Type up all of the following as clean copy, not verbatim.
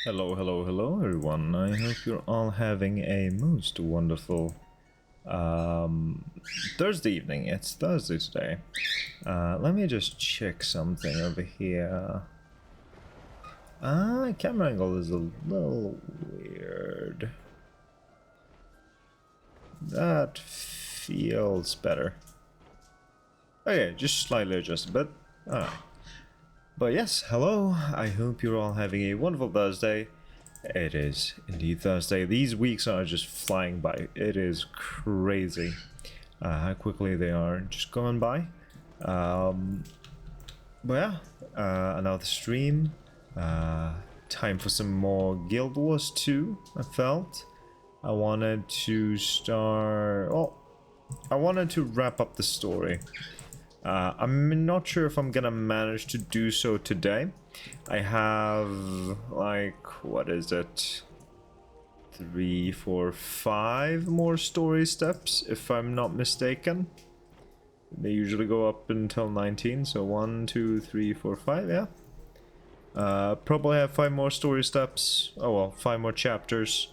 Hello, hello, hello everyone. I hope you're all having a most wonderful Thursday evening. It's Thursday today. Let me just check something over here. Camera angle is a little weird. That feels better. Okay, just slightly adjusted, but alright. But yes, hello. I hope you're all having a wonderful Thursday. It is indeed Thursday. These weeks are just flying by. It is crazy how quickly they are just going by. But yeah, another stream. Time for some more Guild Wars 2, I felt. I wanted to start... Well, I wanted to wrap up the story. I'm not sure if I'm gonna manage to do so today. I have, like, what is it? 3, 4, 5 more story steps, if I'm not mistaken. They usually go up until 19, so 1, 2, 3, 4, 5, yeah. Probably have 5 more story steps. Oh well, 5 more chapters.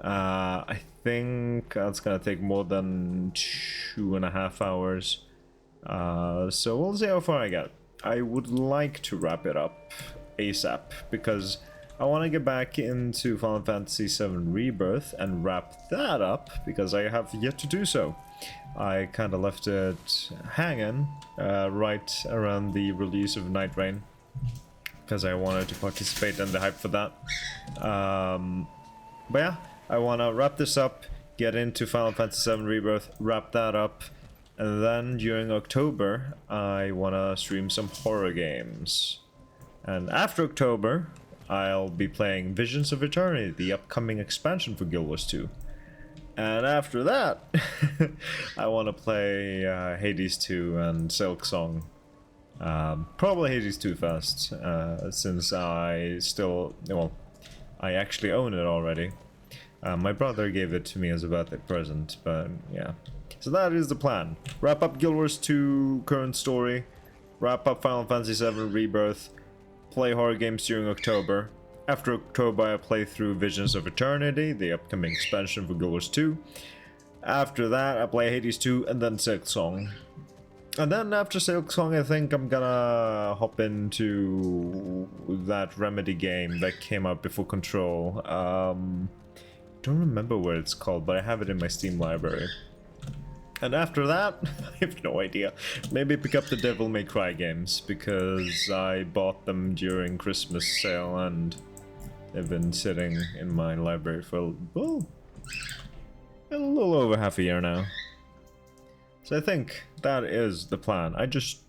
I think that's gonna take more than 2.5 hours. So we'll see how far I get. I would like to wrap it up ASAP because I want to get back into Final Fantasy VII Rebirth and wrap that up because I have yet to do so. I kind of left it hanging right around the release of Night Rain because I wanted to participate in the hype for that. But yeah, I want to wrap this up, get into Final Fantasy VII Rebirth, wrap that up. And then during October, I want to stream some horror games. And after October, I'll be playing Visions of Eternity, the upcoming expansion for Guild Wars 2. And after that, I want to play Hades 2 and Silksong. Probably Hades 2 first, since I still... Well, I actually own it already. My brother gave it to me as a birthday present, but yeah. So that is the plan. Wrap up Guild Wars 2 current story, wrap up Final Fantasy VII Rebirth, play horror games during October. After October I play through Visions of Eternity, the upcoming expansion for Guild Wars 2. After that I play Hades 2 and then Silksong. And then after Silksong I think I'm gonna hop into that Remedy game that came out before Control. Don't remember what it's called, but I have it in my Steam library. And after that, I have no idea. Maybe pick up the Devil May Cry games, because I bought them during Christmas sale and they've been sitting in my library for, well, a little over half a year now. So I think that is the plan. I just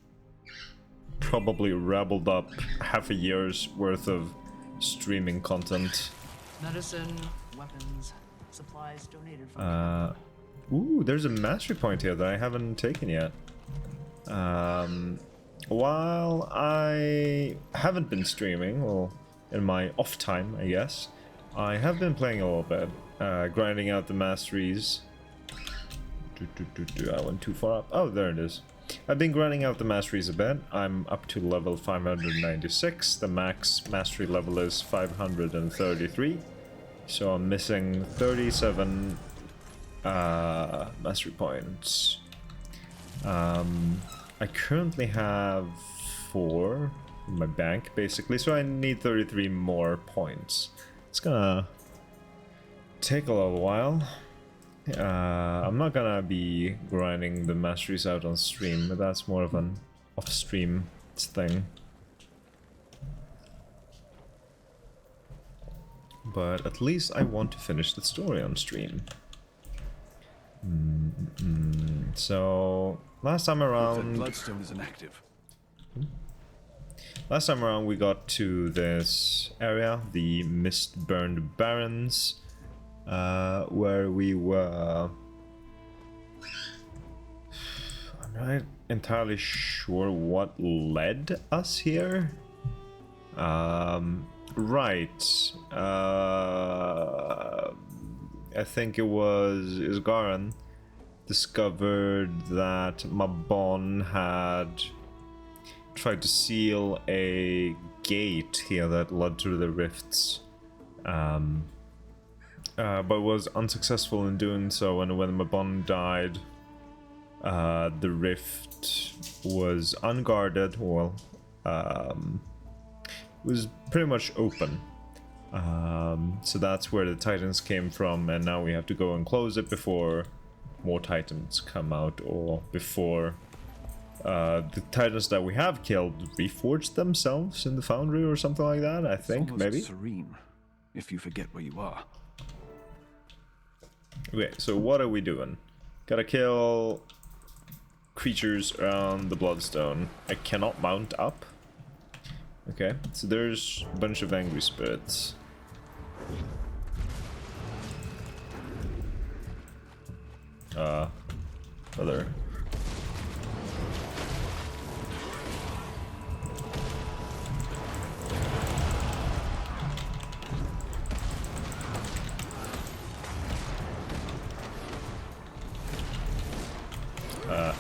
probably rabbled up half a year's worth of streaming content. Medicine, weapons, supplies donated from Ooh, there's a mastery point here that I haven't taken yet. While I haven't been streaming, or in my off time, I guess, I have been playing a little bit, grinding out the masteries. I went too far up. Oh, there it is. I've been grinding out the masteries a bit. I'm up to level 596. The max mastery level is 533. So I'm missing 37 mastery points. I currently have 4 in my bank basically, so I need 33 more points. It's gonna take a little while. I'm not gonna be grinding the masteries out on stream, but that's more of an off-stream thing. But at least I want to finish the story on stream. So last time around, Bloodstone is inactive. last time around we got to this area, the Mist-Burned Barrens, where we were. I'm not entirely sure what led us here. Right. I think it was Isgaran discovered that Mabon had tried to seal a gate here that led through the rifts but was unsuccessful in doing so, and when Mabon died, the rift was unguarded, well, was pretty much open. So that's where the Titans came from, and now we have to go and close it before more Titans come out, or before the Titans that we have killed reforged themselves in the foundry or something like that, I think, almost maybe? serene, if you forget where you are. Okay, so what are we doing? Gotta kill creatures around the Bloodstone. I cannot mount up. Okay, so there's a bunch of angry spirits. Other.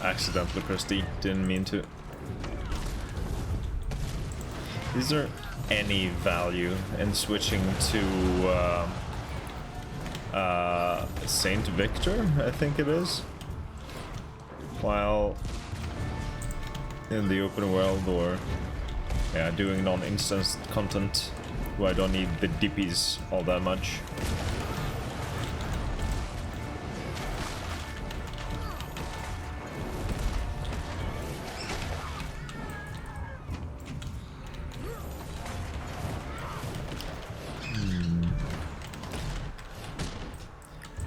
Accidentally pressed D, didn't mean to. Is there any value in switching to Saint Victor, I think it is? While in the open world, or yeah, doing non-instance content where I don't need the DPs all that much.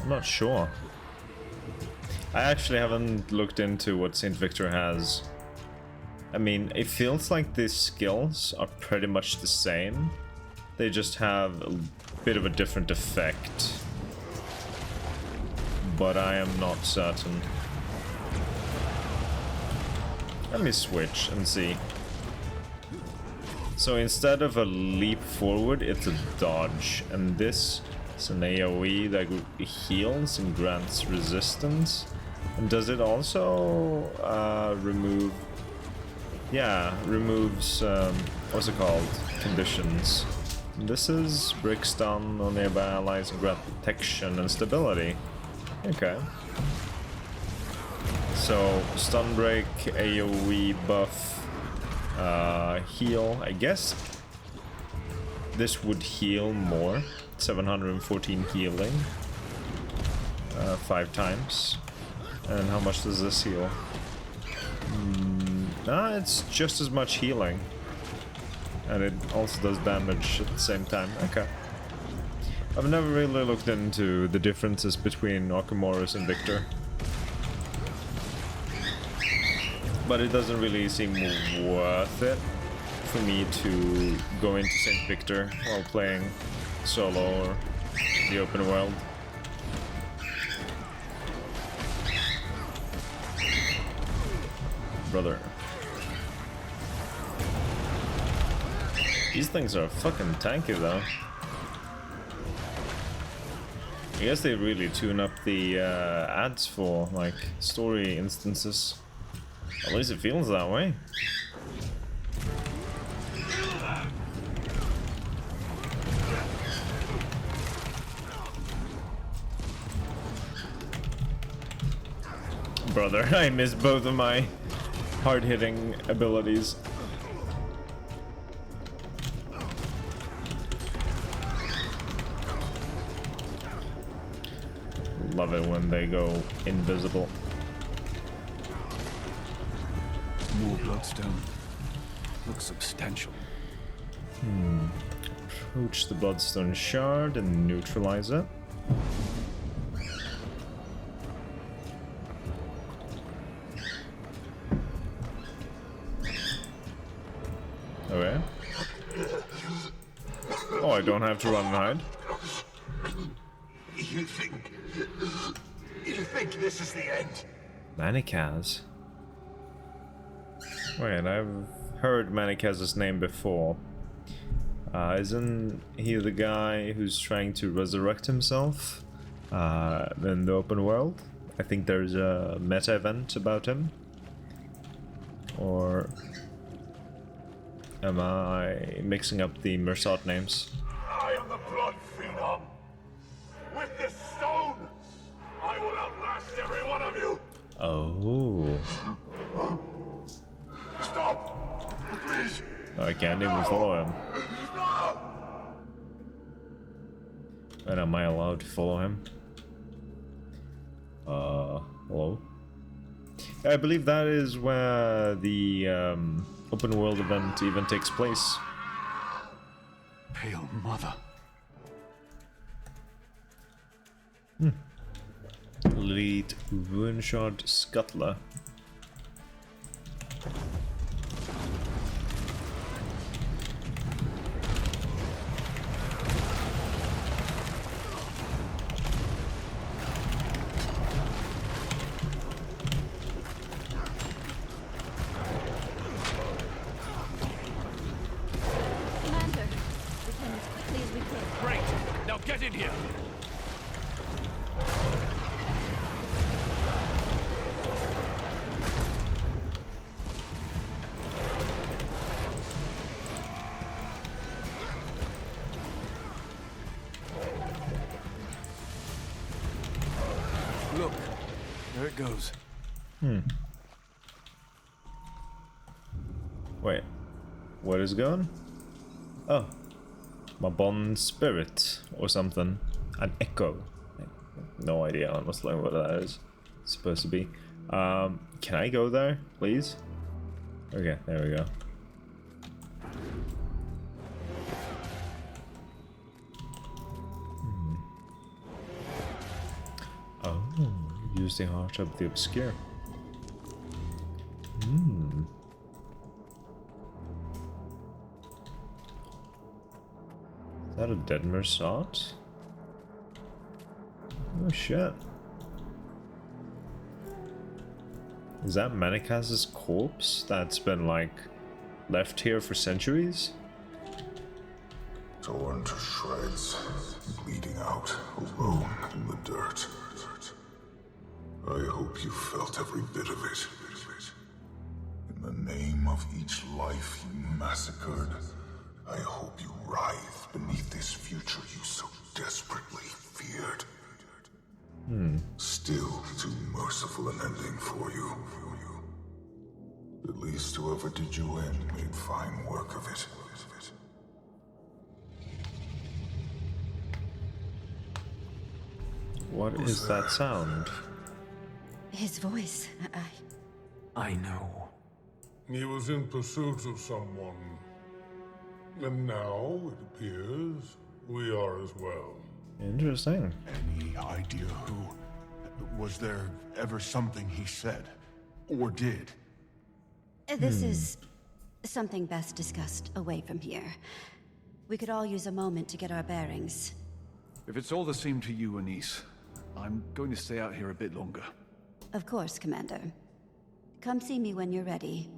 I'm not sure. I actually haven't looked into what Saint Victor has. I mean, it feels like the skills are pretty much the same. They just have a bit of a different effect. But I am not certain. Let me switch and see. So instead of a leap forward, it's a dodge. And this is an AoE that heals and grants resistance. And does it also remove... Yeah, removes, what's it called? Conditions. This is brick stun on nearby allies and grant protection and stability. Okay. So, stun break, AoE buff, heal. I guess this would heal more. 714 healing. 5 times. And how much does this heal? It's just as much healing. And it also does damage at the same time. Okay. I've never really looked into the differences between Okamorus and Victor. But it doesn't really seem worth it for me to go into Saint Victor while playing solo or the open world. Brother. These things are fucking tanky though. I guess they really tune up the ads for like story instances. At least it feels that way. Brother, I missed both of my hard-hitting abilities. Love it when they go invisible. More bloodstone. Looks substantial. Approach the bloodstone shard and neutralize it. Okay. Oh, I don't have to run and hide. You think this is the end? Manikaz. Wait, I've heard Manikaz's name before. Isn't he the guy who's trying to resurrect himself in the open world? I think there's a meta event about him. Or am I mixing up the Mersat names? I am the blood blood, Phenom! With this stone, I will outlast every one of you! Oh. Stop! Please! I can't even follow him. No! And am I allowed to follow him? Hello? I believe that is where the open world event even takes place. Pale Mother. Lead Runeshard Scuttler. Commander, we came as quickly as we could. Great! Now get in here! Look, there it goes. Wait, what is going? Oh, my bond spirit or something. An echo. No idea honestly what that is supposed to be. Can I go there, please? Okay, there we go. Oh, use the heart of the obscure. Is that a Deadmer sword? Oh shit. Is that Manikaz's corpse that's been like left here for centuries? Torn to shreds, bleeding out, alone in the dirt. I hope you felt every bit of it. In the name of each life you massacred, I hope you writhe beneath this future you so desperately feared. Still too merciful an ending for you. At least whoever did you in made fine work of it. What is that sound? His voice, I know. He was in pursuit of someone. And now, it appears, we are as well. Interesting. Any idea who? Was there ever something he said? Or did? This is something best discussed away from here. We could all use a moment to get our bearings. If it's all the same to you, Anise, I'm going to stay out here a bit longer. Of course, Commander. Come see me when you're ready.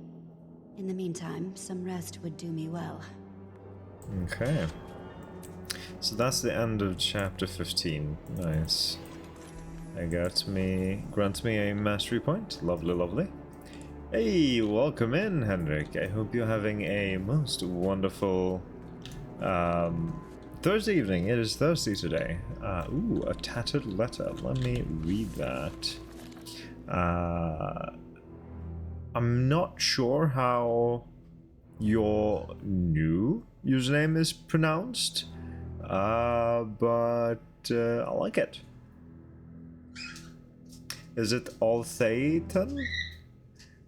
In the meantime, some rest would do me well. Okay. So that's the end of chapter 15. Nice. Grant me a mastery point. Lovely, lovely. Hey, welcome in, Henrik. I hope you're having a most wonderful Thursday evening. It is Thursday today. Ooh, a tattered letter. Let me read that. I'm not sure how your new username is pronounced, but I like it. Is it Althayton?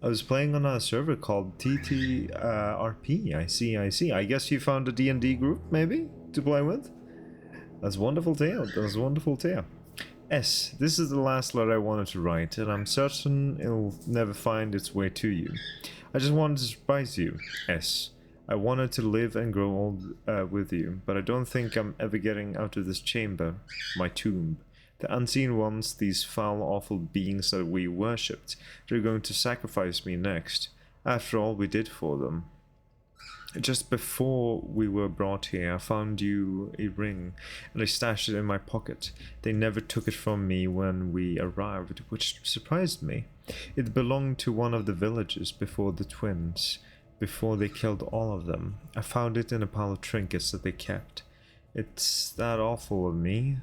I was playing on a server called TTRP. I see. I guess you found a D&D group, maybe, to play with? That's wonderful tale. That's wonderful tale. S, this is the last letter I wanted to write, and I'm certain it'll never find its way to you. I just wanted to surprise you. S, I wanted to live and grow old with you, but I don't think I'm ever getting out of this chamber, my tomb. The unseen ones, these foul, awful beings that we worshipped, they're going to sacrifice me next. After all we did for them. Just before we were brought here, I found you a ring, and I stashed it in my pocket. They never took it from me when we arrived, which surprised me. It belonged to one of the villagers before the twins, before they killed all of them. I found it in a pile of trinkets that they kept. It's that awful of me.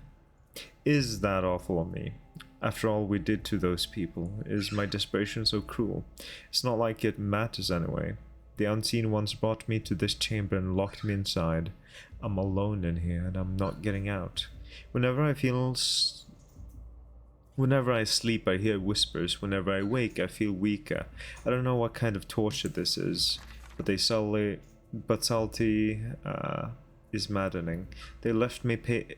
Is that awful of me? After all we did to those people, is my desperation so cruel? It's not like it matters anyway. The unseen ones brought me to this chamber and locked me inside. I'm alone in here and I'm not getting out. Whenever I sleep, I hear whispers. Whenever I wake, I feel weaker. I don't know what kind of torture this is, but salty is maddening. They left me paper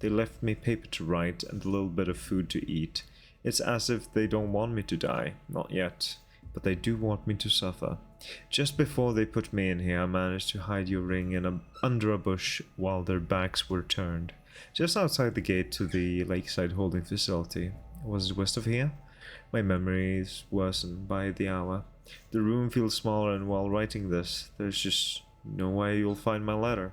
to write and a little bit of food to eat. It's as if they don't want me to die. Not yet. But they do want me to suffer. Just before they put me in here, I managed to hide your ring under a bush while their backs were turned. Just outside the gate to the lakeside holding facility. Was it west of here? My memories worsen by the hour. The room feels smaller, and while writing this, there's just no way you'll find my letter.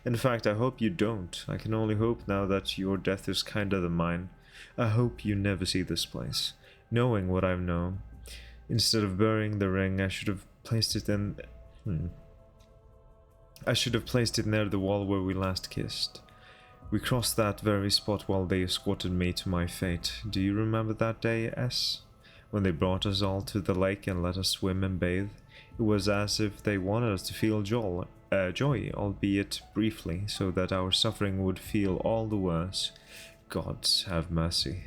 In fact, I hope you don't. I can only hope now that your death is kinder than mine. I hope you never see this place. Knowing what I've known. Instead of burying the ring, I should have placed it in... I should have placed it near the wall where we last kissed. We crossed that very spot while they escorted me to my fate. Do you remember that day, S? When they brought us all to the lake and let us swim and bathe? It was as if they wanted us to feel joy, albeit briefly, so that our suffering would feel all the worse. God have mercy.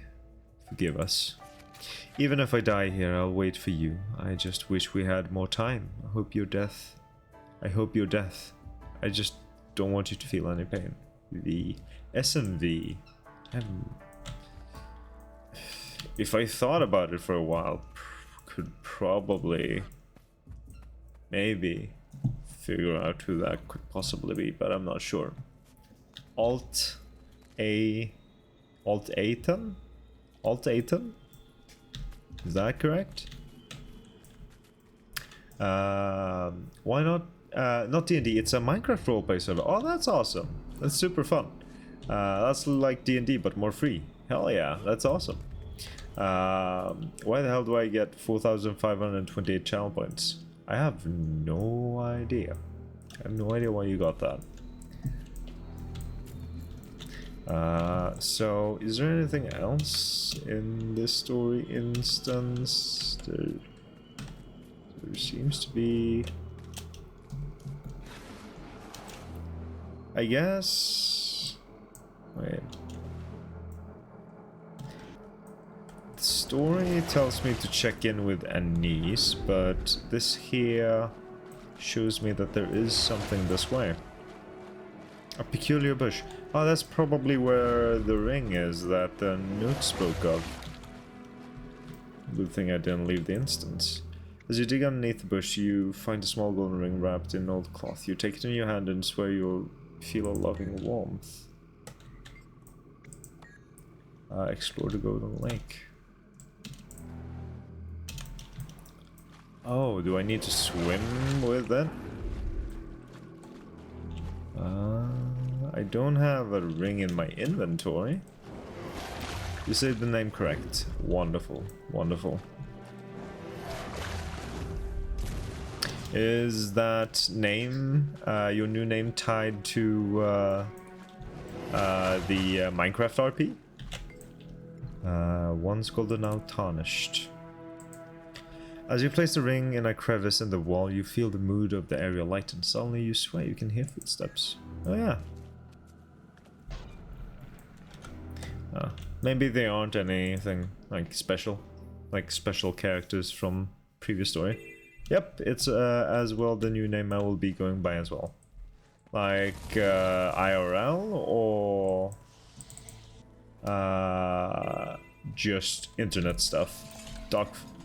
Forgive us. Even if I die here, I'll wait for you. I just wish we had more time. I hope your death. I just don't want you to feel any pain. V. S and V. If I thought about it for a while, could probably, maybe, figure out who that could possibly be, but I'm not sure. Alt-Aton? Alt-Aton? Is that correct? Why not? Not D&D, it's a Minecraft roleplay server. Oh, that's awesome. That's super fun. That's like D&D, but more free. Hell yeah, that's awesome. Why the hell do I get 4,528 channel points? I have no idea. I have no idea why you got that. So, is there anything else in this story instance? There seems to be... I guess... Wait. The story tells me to check in with Anise, but this here shows me that there is something this way. A peculiar bush. Oh, that's probably where the ring is that the note spoke of. Good thing I didn't leave the instance. As you dig underneath the bush, you find a small golden ring wrapped in old cloth. You take it in your hand and swear you'll feel a loving warmth. Explore the golden lake. Oh, do I need to swim with it? I don't have a ring in my inventory. You said the name correct. Wonderful, wonderful. Is that name, your new name, tied to the Minecraft RP? Once golden, now tarnished. As you place the ring in a crevice in the wall, you feel the mood of the area lighten. Suddenly you swear you can hear footsteps. Oh yeah. Maybe they aren't anything like special characters from previous story. Yep, it's as well the new name I will be going by as well. Like IRL or just internet stuff.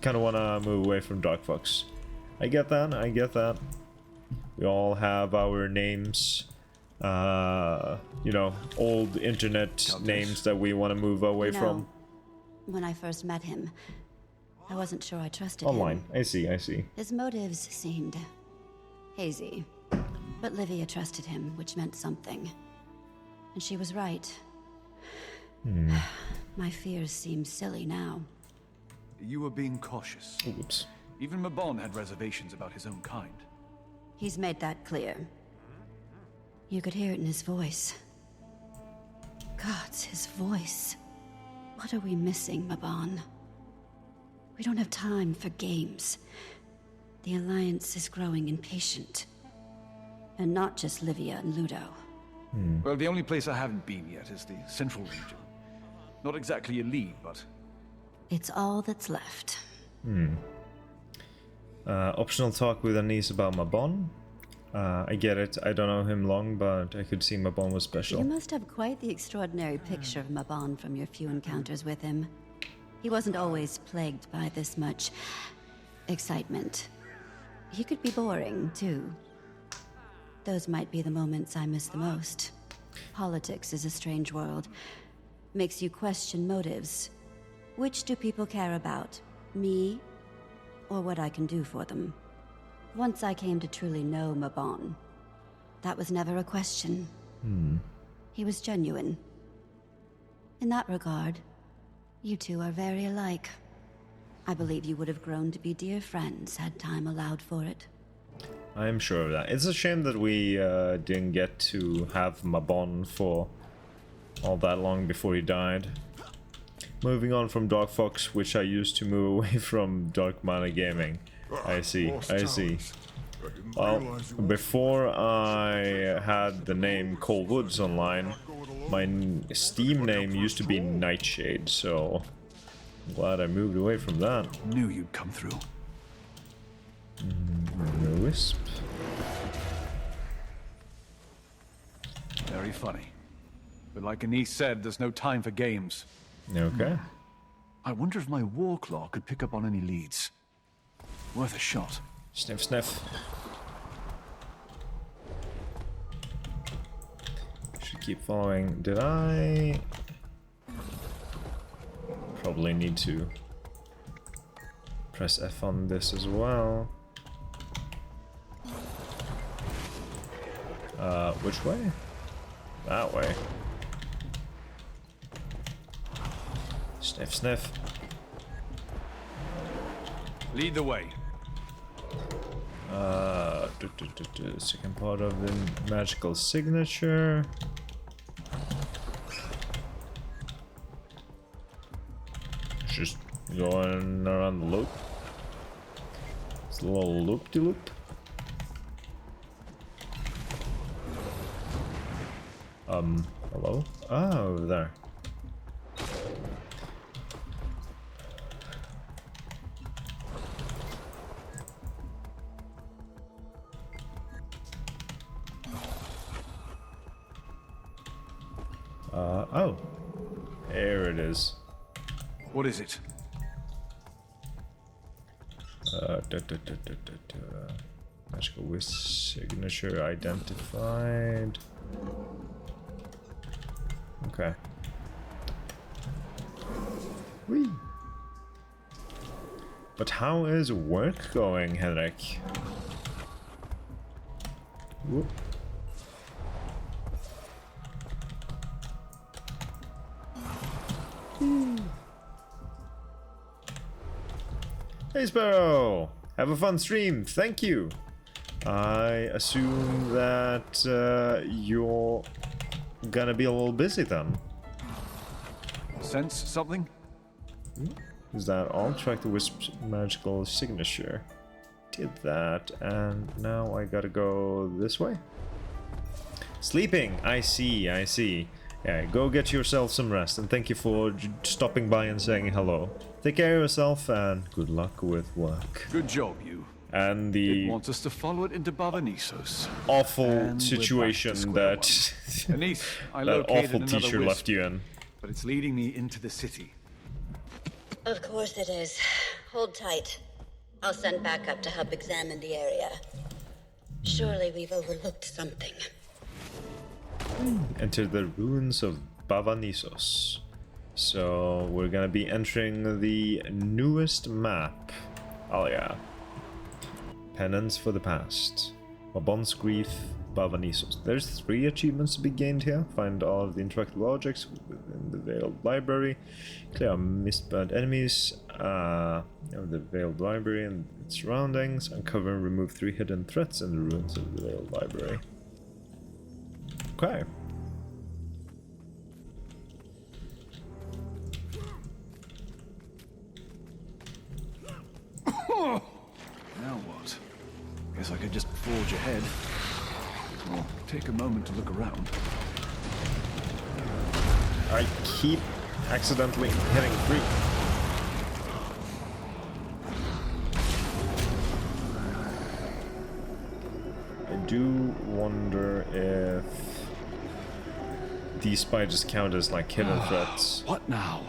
Kind of want to move away from Dark Fox. I get that, I get that. We all have our names, you know, old internet names that we want to move away from. When I first met him, I wasn't sure I trusted him. Online, I see, I see. His motives seemed hazy, but Livia trusted him, which meant something. And she was right. My fears seem silly now. You were being cautious. Oops. Even Mabon had reservations about his own kind. He's made that clear. You could hear it in his voice. Gods, his voice. What are we missing, Mabon? We don't have time for games. The Alliance is growing impatient. And not just Livia and Ludo. Well, the only place I haven't been yet is the Central region. Not exactly a lead, but... It's all that's left. Optional talk with Anise about Mabon. I get it. I don't know him long, but I could see Mabon was special. You must have quite the extraordinary picture of Mabon from your few encounters with him. He wasn't always plagued by this much excitement. He could be boring, too. Those might be the moments I miss the most. Politics is a strange world. Makes you question motives. Which do people care about? Me, or what I can do for them? Once I came to truly know Mabon, that was never a question. He was genuine. In that regard, you two are very alike. I believe you would have grown to be dear friends had time allowed for it. I'm sure of that. It's a shame that we didn't get to have Mabon for all that long before he died. Moving on from Dark Fox, which I used to move away from Dark Mana Gaming. I see, I see. Well, before I had the name Cold Woods online, my Steam name used to be Nightshade, so I'm glad I moved away from that. Knew you'd come through. Wisp. Very funny. But like Anise said, there's no time for games. Okay. I wonder if my war claw could pick up on any leads. Worth a shot. Sniff, sniff. Should keep following. Did I? Probably need to press F on this as well. Which way? That way. Sniff, sniff. Lead the way. Second part of the magical signature. Just going around the loop. It's a little loop-de-loop. Hello? Oh, over there. Oh. There it is. What is it? Magical Wisp signature identified. Okay. Whee! But how is work going, Henrik? Whoop. Hey Sparrow! Have a fun stream, thank you! I assume that you're gonna be a little busy then. Sense something? Is that all? Track the Wisp's magical signature. Did that, and now I gotta go this way? Sleeping! I see, I see. Yeah, go get yourself some rest, and thank you for stopping by and saying hello. Take care of yourself, and good luck with work. Good job, you. And It the wants us to follow it into Bavanisos. awful And we're back to situation square that Anise, I that located awful another teacher wisp, left you in. but it's leading me into the city. Of course it is. Hold tight. I'll send backup to help examine the area. Surely we've overlooked something. Enter the ruins of Bavanisos. So we're gonna be entering the newest map. Oh yeah. Penance for the past. Mabon's Grief, Bavanisos. There's 3 achievements to be gained here. Find all of the interactive objects within the Veiled Library. Clear mistbound enemies of the Veiled Library and its surroundings. Uncover and remove 3 hidden threats in the ruins of the Veiled Library. Okay. Now what? Guess I could just forge ahead. Or take a moment to look around. I keep accidentally hitting 3. I do wonder if these spiders count as like hidden threats. What now?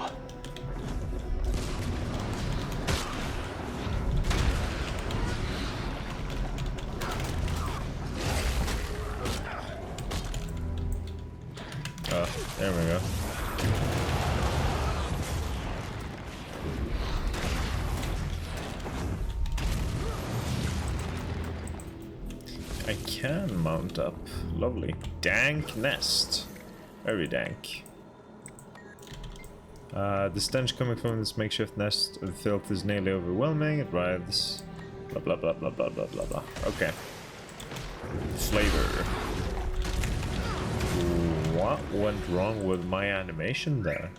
There we go. I can mount up. Lovely. Dank nest. Very dank. The stench coming from this makeshift nest of filth is nearly overwhelming. It writhes. Blah blah blah blah blah blah blah blah. Okay. Flavor. What went wrong with my animation there?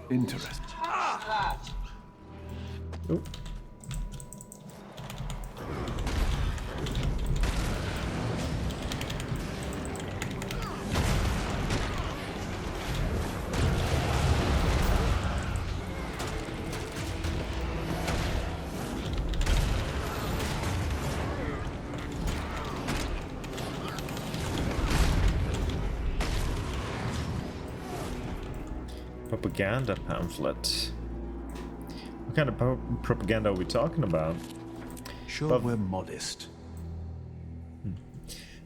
Interesting. Oh. Propaganda pamphlet. What kind of propaganda are we talking about? Sure, we're modest.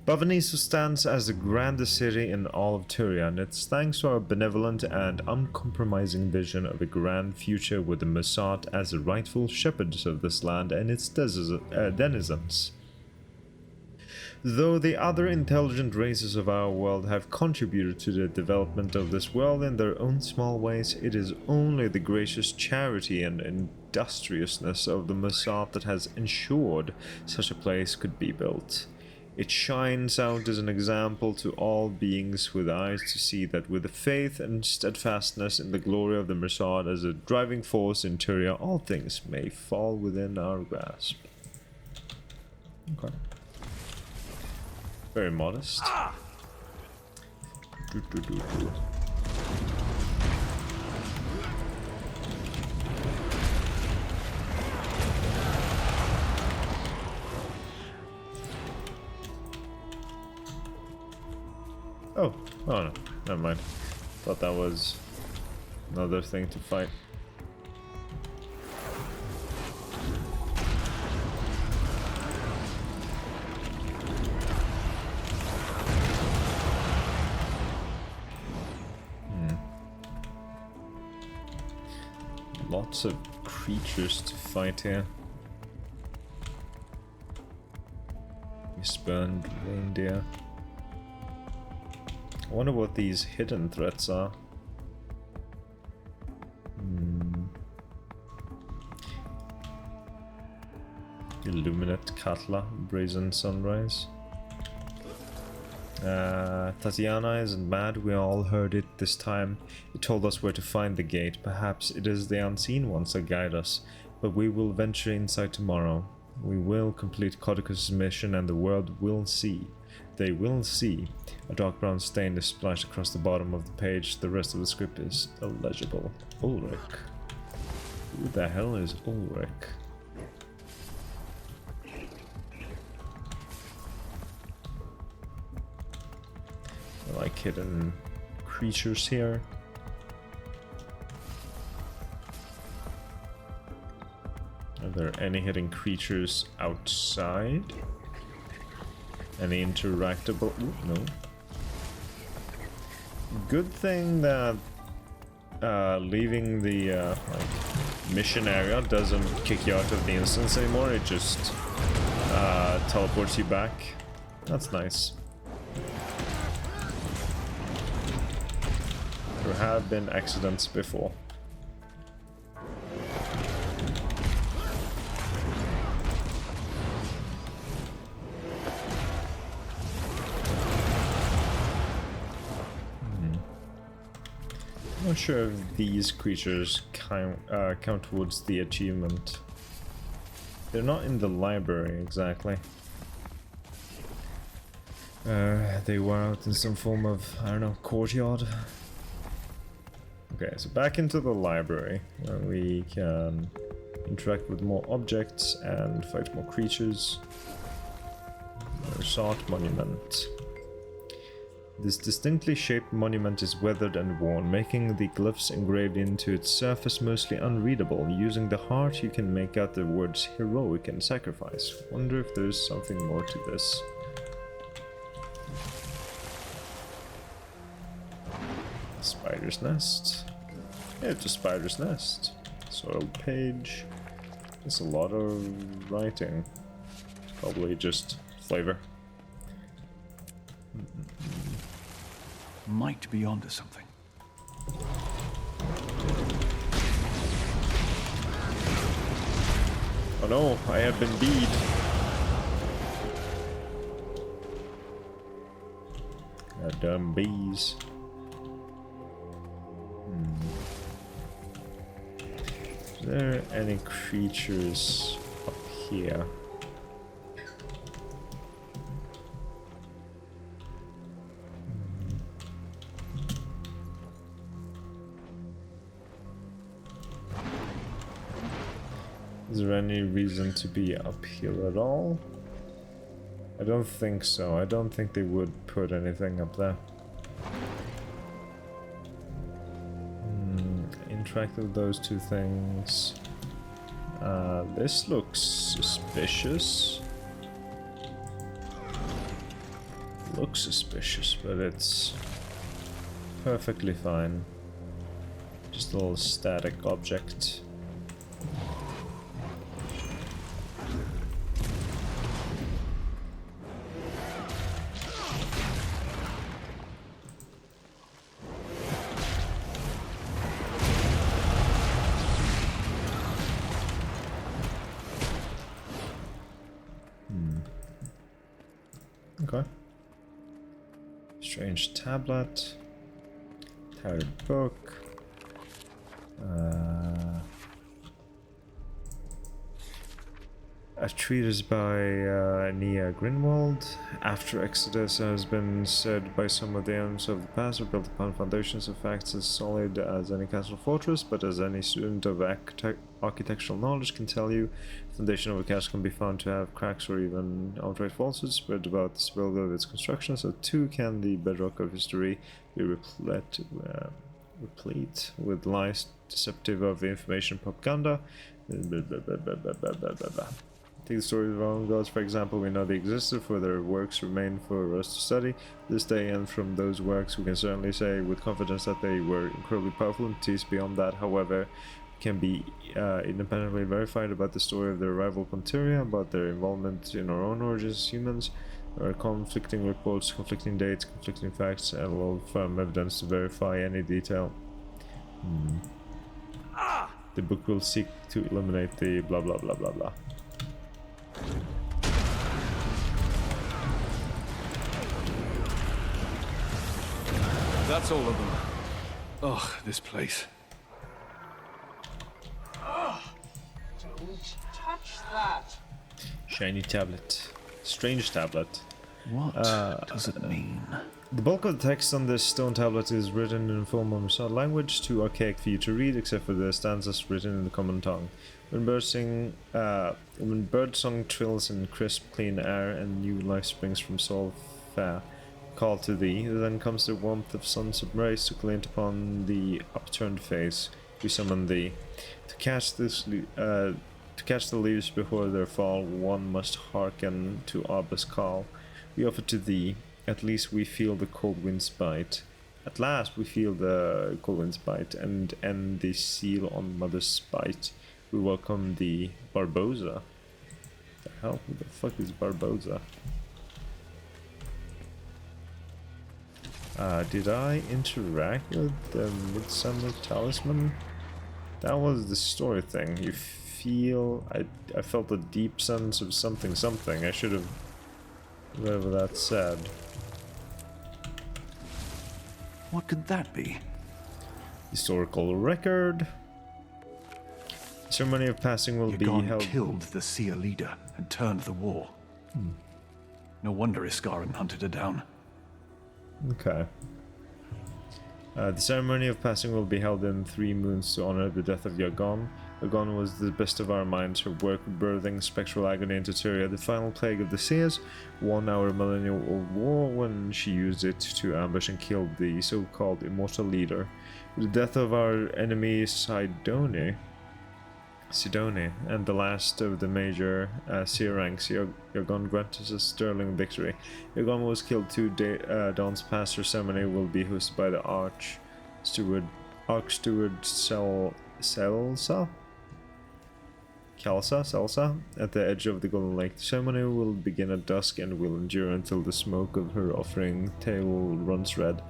Bavanisu stands as the grandest city in all of Tyria, and it's thanks to our benevolent and uncompromising vision of a grand future with the Mossad as the rightful shepherds of this land and its denizens. Though the other intelligent races of our world have contributed to the development of this world in their own small ways, it is only the gracious charity and industriousness of the Mossad that has ensured such a place could be built. It shines out as an example to all beings with eyes to see that with the faith and steadfastness in the glory of the Mossad as a driving force in Tyria, all things may fall within our grasp. Okay. Very modest. Oh no, never mind. Thought that was another thing to fight. Lots of creatures to fight here. Spurned reindeer. I wonder what these hidden threats are. Illuminate Katla, Brazen Sunrise. Tatiana isn't mad, we all heard it this time. It told us where to find the gate. Perhaps it is the unseen ones that guide us, but we will venture inside tomorrow. We will complete Codicus' mission and the world will see. They will see. A dark brown stain is splashed across the bottom of the page. The rest of the script is illegible. Ulrich. Who the hell is Ulrich? I like hidden creatures here. Are there any hidden creatures outside? Any interactable? Ooh, no. Good thing that leaving the mission area doesn't kick you out of the instance anymore. It just teleports you back. That's nice. have been accidents before. I'm not sure if these creatures count towards the achievement. They're not in the library exactly. They were out in some form of, I don't know, courtyard. Okay, so back into the library where we can interact with more objects and fight more creatures. Resort monument. This distinctly shaped monument is weathered and worn, making the glyphs engraved into its surface mostly unreadable. Using the heart, you can make out the words heroic and sacrifice. Wonder if there's something more to this. Spider's nest. Yeah, it's a spider's nest. Soiled page. There's a lot of writing. Probably just flavor. Might be onto something. Oh no, I have been beat. Dumb bees. Is there any creatures up here? Is there any reason to be up here at all? I don't think so. I don't think they would put anything up there. Interact with those two things. This looks suspicious. Looks suspicious, but it's perfectly fine. Just a little static object. Okay. Strange tablet. Tattered book. A treatise by Nia Grinwald. After Exodus has been said by some of the elements of the past are built upon foundations of facts as solid as any castle fortress, but as any student of architectural knowledge can tell you, the foundation of a castle can be found to have cracks or even outright falsehoods spread about the stability of its construction, so too can the bedrock of history be replete with lies deceptive of information propaganda. Take the story of the Roman gods, for example. We know they existed, for their works remain for us to study this day, and from those works we can certainly say with confidence that they were incredibly powerful entities. Beyond that, however, can be independently verified about the story of their arrival upon Tyria, about their involvement in our own origins as humans. There are conflicting reports, conflicting dates, conflicting facts, and a little firm evidence to verify any detail. The book will seek to eliminate the blah blah blah blah blah. That's all of them. Ugh, this place. Don't touch that. Shiny tablet. Strange tablet. What does it mean? The bulk of the text on this stone tablet is written in formal Masad language, too archaic for you to read, except for the stanzas written in the common tongue. When birdsong trills in crisp, clean air, and new life springs from soul fair, call to thee, then comes the warmth of sun's embrace to glint upon the upturned face. We summon thee. To catch the leaves before their fall, one must hearken to Abba's call. We offer to thee. At least we feel the cold wind's bite. At last we feel the cold wind's bite, and end the seal on mother's spite. We welcome thee, Barboza. The hell? Who the fuck is Barboza? Did I interact with the Midsummer Talisman? That was the story thing. You feel... I felt a deep sense of something something. I should have... whatever that said. What could that be? Historical record. Ceremony of passing will be Yagon held... killed the Seer leader and turned the war. No wonder Iskaran hunted her down. Okay. The ceremony of passing will be held in 3 moons to honor the death of Yagon. Yagon was the best of our minds, her work birthing spectral agony into Tyria, the final plague of the Seers, won our millennial war when she used it to ambush and kill the so-called immortal leader. With the death of our enemy Sidone, and the last of the major Seer ranks, Yagon granted us a sterling victory. Yagon was killed 2 dawns past. Her ceremony will be hosted by the Archsteward Celsa at the edge of the Golden Lake. The ceremony will begin at dusk and will endure until the smoke of her offering table runs red.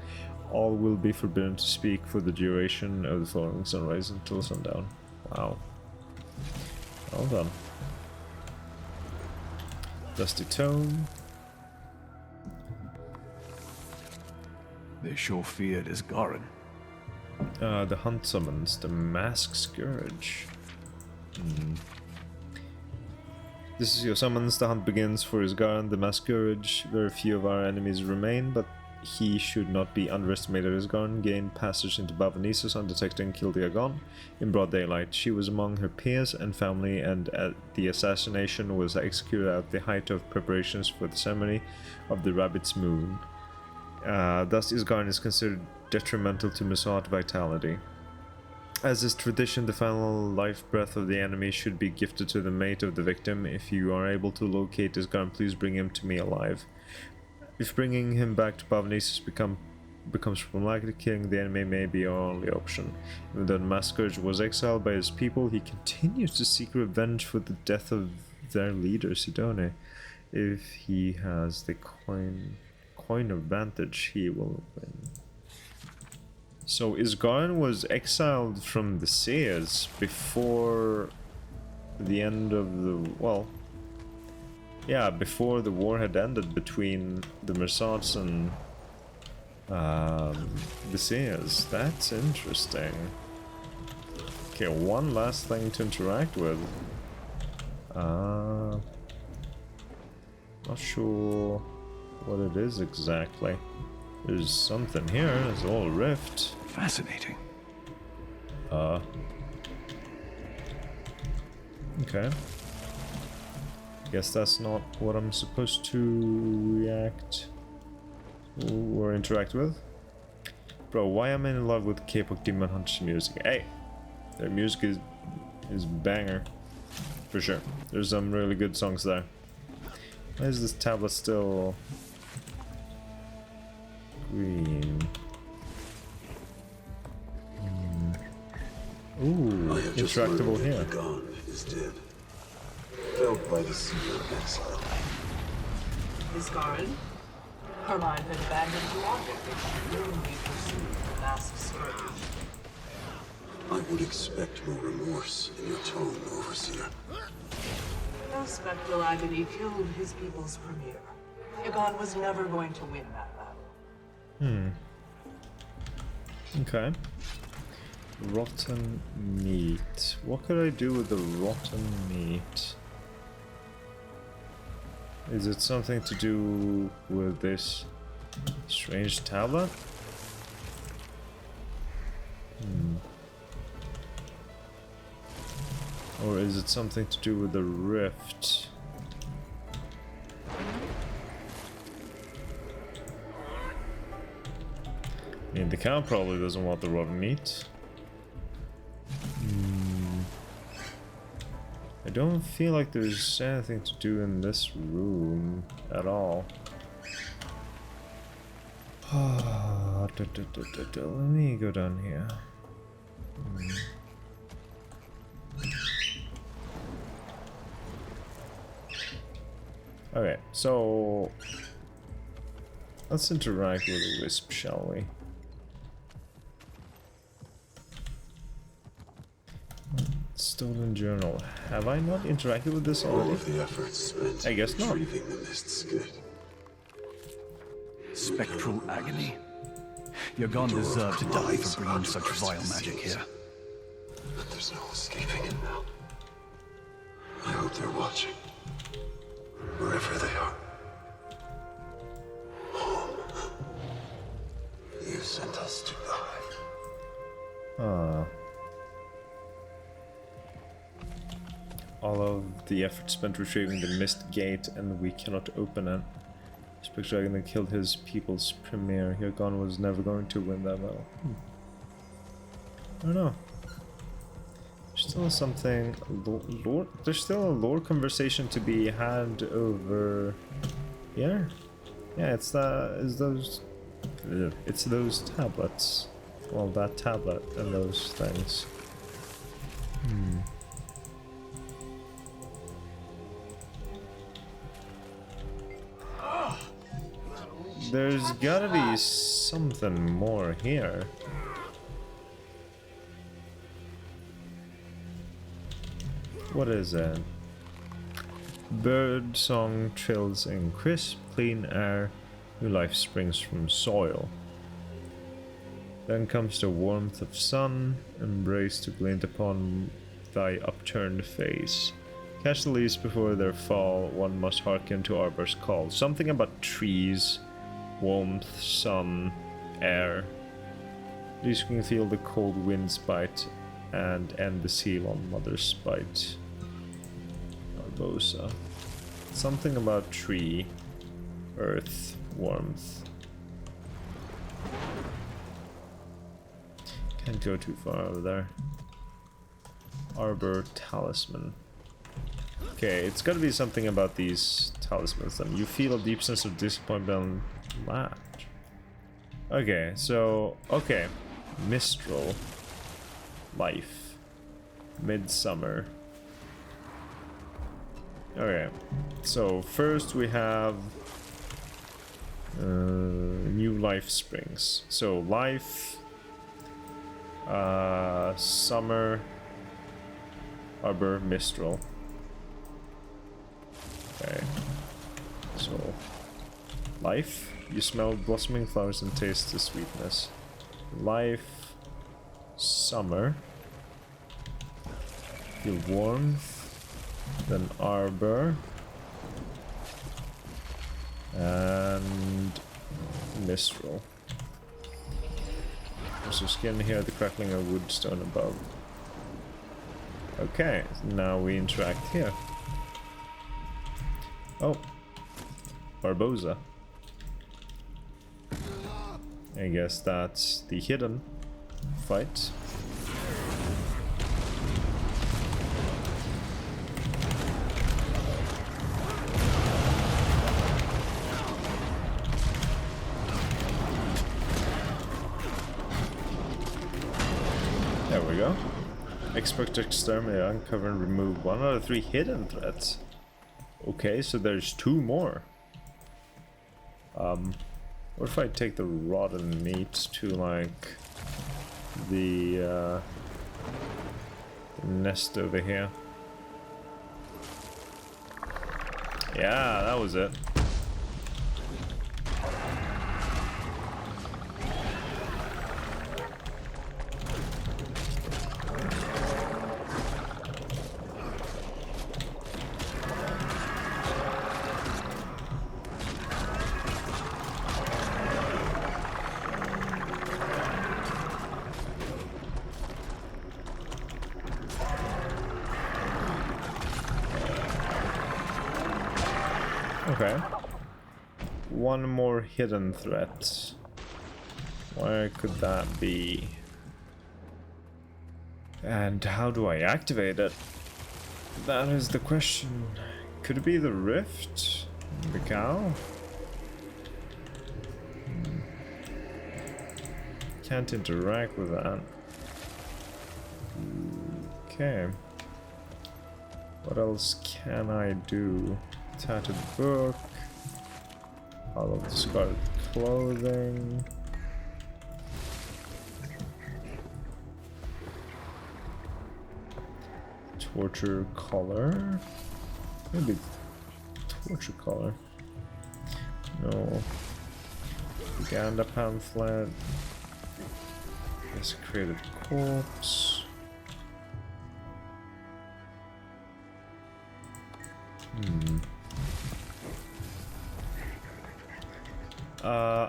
All will be forbidden to speak for the duration of the following sunrise until sundown. Wow. Well done. Dusty Tome. They sure feared Iskaran. The hunt summons the Mask Scourge. This is your summons. The hunt begins for Isgaran, the Mask Scourge. Very few of our enemies remain, but he should not be underestimated. Isgaran gained passage into Bavanesis undetected and killed Yagon in broad daylight. She was among her peers and family, and the assassination was executed at the height of preparations for the ceremony of the Rabbit's Moon. Thus, Isgaran is considered detrimental to Musat vitality. As is tradition, the final life breath of the enemy should be gifted to the mate of the victim. If you are able to locate Isgaran, please bring him to me alive. If bringing him back to Bavanesis becomes problematic, killing the enemy may be our only option. Even though the Mask Scourge was exiled by his people, he continues to seek revenge for the death of their leader, Sidone. If he has the coin of vantage, he will win. So Isgaran was exiled from the Seers before the end of the... well... yeah, before the war had ended between the Mersats and the Seers. That's interesting. Okay, one last thing to interact with. Not sure what it is exactly. There's something here. There's a little rift. Fascinating. Okay. Guess that's not what I'm supposed to react or interact with. Bro, why am I in love with K-pop Demon Hunter's music? Hey! Their music is banger. For sure. There's some really good songs there. Why is this tablet still green? Ooh, interactable here. Gone is dead. Felled by the sea of exile. Iskaran? Her mind had abandoned you on it, firmly pursued the Mask Scourge. I would expect more remorse in your tone, Overseer. No spectral agony killed his people's premier. Yagon was never going to win that battle. Okay. Rotten meat. What could I do with the rotten meat? Is it something to do with this strange tablet? Or is it something to do with the rift? I mean, the cow probably doesn't want the rotten meat. I don't feel like there's anything to do in this room at all. Let me go down here. Okay, so Let's interact with the wisp, shall we? Stolen journal. Have I not interacted with this All already? of the efforts spent I guess not. retrieving the mist's good. Spectral agony? Yagon deserved to die for bringing such vile magic here. But there's no escaping it now. I hope they're watching. Wherever they are. Home. You sent us to die. Ah. All of the effort spent retrieving the mist gate, and we cannot open it. Spectre Dragon that killed his people's premier. Yagon was never going to win that battle. I don't know. There's still something. Lore, there's still a lore conversation to be had over here. Yeah, it's those. It's those tablets. Well, that tablet and those things. There's gotta be something more here. What is it? Bird song trills in crisp, clean air. New life springs from soil. Then comes the warmth of sun, embrace to glint upon thy upturned face. Catch the leaves before their fall, one must hearken to Arbor's call. Something about trees, warmth, sun, air. These can feel the cold winds bite and end the seal on mother's bite. Barbosa. Something about tree, earth, warmth. Can't go too far over there. Arbor talisman. Okay, it's gotta be something about these talismans then. You feel a deep sense of disappointment and latch. Okay, so, okay. Mistral. Life. Midsummer. Okay, so first we have new life springs. So life, summer, arbor, mistral. Okay, so life, you smell blossoming flowers and taste the sweetness. Life, summer, feel warmth. Then arbor and mistral. So skin here, the crackling of wood stone above. Okay, now we interact here. Oh, Barbosa. I guess that's the hidden fight. There we go. Expect to exterminate, uncover, and remove 1 out of 3 hidden threats. Okay, so there's 2 more. What if I take the rotten meat to, like, the nest over here? Yeah, that was it. Okay. 1 more hidden threat. Where could that be? And how do I activate it? That is the question. Could it be the rift? The cow? Can't interact with that. Okay. What else can I do? Tattered book. Hollow of the Scarlet clothing. Torture color. Maybe torture color. No. Propaganda pamphlet. Desecrated corpse.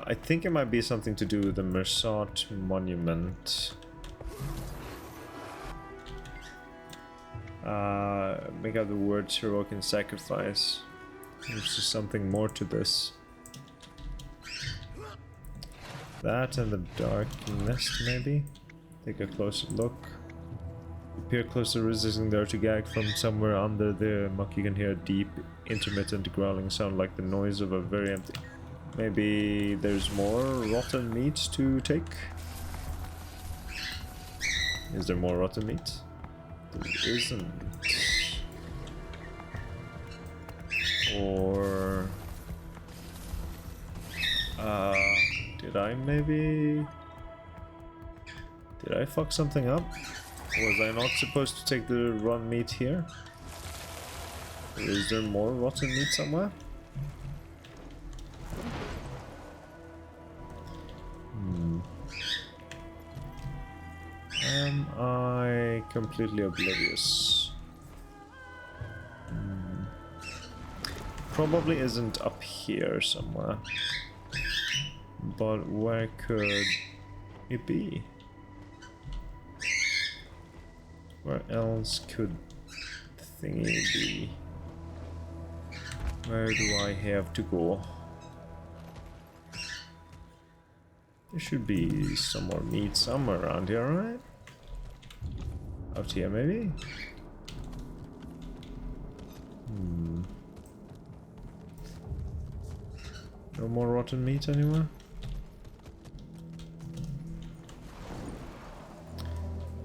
I think it might be something to do with the Mersat monument. Make out the words heroic and sacrifice. There's just something more to this. That and the dark nest, maybe? Take a closer look. Peer closer, resisting there to gag from somewhere under the muck. You can hear a deep, intermittent growling sound like the noise of a very empty... Maybe there's more rotten meat to take? Is there more rotten meat? There isn't. Or... did I maybe... Did I fuck something up? Was I not supposed to take the raw meat here? Or is there more rotten meat somewhere? Am I completely oblivious? Probably isn't up here somewhere. But where could it be? Where else could the thingy be? Where do I have to go? There should be some more meat somewhere around here, right? Out here, maybe? No more rotten meat anywhere?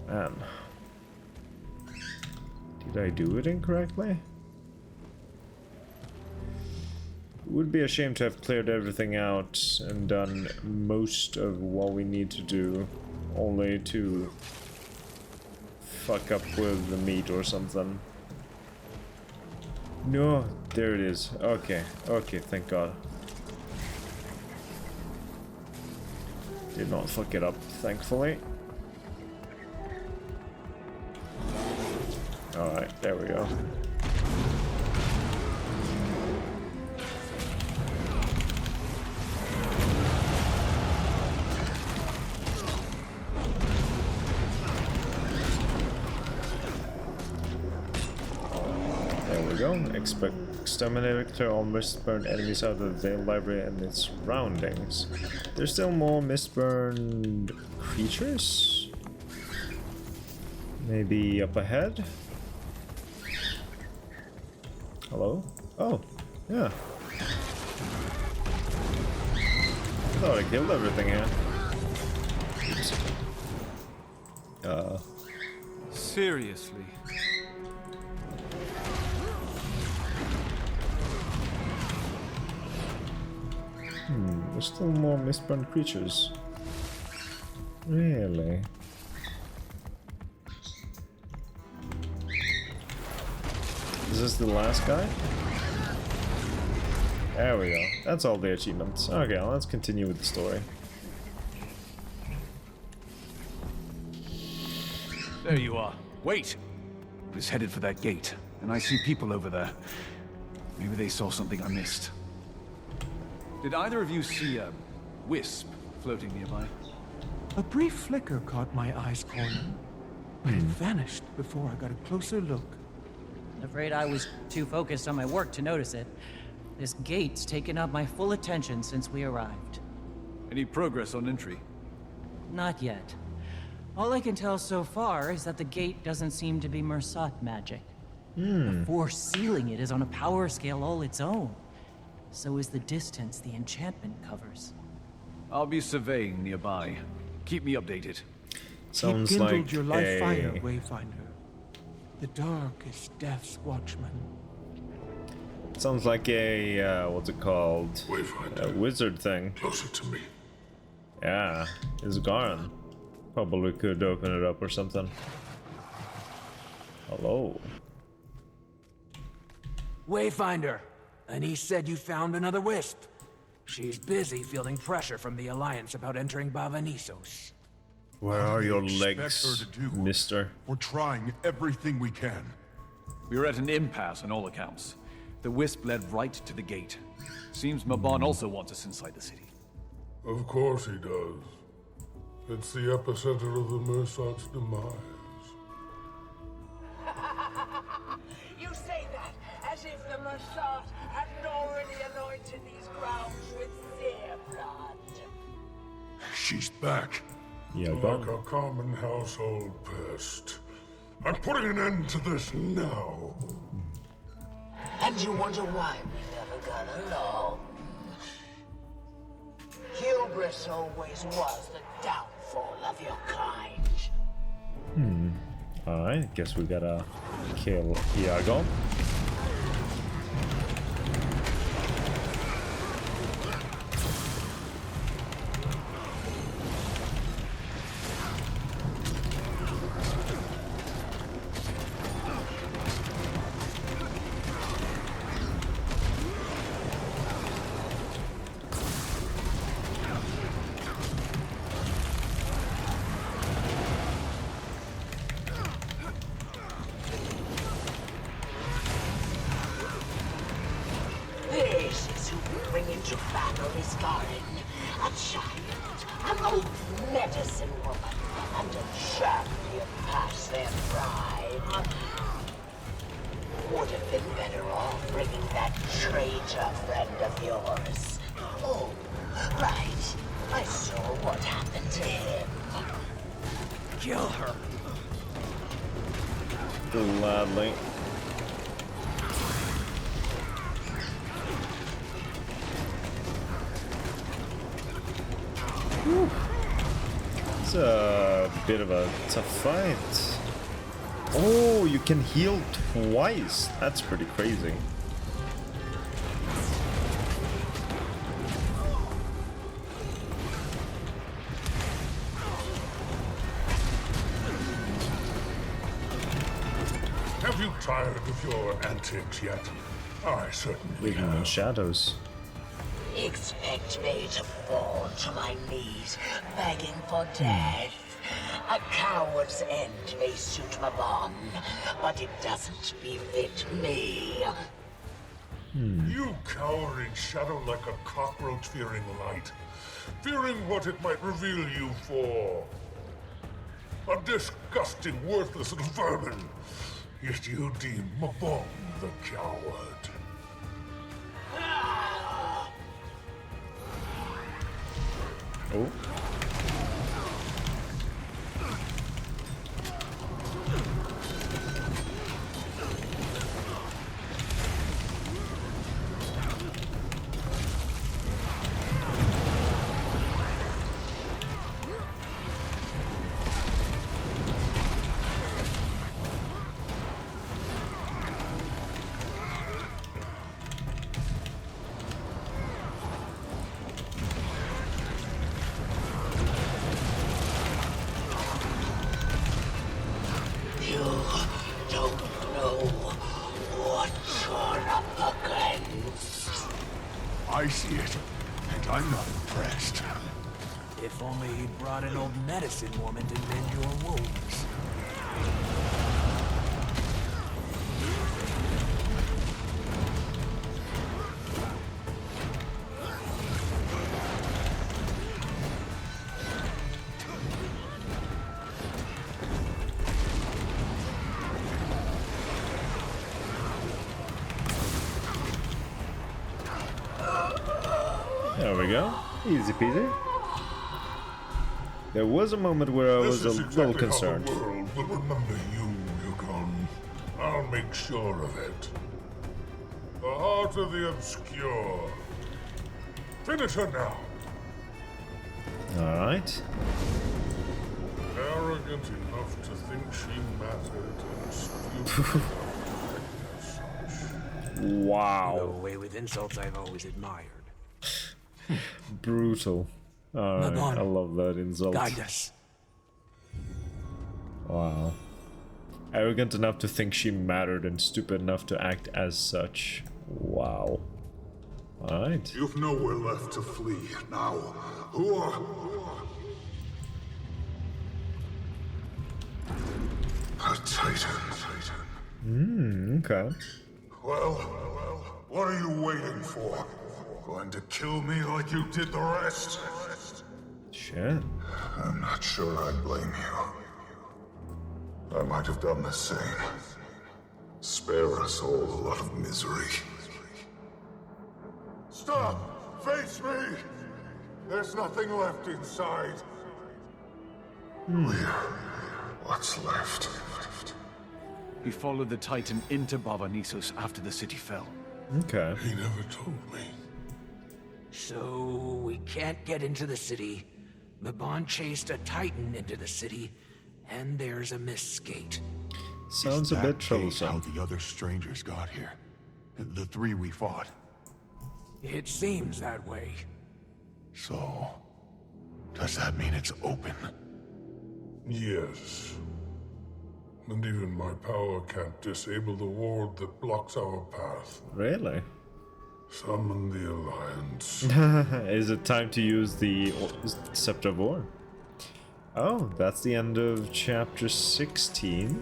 Man. Did I do it incorrectly? It would be a shame to have cleared everything out and done most of what we need to do, only to fuck up with the meat or something. No, there it is. Okay, okay, thank God. Did not fuck it up, thankfully. Alright, there we go. There we go. Exterminator, clear all mist-burned enemies out of the Veil Library and its surroundings. There's still more mist-burned creatures? Maybe up ahead? Hello? Oh, yeah. I thought I killed everything here. Oops. Seriously? There's still more mistborn creatures. Really? Is this the last guy? There we go. That's all the achievements. Okay, well, let's continue with the story. There you are. Wait! I was headed for that gate, and I see people over there. Maybe they saw something I missed. Did either of you see a wisp floating nearby? A brief flicker caught my eyes corner, but it vanished before I got a closer look. Afraid I was too focused on my work to notice it. This gate's taken up my full attention since we arrived. Any progress on entry? Not yet. All I can tell so far is that the gate doesn't seem to be Mersat magic. The force sealing it is on a power scale all its own. So is the distance the enchantment covers. I'll be surveying nearby. Keep me updated. Sounds Keep kindled like your life fire, a... Wayfinder. The dark is death's watchman. Sounds like a, what's it called? Wayfinder. A wizard thing. Closer to me. Yeah, it's gone. Probably could open it up or something. Hello. Wayfinder. And he said you found another wisp. She's busy feeling pressure from the Alliance about entering Bavanissos. Where are your Expect legs, her to do? mister? We're trying everything we can. We're at an impasse on all accounts. The Wisp led right to the gate. Seems Mabon also wants us inside the city. Of course he does. It's the epicenter of the Mersat's demise. You say that as if the Mersat hadn't already anointed these grounds with their blood. She's back. Yeah, Like go. a common household pest. I'm putting an end to this now. And you wonder why we never got along. Hubris always was the downfall of your kind. Alright, guess we gotta kill Iago. This is who we bring into battle is Garin, a giant, an old medicine woman, and a champion past their prime. Would have been better off bringing that traitor friend of yours. Oh, right. I saw what happened to him. Kill her. Gladly. It's a bit of a tough fight. Oh, you can heal twice. That's pretty crazy. Have you tired of your antics yet? I certainly Living in have. shadows. Expect me to fall to my knees, begging for death. A coward's end may suit Mabon, but it doesn't befit me. You cower in shadow like a cockroach fearing light, fearing what it might reveal you for. A disgusting, worthless little vermin. Yet you deem Mabon the coward. Oh. You don't know what you're up against. I see it, and I'm not impressed. If only he'd brought an old medicine woman to mend your wounds. There we go. Easy peasy. There was a moment where I was This a is little exactly concerned. how the world will remember you, Yukon. I'll make sure of it. The heart of the obscure. Finish her now. Alright. Arrogant enough to think she mattered and stupid as such. You go Wow. away with insults I've always admired. Brutal. Alright, Mabon, I love that insult. guide us. Wow. Arrogant enough to think she mattered and stupid enough to act as such. Wow. Alright. You've nowhere left to flee now. Who are... A Titan. Okay. Well, what are you waiting for? Going to kill me like you did the rest? Shit. I'm not sure I blame you. I might have done the same. Spare us all a lot of misery. Stop! Face me! There's nothing left inside. What's left? He followed the Titan into Bavanisos after the city fell. Okay. He never told me. So we can't get into the city. Mabon chased a Titan into the city, and there's a missed gate. Sounds a That bit gate troublesome. How the other strangers got here. The three we fought. It seems that way. So, does that mean it's open? Yes. And even my power can't disable the ward that blocks our path. Really? Summon the Alliance. Is it time to use the Scepter of War? Oh, that's the end of chapter 16.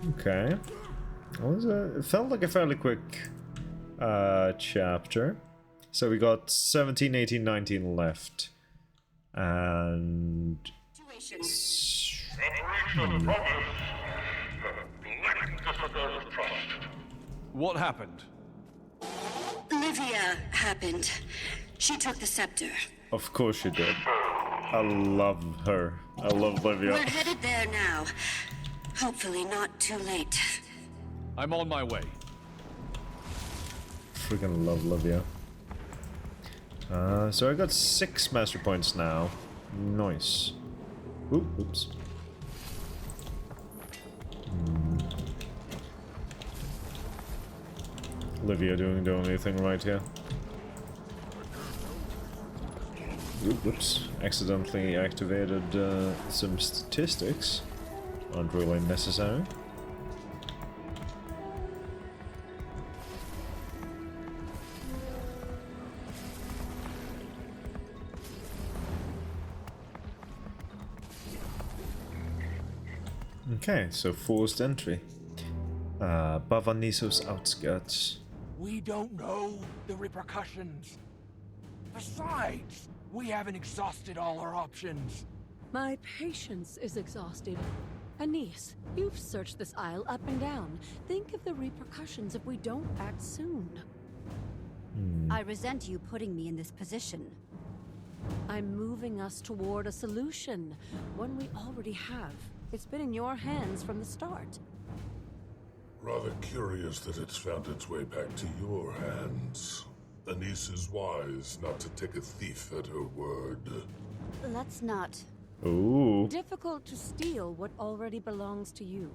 Okay. It felt like a fairly quick chapter. So we got 17, 18, 19 left. And... What happened? Livia happened. She took the scepter. Of course she did. I love her. I love Livia. We're headed there now. Hopefully not too late. I'm on my way. Freaking love Livia. So I got 6 master points now. Nice. Oops. Livia doing the only thing right here. Whoops. Accidentally activated some statistics. Aren't really necessary. Okay, so forced entry. Bavanisos outskirts. We don't know the repercussions. Besides, we haven't exhausted all our options. My patience is exhausted. Anise, you've searched this isle up and down. Think of the repercussions if we don't act soon. I resent you putting me in this position. I'm moving us toward a solution, one we already have. It's been in your hands from the start. Rather curious that it's found its way back to your hands. Anise is wise not to take a thief at her word. Let's not. Ooh. Difficult to steal what already belongs to you.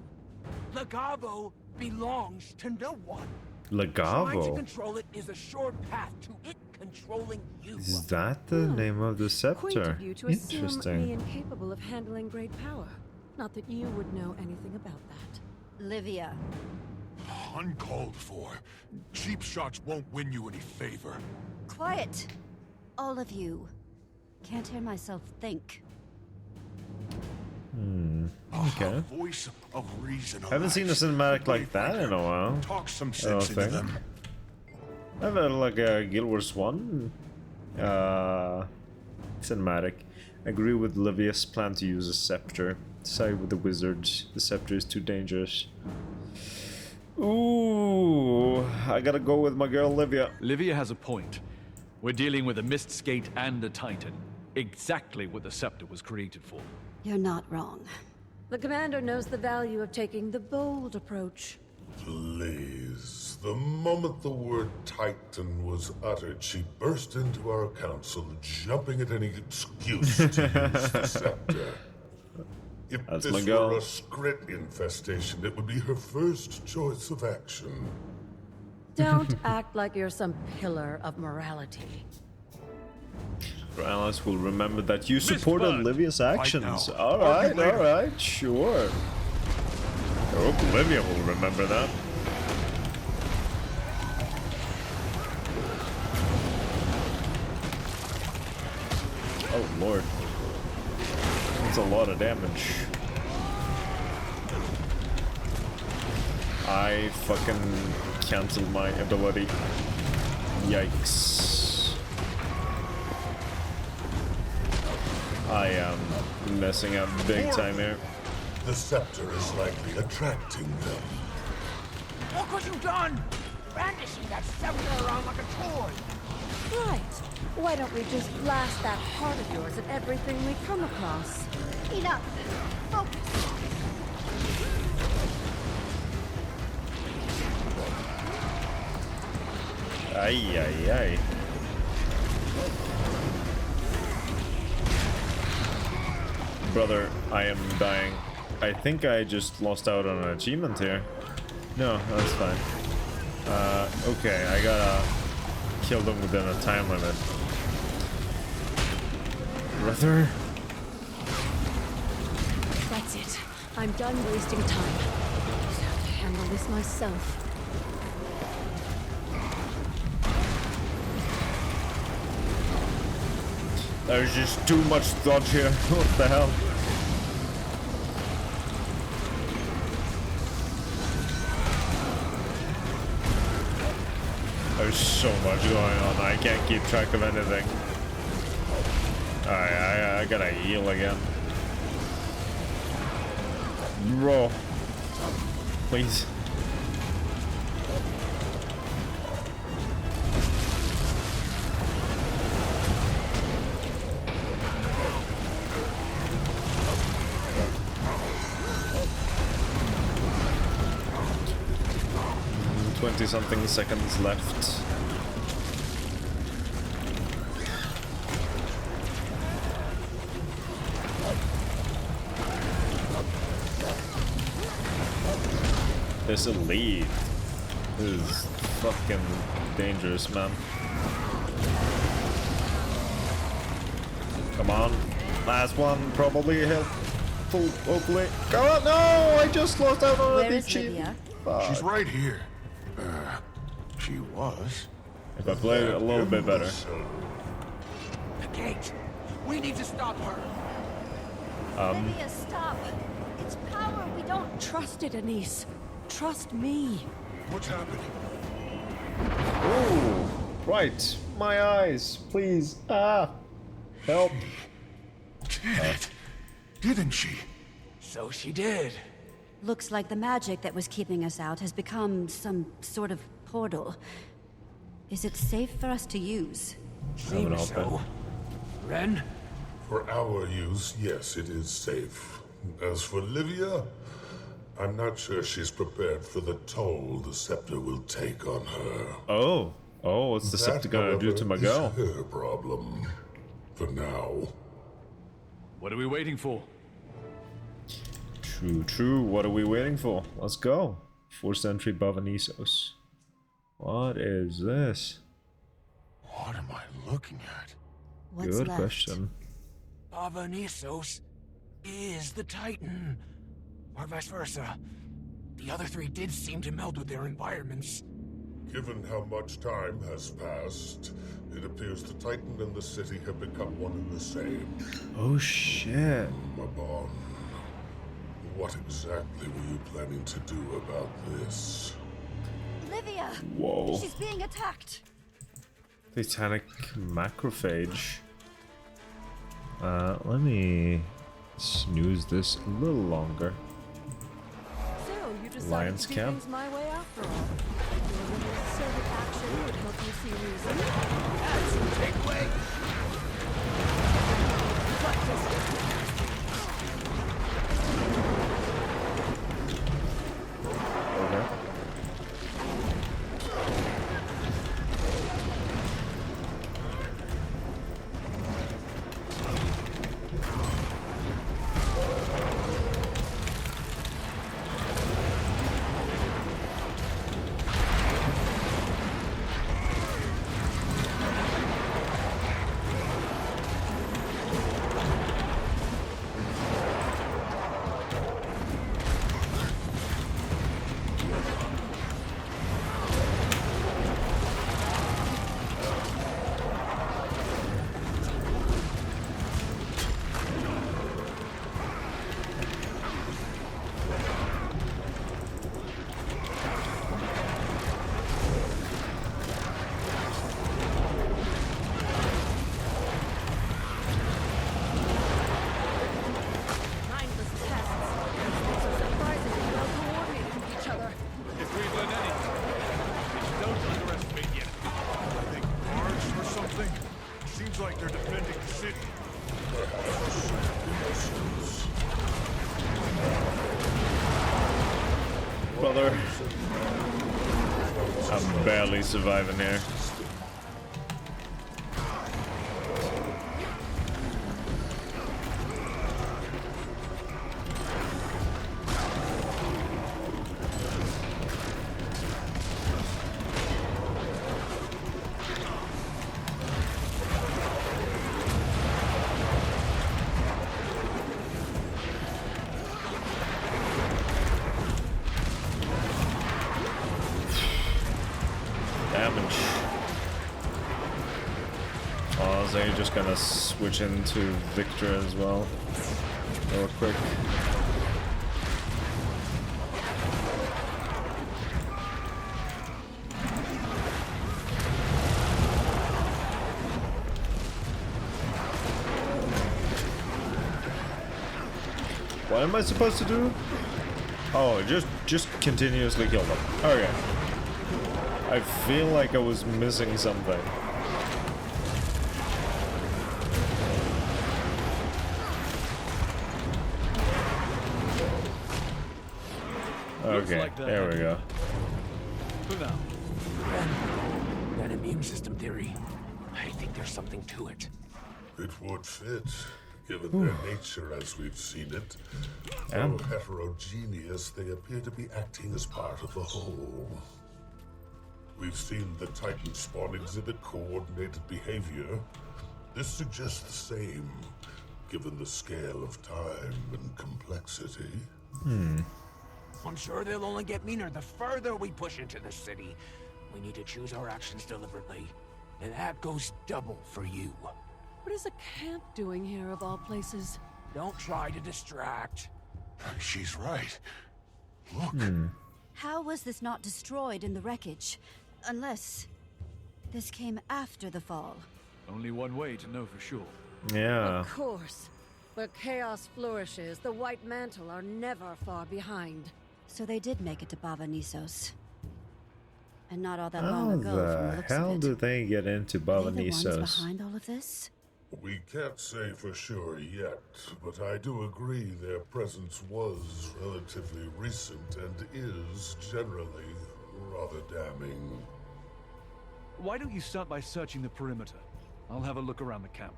Legavo belongs to no one. Trying to Legavo? control it is a sure path to it controlling you. Is that the name of the Quaint scepter? of you to assume me Interesting. incapable of handling great power. Not that you would know anything about that. Livia. Uncalled for. Cheap shots won't win you any favor. Quiet! All of you. Can't hear myself think. Okay. A voice of reason. Haven't seen a cinematic like that in a while. Talk some I don't sense into think. them. I've had like a Guild Wars 1 cinematic. I agree with Livia's plan to use a scepter. Side with the wizards. The scepter is too dangerous. Ooh, I gotta go with my girl Livia. Livia has a point. We're dealing with a mist skate and a titan. Exactly what the scepter was created for. You're not wrong. The commander knows the value of taking the bold approach. Please. The moment the word Titan was uttered, she burst into our council, jumping at any excuse to use the scepter. If That's my this girl. were a Skrit infestation, it would be her first choice of action. Don't act like you're some pillar of morality. Alice will remember that you supported Blood. Livia's actions. now. Alright, Argue later. alright, sure. I hope Livia will remember that. Oh lord. That's a lot of damage. I fucking canceled my ability. Yikes. I am messing up big time here. The scepter is likely attracting them. Look what you've done! Brandishing that scepter around like a toy! Right. Why don't we just blast that heart of yours at everything we come across? Enough. Focus. Ay, ay, ay. Brother, I am dying. I think I just lost out on an achievement here. No, that's fine. Okay, I gotta kill them within a time limit. Brother? That's it. I'm done wasting time. Just have to handle this myself. There's just too much dodge here. What the hell? There's so much going on. I can't keep track of anything. Alright, I gotta heal again. Bro. Please. Something seconds left. There's a lead. This is fucking dangerous, man. Come on. Last one, probably helpful, hopefully. Come on, no! I just lost out on Where the is Livia? She's right here. She was. If I played it a little bit better. The gate! We need to stop her! Livia, stop. It's power we don't Trust it, Anise. Trust me. What's happening? Oh, right. My eyes, please. Ah, help. Did it? Didn't she? So she did. Looks like the magic that was keeping us out has become some sort of portal. Is it safe for us to use? Seems so. Ren? For our use, yes, it is safe. As for Livia, I'm not sure she's prepared for the toll the scepter will take on her. Oh, what's the scepter gonna do to my girl? Is her problem. For now. What are we waiting for? True. What are we waiting for? Let's go. 4th century Bavanisos. What is this? What am I looking at? What's Good left? question. Bavanisos is the Titan. Or vice versa. The other three did seem to meld with their environments. Given how much time has passed, it appears the Titan and the city have become one and the same. Oh shit. Mabon, what exactly were you planning to do about this? Livia! Whoa. She's being attacked! Titanic macrophage. Let me snooze this a little longer. So, you decided Lion's to do camp. things my way after all. Your little servant action would help you see reason. That's take away. Okay. brother. I'm barely surviving here. Damage. Oh, so you're just gonna switch into Victor as well, real quick. What am I supposed to do? Oh, just continuously kill them. Okay. I feel like I was missing something. Okay, like that. there we go. For now. That immune system theory, I think there's something to it. It would fit, given their nature as we've seen it. Though heterogeneous, they appear to be acting as part of the whole. We've seen the Titan spawn exhibit coordinated behavior. This suggests the same, given the scale of time and complexity. I'm sure they'll only get meaner the further we push into the city. We need to choose our actions deliberately. And that goes double for you. What is a camp doing here of all places? Don't try to distract. She's right. Look. How was this not destroyed in the wreckage? Unless this came after the fall. Only one way to know for sure. Yeah. Of course. Where chaos flourishes, the White Mantle are never far behind. So they did make it to Bava Nisos. And not all that How long ago from the the looks hell of it. did they get into Are they the Bava ones Nisos? behind all of this? We can't say for sure yet, but I do agree their presence was relatively recent and is generally rather damning. Why don't you start by searching the perimeter? I'll have a look around the camp.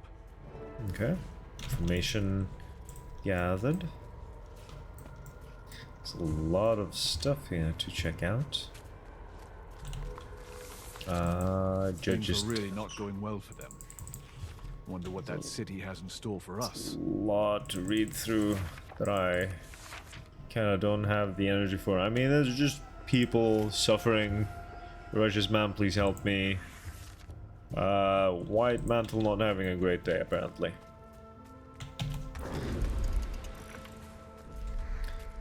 Okay. Information gathered. There's a lot of stuff here to check out. Judges. Things are really not going well for them. Wonder what that city has in store for us. Lot to read through that I kind of don't have the energy for. I mean, there's just people suffering. Righteous man, please help me. White Mantle not having a great day, apparently.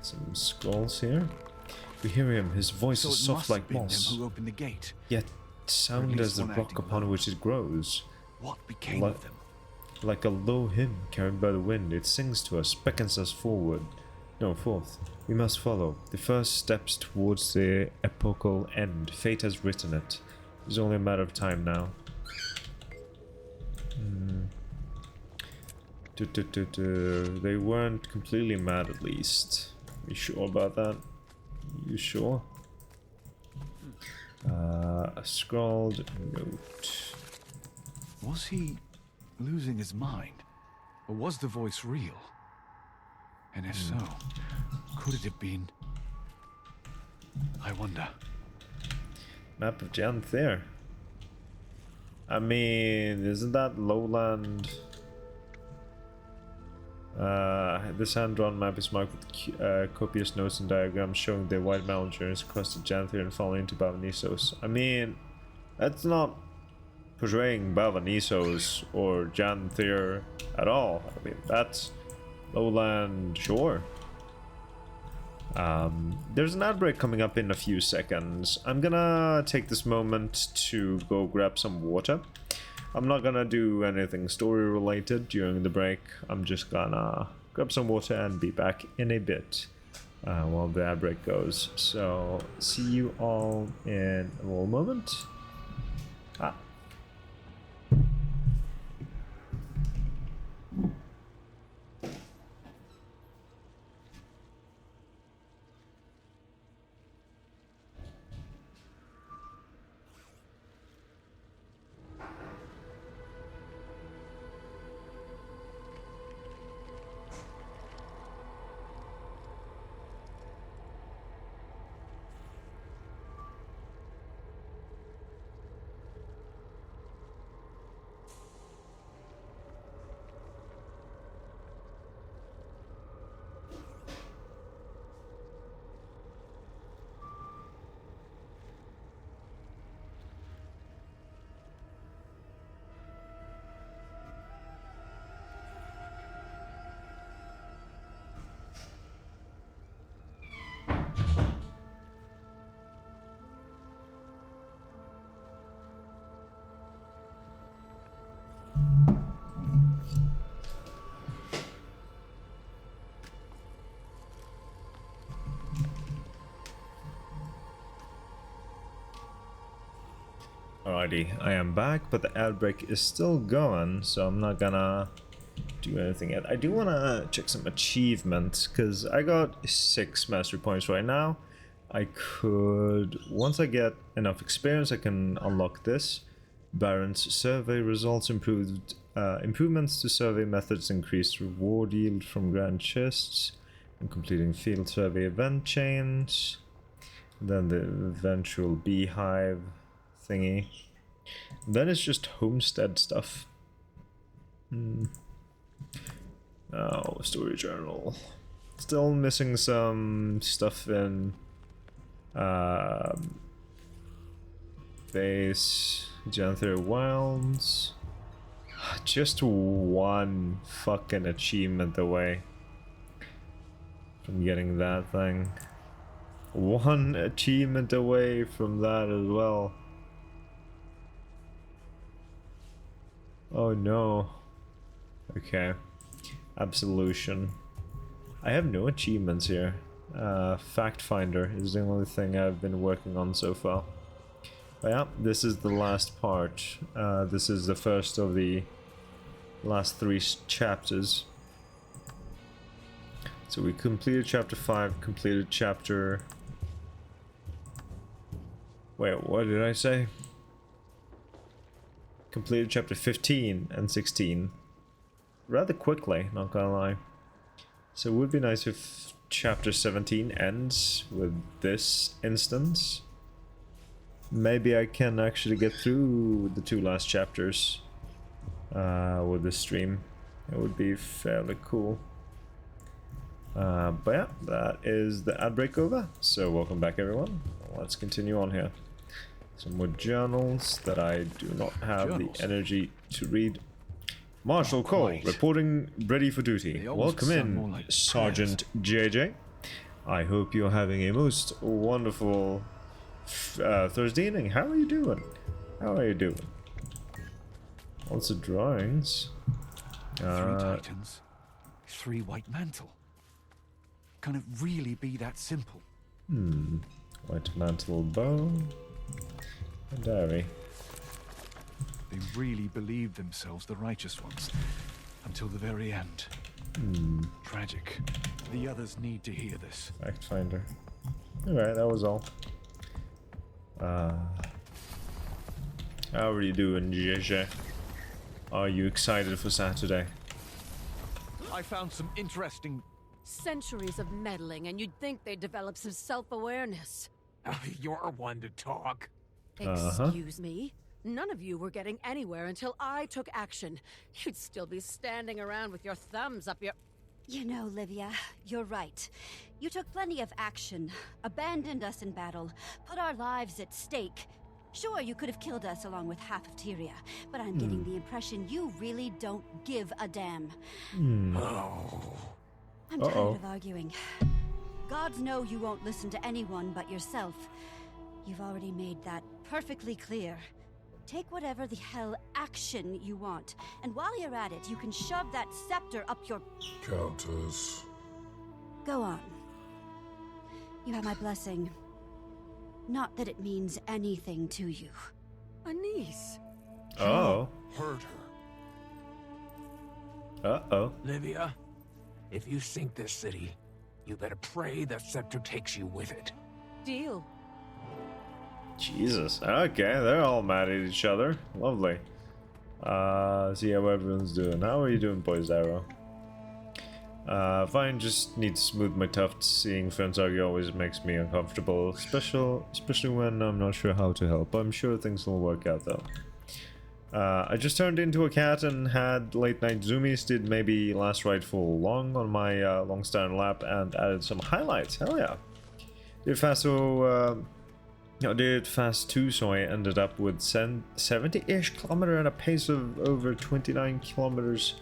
Some scrolls here. We hear him. His voice So is it soft must like have been moss, them who opened the gate. yet sound least as the one rock acting upon alone. which it grows. What became Like- of them? Like a low hymn carried by the wind, it sings to us, beckons us forward. No, forth. We must follow. The first steps towards the epochal end. Fate has written it. It's only a matter of time now. They weren't completely mad, at least. You sure about that? You sure? A scrawled note. Was he losing his mind? Or was the voice real? And if so, could it have been? I wonder. Map of Janthir. I mean, isn't that lowland? This hand-drawn map is marked with copious notes and diagrams showing the White Mountain journeys across the Janthir and falling into Bava Nisos. I mean, that's not portraying Bava Nisos or Janthir at all. I mean, that's lowland, sure. There's an outbreak coming up in a few seconds. I'm gonna take this moment to go grab some water. I'm not gonna do anything story related during the break. I'm just gonna grab some water and be back in a bit while the outbreak goes. So see you all in a little moment. Alrighty, I am back, but the ad break is still going, so I'm not gonna do anything yet. I do want to check some achievements, because I got 6 mastery points right now. I could, once I get enough experience, I can unlock this. Baron's survey results improved. Improvements to survey methods increased reward yield from grand chests and completing field survey event chains. Then the eventual beehive thingy. Then it's just homestead stuff. Oh, story journal. Still missing some stuff in base Janthir Wilds. Just one fucking achievement away from getting that thing. One achievement away from that as well. Oh no. Okay. Absolution. I have no achievements here. Fact Finder is the only thing I've been working on so far. But yeah, this is the last part. This is the first of the last 3 chapters. So we completed chapter 5, completed chapter... Wait, what did I say? Completed chapter 15 and 16. Rather quickly, not gonna lie. So it would be nice if chapter 17 ends with this instance. Maybe I can actually get through the 2 last chapters with this stream. It would be fairly cool. But yeah, that is the ad break over. So welcome back everyone. Let's continue on here. Some more journals that I do not have the energy to read. Marshal Cole, reporting ready for duty. Welcome in, like Sergeant JJ. I hope you're having a most wonderful Thursday evening. How are you doing? How are you doing? Lots of drawings. 3 titans, 3 white mantle. Can it really be that simple? White mantle bow. A diary. They really believed themselves the righteous ones until the very end. Tragic. The others need to hear this. Fact Finder. Alright, that was all. How are you doing, JJ? Are you excited for Saturday? I found some interesting... Centuries of meddling, and you'd think they'd develop some self-awareness. You're one to talk. Excuse me? None of you were getting anywhere until I took action. You'd still be standing around with your thumbs up your... You know, Livia, you're right. You took plenty of action, abandoned us in battle, put our lives at stake. Sure, you could have killed us along with half of Tyria, but I'm getting the impression you really don't give a damn. I'm tired of arguing. Gods know you won't listen to anyone but yourself. You've already made that perfectly clear. Take whatever the hell action you want, and while you're at it, you can shove that scepter up your... Countess. Go on. You have my blessing. Not that it means anything to you. Anise. Oh. Heard her. Uh-oh. Livia, if you sink this city, you better pray the scepter takes you with it. Deal. Jesus. Okay, they're all mad at each other. Lovely. See how everyone's doing. How are you doing, Boys Arrow? Fine, just need to smooth my tufts. Seeing friends argue always makes me uncomfortable, especially when I'm not sure how to help. I'm sure things will work out though. I just turned into a cat and had late night zoomies, did maybe last ride full long on my long stand lap and added some highlights. Hell yeah. Did fast too, so I ended up with 70-ish kilometer at a pace of over 29 kilometers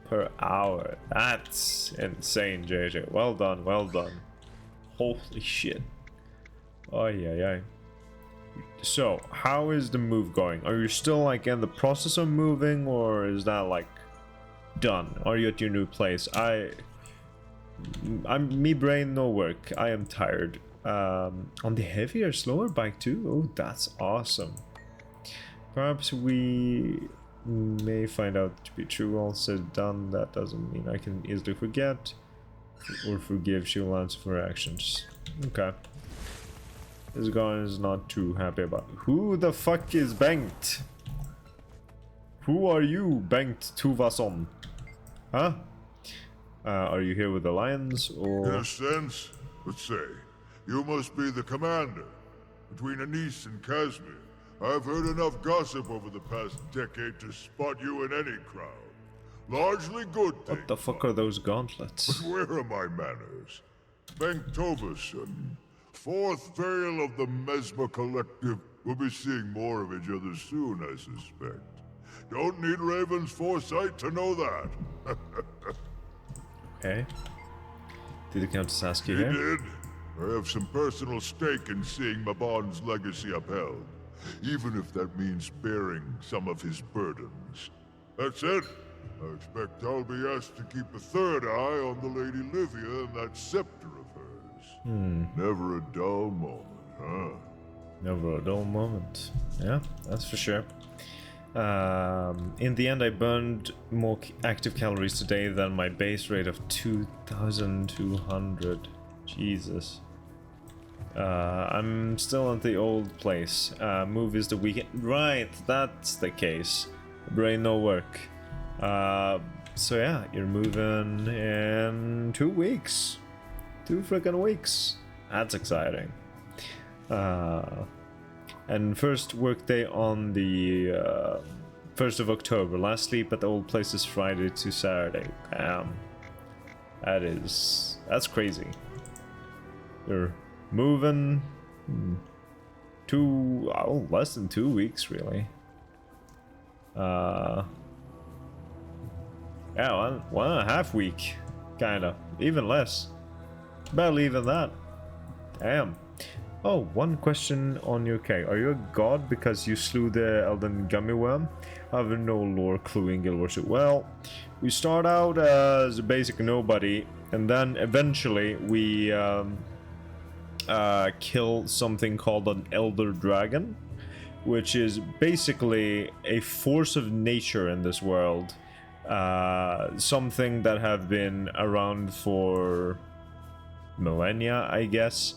per hour. That's insane, JJ. Well done, well done. Holy shit. Oh yeah. So, how is the move going? Are you still like in the process of moving, or is that like done? Are you at your new place? Me brain no work. I am tired. On the heavier, slower bike too. Oh, that's awesome. Perhaps we may find out to be true. All said done, that doesn't mean I can easily forget or forgive. She will answer for her actions. Okay. This guy is not too happy about. Who the fuck is Bengt? Who are you, Bengt Tuvason? Huh? Are you here with the lions, or...? In a sense, let's say, you must be the commander. Between Anise and Casimir, I've heard enough gossip over the past decade to spot you in any crowd. Largely good things. What the fuck are those gauntlets? But where are my manners? Bengt Toverson, fourth Vale of the Mesmer Collective. We'll be seeing more of each other soon, I suspect. Don't need Raven's foresight to know that. Okay. Did the Countess ask you He here? did. I have some personal stake in seeing Mabon's legacy upheld, even if that means bearing some of his burdens. That's it. I expect I'll be asked to keep a third eye on the Lady Livia and that scepter of hers. Never a dull moment, huh? Never a dull moment. Yeah, that's for sure. In the end, I burned more active calories today than my base rate of 2,200. Jesus. I'm still at the old place. Move is the weekend. Right, that's the case. Brain no work. So yeah, you're moving in 2 weeks. 2 freaking weeks. That's exciting. And first workday on the 1st of October. Last sleep at the old place is Friday to Saturday. Damn. That's crazy. You're moving less than 2 weeks, really. Yeah, 1.5 week, kinda. Even less. Barely even that. Damn. Oh, one question on your K. Are you a god because you slew the Elden Gummy Worm? I have no lore clue in Guild Wars. Well, we start out as a basic nobody, and then eventually we kill something called an Elder Dragon, which is basically a force of nature in this world. Something that have been around for millennia, I guess.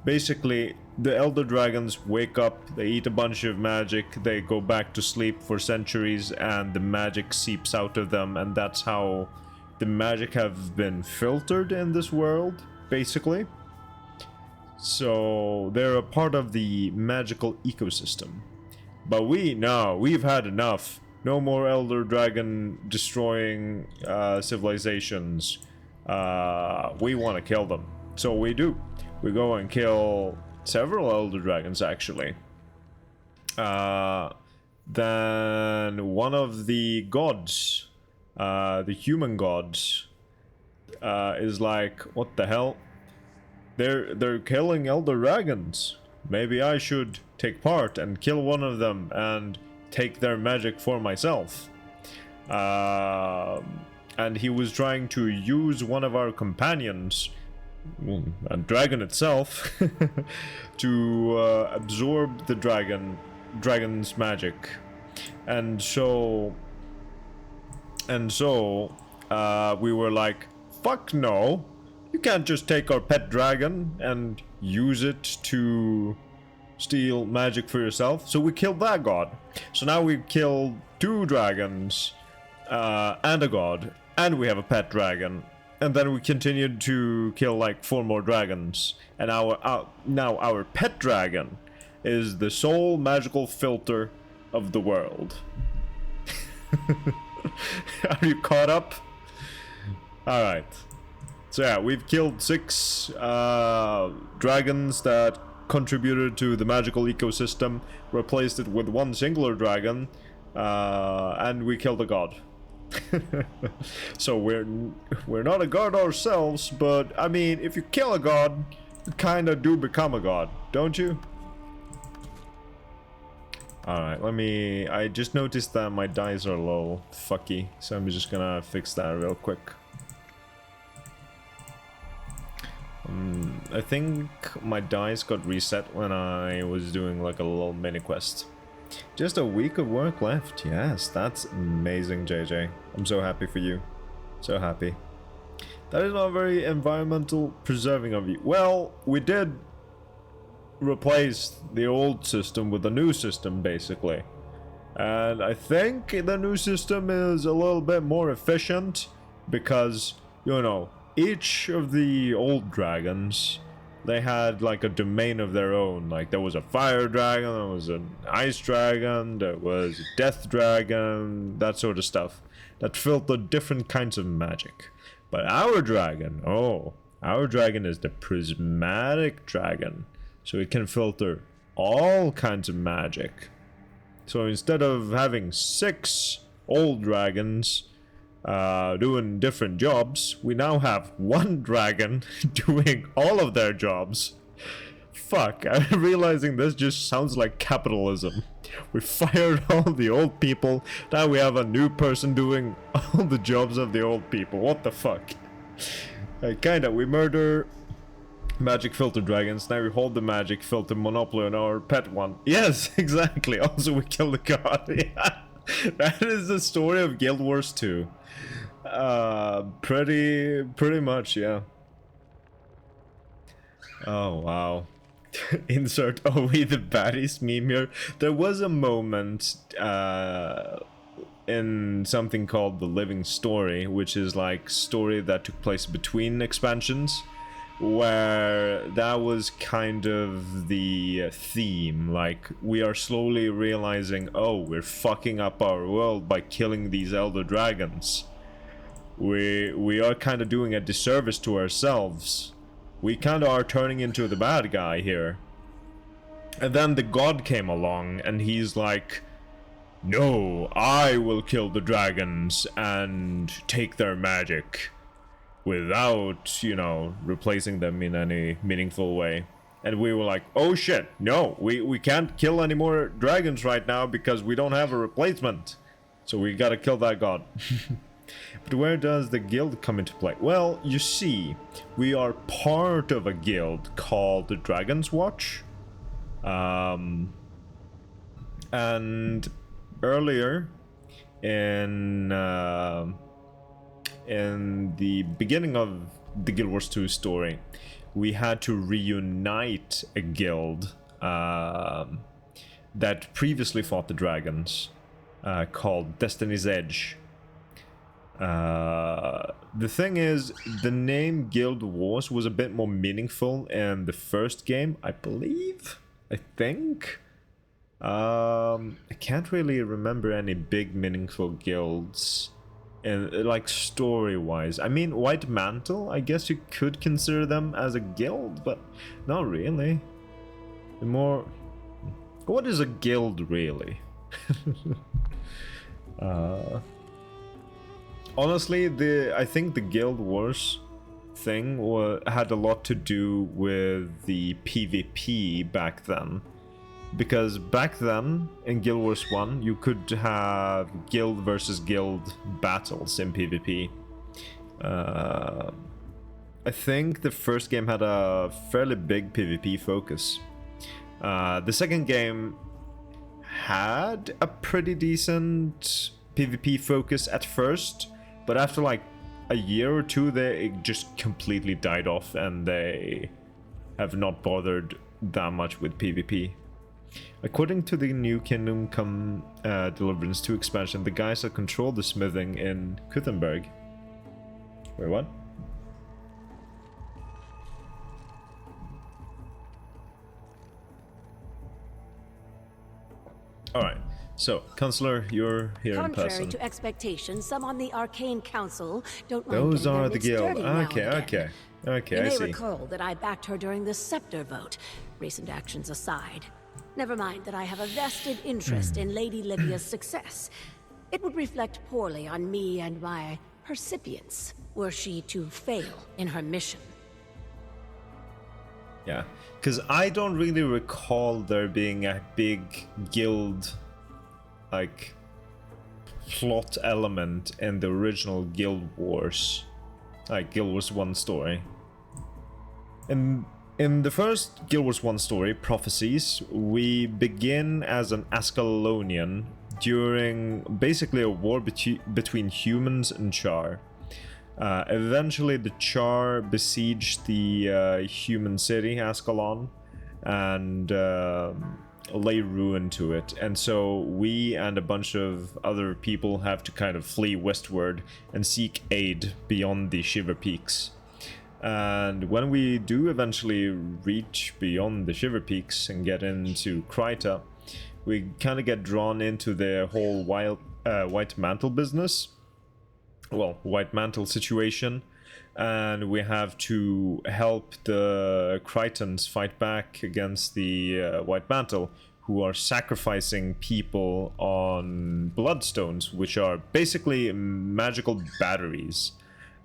Basically, the Elder Dragons wake up, they eat a bunch of magic, they go back to sleep for centuries, and the magic seeps out of them, and that's how the magic have been filtered in this world, basically. So, they're a part of the magical ecosystem. But we've had enough. No more Elder Dragon destroying civilizations. We want to kill them. So we do. We go and kill several Elder Dragons, actually. Then one of the gods, the human gods, is like, what the hell? They're killing Elder Dragons. Maybe I should take part and kill one of them and take their magic for myself. And he was trying to use one of our companions, a dragon itself, to absorb the dragon's magic. And so we were like, fuck no, you can't just take our pet dragon and use it to steal magic for yourself. So we killed that god. So now we've killed 2 dragons and a god, and we have a pet dragon. And then we continued to kill like 4 more dragons. And now our pet dragon is the sole magical filter of the world. Are you caught up? Alright. So yeah, we've killed 6 dragons that contributed to the magical ecosystem, replaced it with 1 singular dragon, and we killed a god. So we're not a god ourselves, but I mean, if you kill a god, you kinda do become a god, don't you? Alright, I just noticed that my dice are low, fucky, so I'm just gonna fix that real quick. I think my dice got reset when I was doing like a little mini quest. Just a week of work left. Yes, that's amazing, JJ. I'm so happy for you. So happy. That is not very environmental preserving of you. Well, we did replace the old system with a new system, basically. And I think the new system is a little bit more efficient because, you know, each of the old dragons, they had like a domain of their own. Like there was a fire dragon, there was an ice dragon, there was a death dragon, that sort of stuff. That filtered different kinds of magic. But our dragon, our dragon is the prismatic dragon. So it can filter all kinds of magic. So instead of having 6 old dragons doing different jobs, we now have 1 dragon doing all of their jobs. Fuck, I'm realizing this just sounds like capitalism. We fired all the old people, now we have a new person doing all the jobs of the old people. What the fuck? Kinda, we murder magic filter dragons, now we hold the magic filter monopoly on our pet one. Yes, exactly. Also we kill the god. Yeah. That is the story of Guild Wars 2. Pretty much, yeah. Oh wow. Insert we the baddies meme here. There was a moment in something called The Living Story, which is like story that took place between expansions, where that was kind of the theme. Like, we are slowly realizing, oh, we're fucking up our world by killing these elder dragons. We are kind of doing a disservice to ourselves. We kind of are turning into the bad guy here. And then the god came along and he's like, no, I will kill the dragons and take their magic without, you know, replacing them in any meaningful way. And we were like, oh shit, no, we can't kill any more dragons right now because we don't have a replacement. So we gotta kill that god. But where does the guild come into play? Well, you see, we are part of a guild called the Dragon's Watch. And earlier in the beginning of the Guild Wars 2 story, we had to reunite a guild that previously fought the dragons, called Destiny's Edge. The thing is, the name Guild Wars was a bit more meaningful in the first game, I believe. I think. I can't really remember any big meaningful guilds, in like story-wise. I mean, White Mantle, I guess you could consider them as a guild, but not really. The more, what is a guild really? Honestly, I think the Guild Wars thing had a lot to do with the PvP back then. Because back then, in Guild Wars 1, you could have guild versus guild battles in PvP. I think the first game had a fairly big PvP focus. The second game had a pretty decent PvP focus at first, but after like a year or two, it just completely died off and they have not bothered that much with PvP. According to the New Kingdom Come Deliverance 2 expansion, the guys that control the smithing in Kuthenberg. Wait, what? Alright, so, Counselor, you're here in person. Contrary to expectations, some on the Arcane Council don't mind Those getting are their the mitts guild. dirty now Okay, and again. okay. Okay, You I may see. recall that I backed her during the Scepter vote, recent actions aside. Never mind that I have a vested interest in Lady Livia's success. It would reflect poorly on me and my percipients were she to fail in her mission. Yeah, because I don't really recall there being a big guild, like, plot element in the original Guild Wars, like Guild Wars 1 story. And In the first Guild Wars 1 story, Prophecies, we begin as an Ascalonian during basically a war between humans and Char. Eventually the Char besieged the human city, Ascalon, and lay ruin to it. And so we and a bunch of other people have to kind of flee westward and seek aid beyond the Shiver Peaks. And when we do eventually reach beyond the Shiver Peaks and get into Kryta, we kind of get drawn into the whole White Mantle business. Well, White Mantle situation. And we have to help the Krytans fight back against the White Mantle, who are sacrificing people on bloodstones, which are basically magical batteries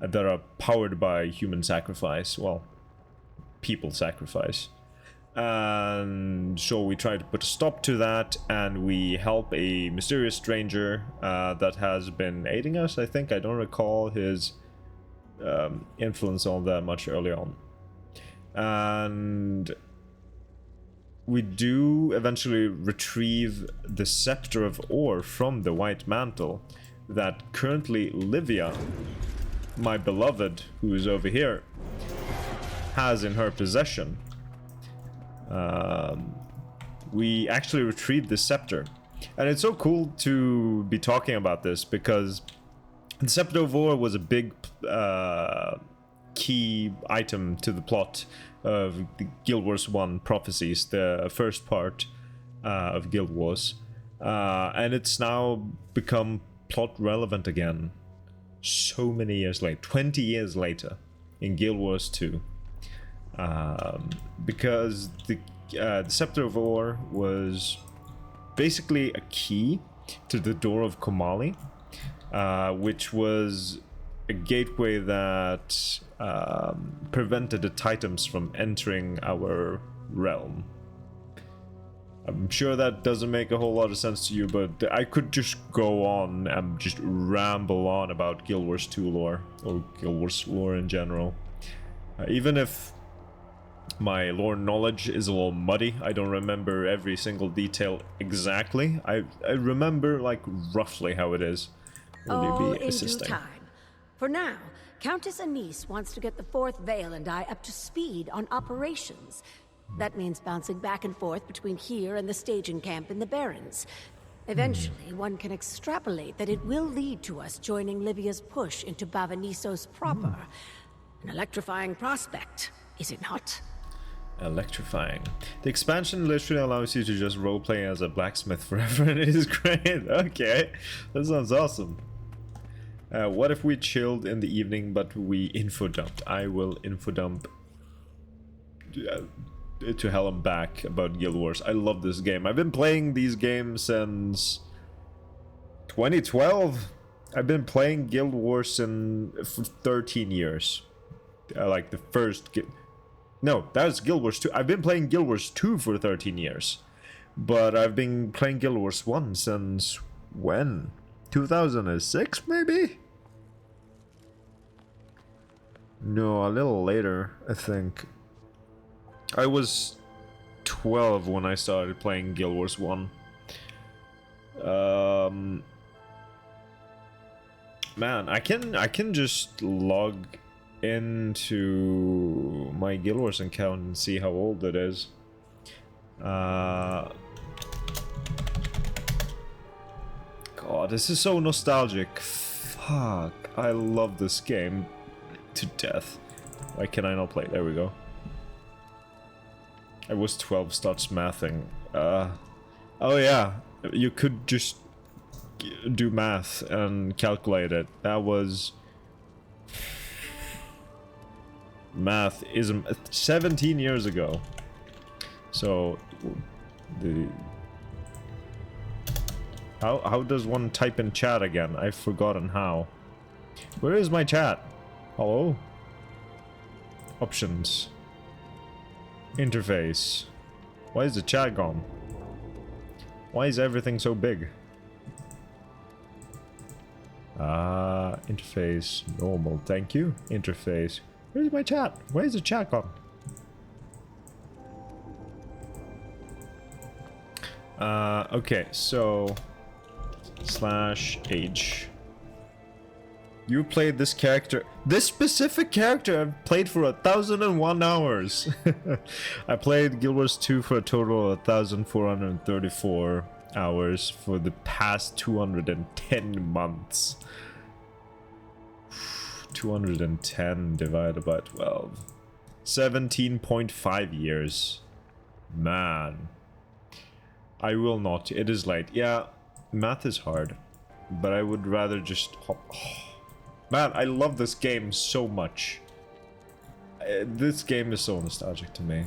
that are powered by human sacrifice, well, people sacrifice. And so we try to put a stop to that, and we help a mysterious stranger that has been aiding us, I think. I don't recall his influence all that much early on. And we do eventually retrieve the Scepter of Ore from the White Mantle that currently Livia, my beloved, who is over here, has in her possession. We actually retrieved the scepter, and it's so cool to be talking about this because the Scepter of Ore was a big key item to the plot of the Guild Wars 1 Prophecies, the first part of Guild Wars, and it's now become plot relevant again. So many years later, 20 years later, in Guild Wars 2, because the Scepter of Ore was basically a key to the Door of Komali, which was a gateway that prevented the Titans from entering our realm. I'm sure that doesn't make a whole lot of sense to you, but I could just go on and just ramble on about Guild Wars 2 lore, or Guild Wars lore in general. Even if my lore knowledge is a little muddy, I don't remember every single detail exactly. I remember, like, roughly how it is. All in due time. For now, Countess Anise wants to get the Fourth Veil and I up to speed on operations. That means bouncing back and forth between here and the staging camp in the Barrens. Eventually, one can extrapolate that it will lead to us joining Livia's push into Bavanisos proper. An electrifying prospect, is it not? Electrifying. The expansion literally allows you to just roleplay as a blacksmith forever, and it is great. Okay, that sounds awesome. What if we chilled in the evening, but we info dumped? I will info dump to hell and back about Guild Wars. I love this game. I've been playing these games since 2012. I've been playing Guild Wars for 13 years. Like the first... No, that was Guild Wars 2. I've been playing Guild Wars 2 for 13 years. But I've been playing Guild Wars 1 since... when? 2006, maybe? No, a little later, I think. I was 12 when I started playing Guild Wars 1. Man, I can just log into my Guild Wars account and see how old it is. God, this is so nostalgic. Fuck, I love this game to death. Why can I not play? There we go. I was 12, starts mathing. Oh yeah, you could just do math and calculate it. That was... math is 17 years ago. So the... How does one type in chat again? I've forgotten how. Where is my chat? Hello? Options. Interface. Why is the chat gone? Why is everything so big? Interface. Normal. Thank you. Interface. Where's my chat? Why is the chat gone? Okay, so /age. You played this character. This specific character I've played for 1,001 hours. I played Guild Wars 2 for a total of 1,434 hours for the past 210 months. 210 divided by 12. 17.5 years. Man. I will not. It is late. Yeah, math is hard. But I would rather just hop. Oh, man, I love this game so much. This game is so nostalgic to me.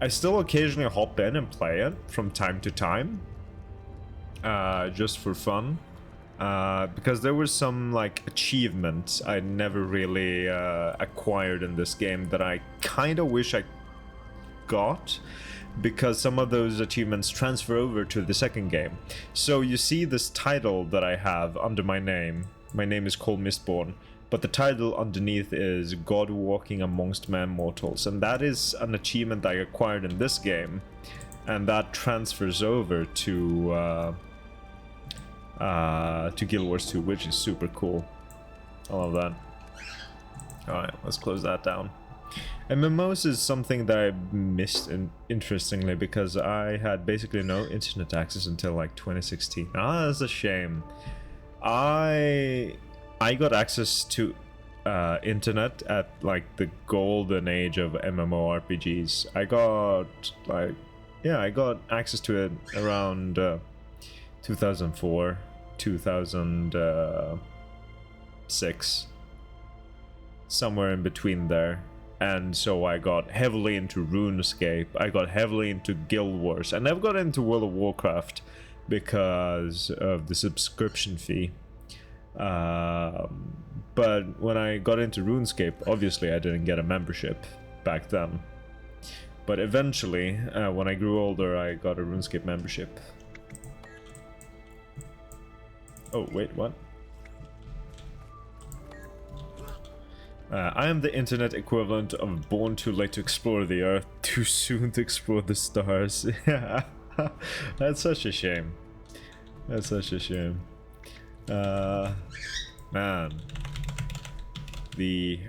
I still occasionally hop in and play it from time to time. Just for fun. Because there were some like achievements I never really acquired in this game that I kind of wish I got, because some of those achievements transfer over to the second game. So you see this title that I have under my name. My name is Cole Mistborn, but the title underneath is God Walking Amongst Men Mortals, and that is an achievement I acquired in this game, and that transfers over to Guild Wars 2, which is super cool. I love that. Alright, let's close that down. MMOs is something that I missed, interestingly, because I had basically no internet access until like 2016. Ah, that's a shame. I got access to internet at like the golden age of MMORPGs. I got access to it around 2004, 2006, somewhere in between there. And so I got heavily into RuneScape, I got heavily into Guild Wars, and I've got into World of Warcraft because of the subscription fee. But when I got into RuneScape, obviously I didn't get a membership back then. But eventually, when I grew older, I got a RuneScape membership. Oh, wait, what? I am the internet equivalent of born too late to explore the earth, too soon to explore the stars. Yeah, that's such a shame. That's such a shame. Man. The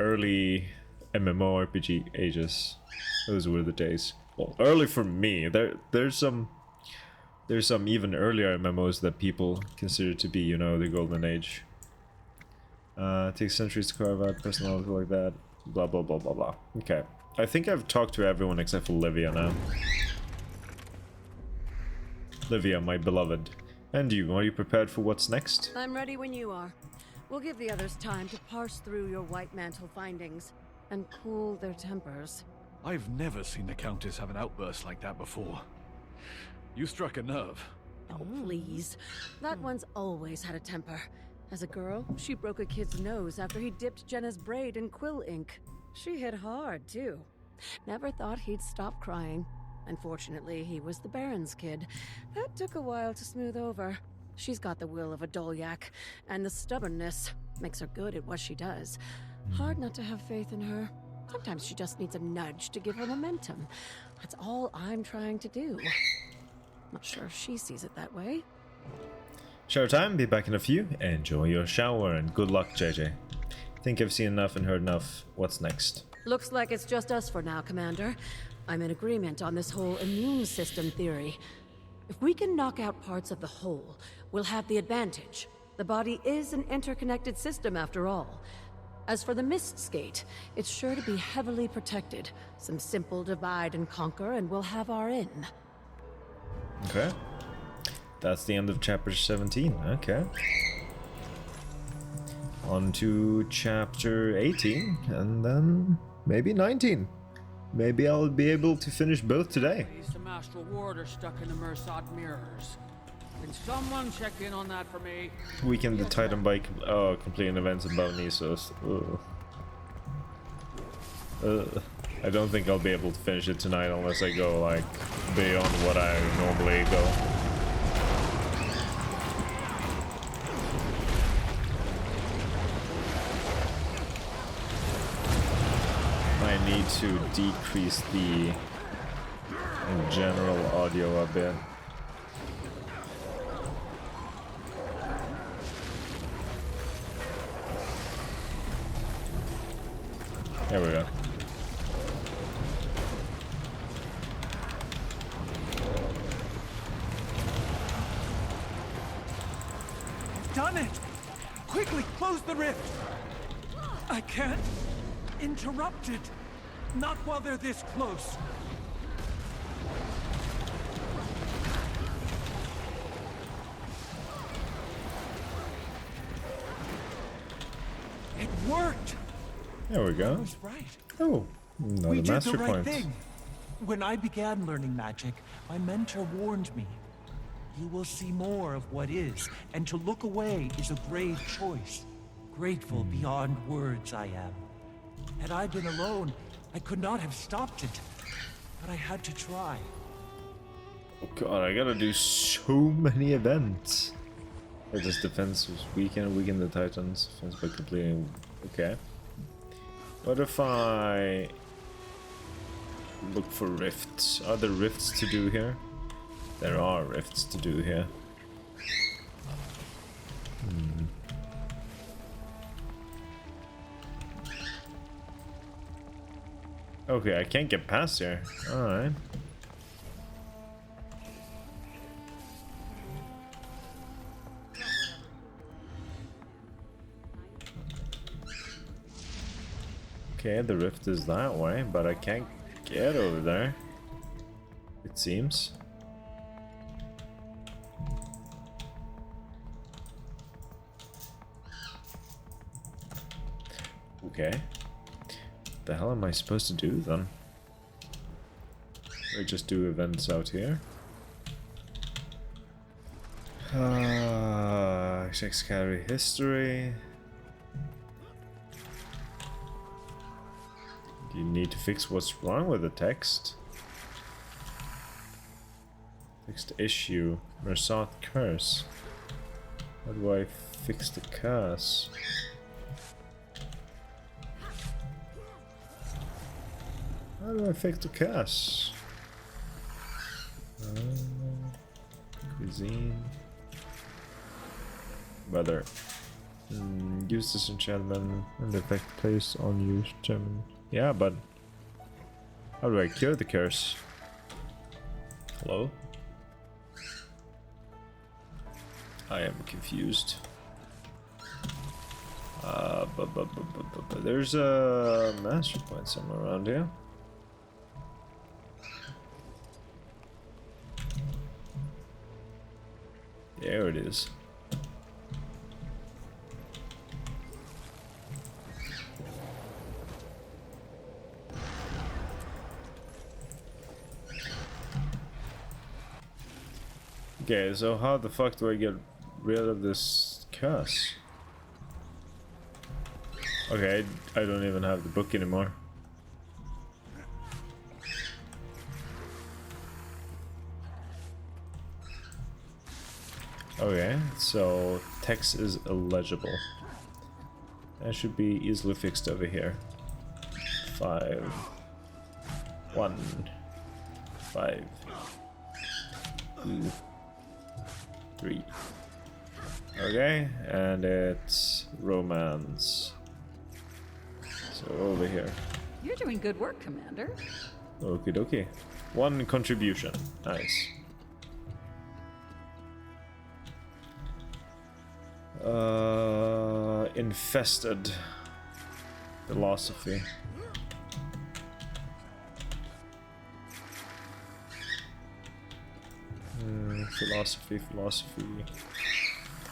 early MMORPG ages. Those were the days. Well, early for me. There's some even earlier MMOs that people consider to be, you know, the golden age. Takes centuries to carve out personality like that. Blah, blah, blah, blah, blah. Okay. I think I've talked to everyone except for Livia now. Livia, my beloved. And you, are you prepared for what's next? I'm ready when you are. We'll give the others time to parse through your White Mantle findings and cool their tempers. I've never seen the Countess have an outburst like that before. You struck a nerve. Oh, please. That one's always had a temper. As a girl, she broke a kid's nose after he dipped Jenna's braid in quill ink. She hit hard, too. Never thought he'd stop crying. Unfortunately, he was the Baron's kid. That took a while to smooth over. She's got the will of a Dolyak, and the stubbornness makes her good at what she does. Hard not to have faith in her. Sometimes she just needs a nudge to give her momentum. That's all I'm trying to do. Not sure if she sees it that way. Shower time, be back in a few. Enjoy your shower and good luck, JJ. Think I've seen enough and heard enough. What's next? Looks like it's just us for now, Commander. I'm in agreement on this whole immune system theory. If we can knock out parts of the whole, we'll have the advantage. The body is an interconnected system after all. As for the Mist's Gate, it's sure to be heavily protected. Some simple divide and conquer and we'll have our in. Okay. That's the end of chapter 17. Okay. On to chapter 18, and then maybe 19. Maybe I'll be able to finish both today. Some astral ward are stuck in the Mersat mirrors. Can someone check in on that for me? Weekend the Titan bike. Oh, completing events above Nisos. I don't think I'll be able to finish it tonight unless I go like beyond what I normally go. I need to decrease the in general audio a bit. There we go. Done it! Quickly, close the rift! I can't interrupt it. Not while they're this close. It worked! There we go. I was right. Oh, another We did master the right point. thing. When I began learning magic, my mentor warned me. You will see more of what is, and to look away is a brave choice. Grateful beyond words I am. Had I been alone, I could not have stopped it. But I had to try. Oh god, I gotta do so many events. This defense was weaken the Titans. Defense by completing. Okay. What if I look for rifts? Are there rifts to do here? There are rifts to do here. Okay, I can't get past here. Alright. Okay, the rift is that way, but I can't get over there, it seems. Okay. What the hell am I supposed to do then? Or just do events out here? Checks carry history. You need to fix what's wrong with the text. Text issue. Mersat curse. How do I fix the curse? How do I fix the curse? Cuisine. Weather. Use this enchantment and the effect placed on you. Yeah, but how do I cure the curse? Hello? I am confused. There's a master point somewhere around here. There it is. Okay, so how the fuck do I get rid of this curse? Okay, I don't even have the book anymore. Okay, so text is illegible. That should be easily fixed over here. 5 1 5 2 3. Okay, and it's romance. So over here. You're doing good work, Commander. Okie dokie. 1 contribution. Nice. Infested philosophy. Philosophy.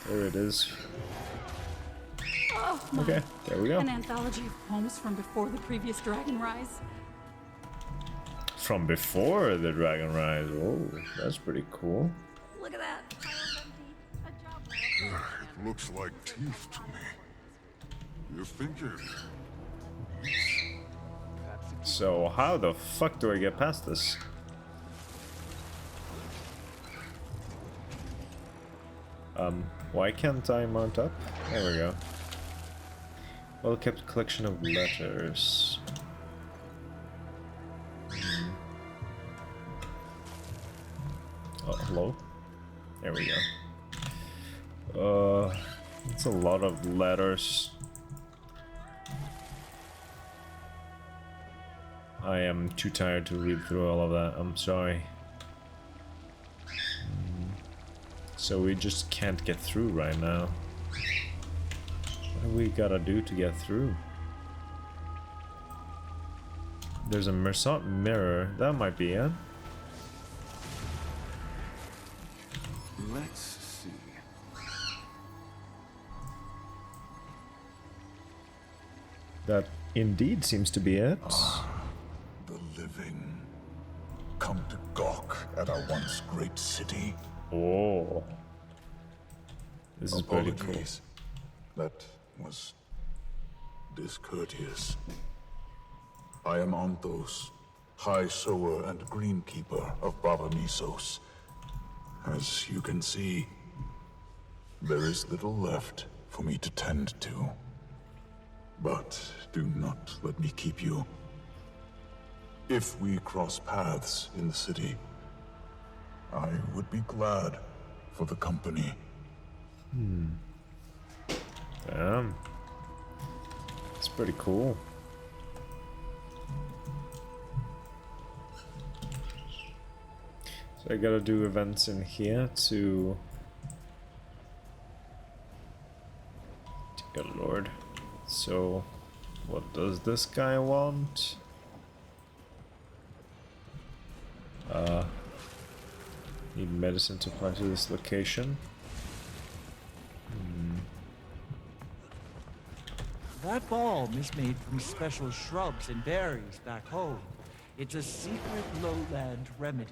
There it is. Oh, my. Okay, there we go. An anthology of poems from before the previous Dragon Rise. From before the Dragon Rise. Oh, that's pretty cool. Look at that. It looks like teeth to me. You think it? So how the fuck do I get past this? Why can't I mount up? There we go. Well kept collection of letters. Hello? There we go. It's a lot of letters. I am too tired to read through all of that, I'm sorry. So we just can't get through right now. What do we gotta do to get through? There's a Mersat mirror, that might be it. Let's see. That indeed seems to be it. The living come to gawk at our once great city. Oh. This is pretty cool. Apologies. That was discourteous. I am Anthos, High Sower and Greenkeeper of Baba Misos. As you can see, there is little left for me to tend to. But do not let me keep you. If we cross paths in the city, I would be glad for the company. Damn. It's pretty cool. So I gotta do events in here to... Good lord. So, what does this guy want? Need medicine to apply to this location. That balm is made from special shrubs and berries back home. It's a secret lowland remedy.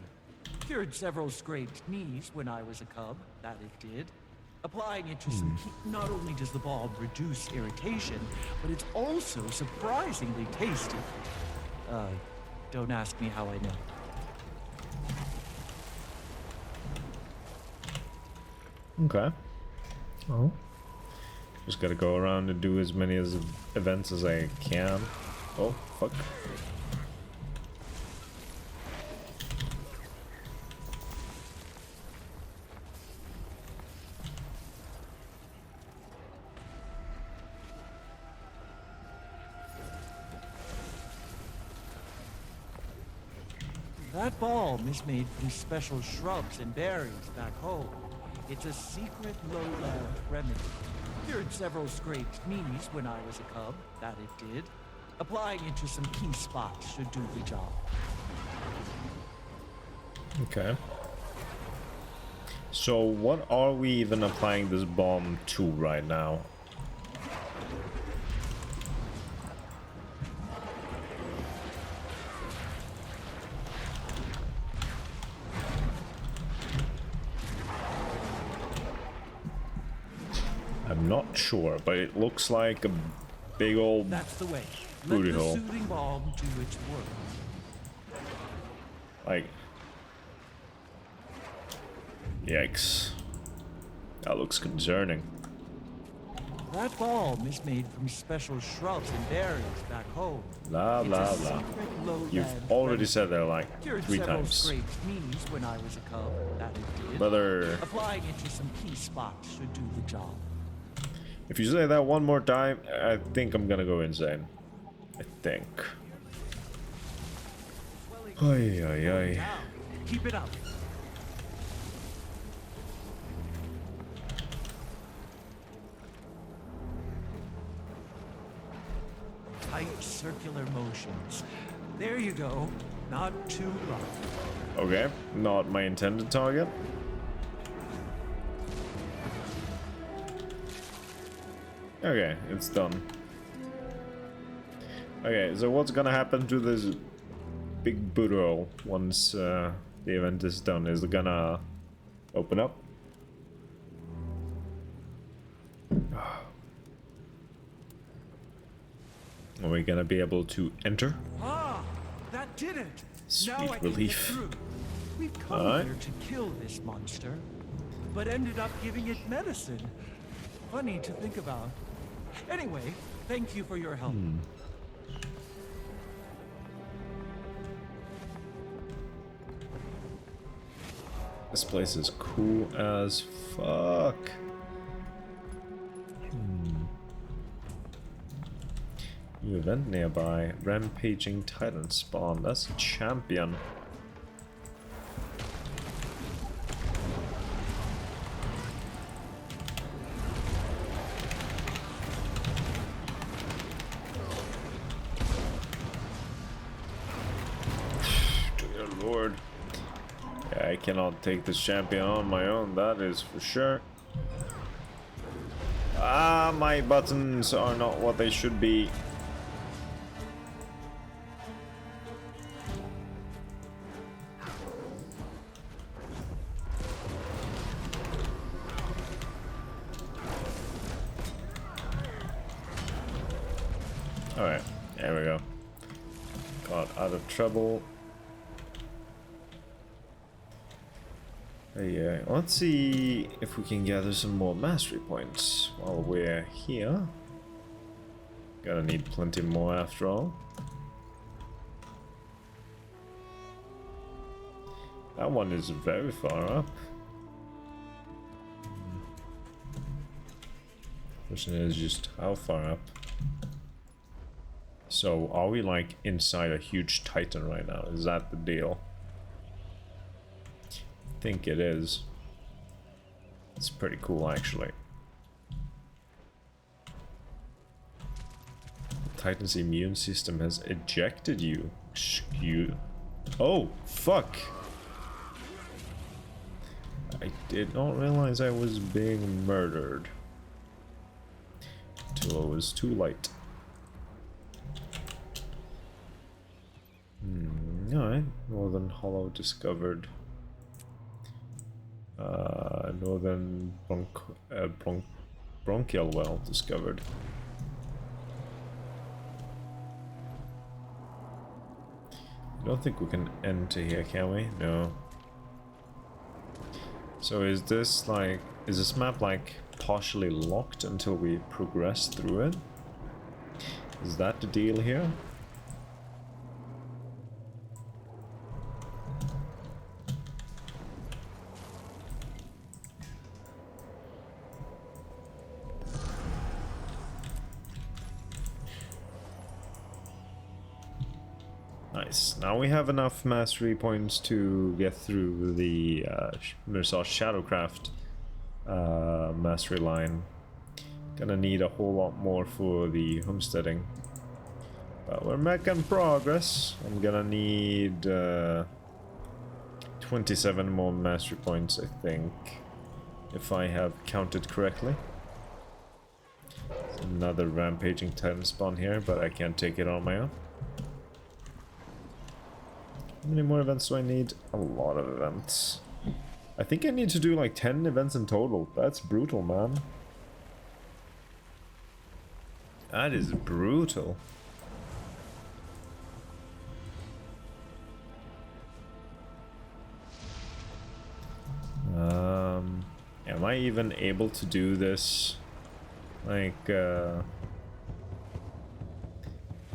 Cured several scraped knees when I was a cub, that it did. Applying it to some heat, not only does the balm reduce irritation, but it's also surprisingly tasty. Don't ask me how I know. Okay. Oh. Just gotta go around and do as many events as I can. Oh, fuck. That balm is made from special shrubs and berries back home. It's a secret lowland remedy. Cured several scraped knees when I was a cub, that it did. Applying it to some key spots should do the job. Okay. So what are we even applying this bomb to right now? I'm not sure, but it looks like a big old That's the way. booty Let the hole. soothing balm do its work. Like, yikes. That looks concerning. That balm is made from special shrubs and berries back home. Blah, It's blah, a blah. secret lowland You've already remedy. said that like Cured 3 several times. scraped knees when I was a cub, that it did. Brother. Applying it to some key spots should do the job. If you say that one more time, I think I'm gonna go insane. I think. Ay, ay, ay. Now, keep it up. Tight circular motions. There you go. Not too rough. Okay, not my intended target. Okay, it's done. Okay, so what's gonna happen to this big boot hole once the event is done? Is it gonna open up? Are we gonna be able to enter? Ah, that did it. Sweet now I can relief. get through. We've come Alright. here to kill this monster, but ended up giving it medicine. Funny to think about. Anyway, thank you for your help. This place is cool as fuck. New event nearby. Rampaging Titan spawn. That's a champion. Dear Lord. Yeah, I cannot take this champion on my own, that is for sure. Ah, my buttons are not what they should be. Alright, there we go. Got out of trouble. Yeah, let's see if we can gather some more mastery points while we're here. Gonna need plenty more after all. That one is very far up. Question is just how far up. So are we like inside a huge titan right now? Is that the deal? I think it is. It's pretty cool actually. The Titan's immune system has ejected you. Oh, fuck! I did not realize I was being murdered. Till it was too late. Alright, Northern Hollow discovered. Northern Bronchial Well discovered. I don't think we can enter here, can we? No. So is this like, is this map like partially locked until we progress through it? Is that the deal here? Nice. Now we have enough mastery points to get through the Mirsa's Shadowcraft mastery line. Gonna need a whole lot more for the homesteading. But we're making progress. I'm gonna need 27 more mastery points, I think, if I have counted correctly. There's another rampaging titan spawn here, but I can't take it on my own. How many more events do I need? A lot of events. I think I need to do like 10 events in total. That's brutal, man. That is brutal. Am I even able to do this? Like, yeah,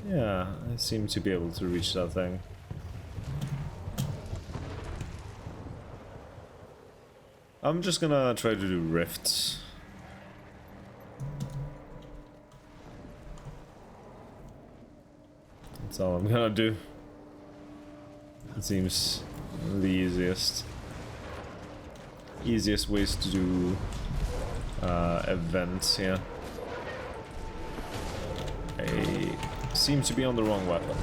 I seem to be able to reach that thing. I'm just gonna try to do rifts. That's all I'm gonna do. It seems the easiest ways to do events here. I seem to be on the wrong weapon.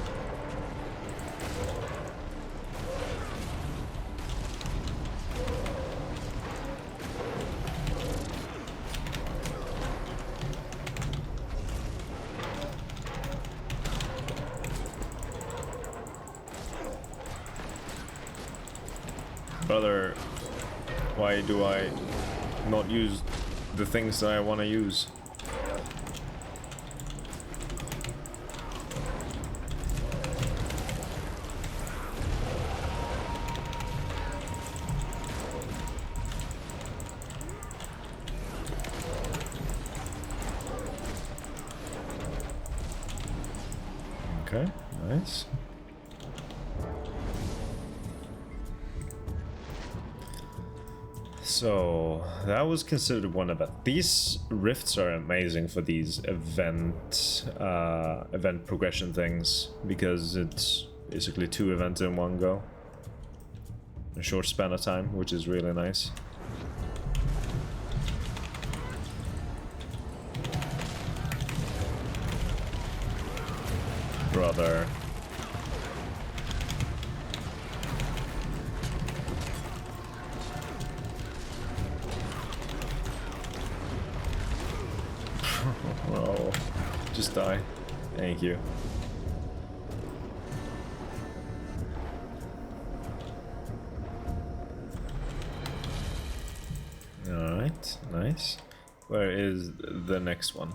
Brother, why do I not use the things that I want to use? Okay, nice. So that was considered one event. These rifts are amazing for these event progression things because it's basically 2 events in one go. A short span of time, which is really nice. Brother. Oh, just die. Thank you. Alright, nice. Where is the next one?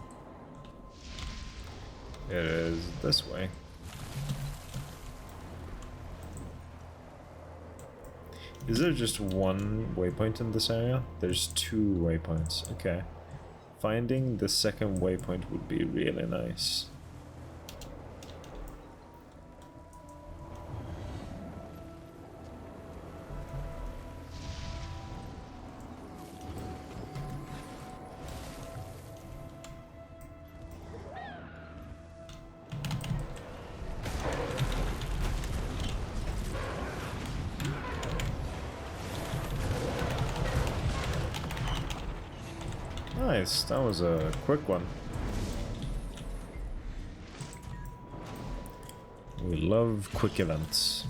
It is this way. Is there just one waypoint in this area? There's 2 waypoints. Okay. Finding the second waypoint would be really nice. Nice, that was a quick one. We love quick events.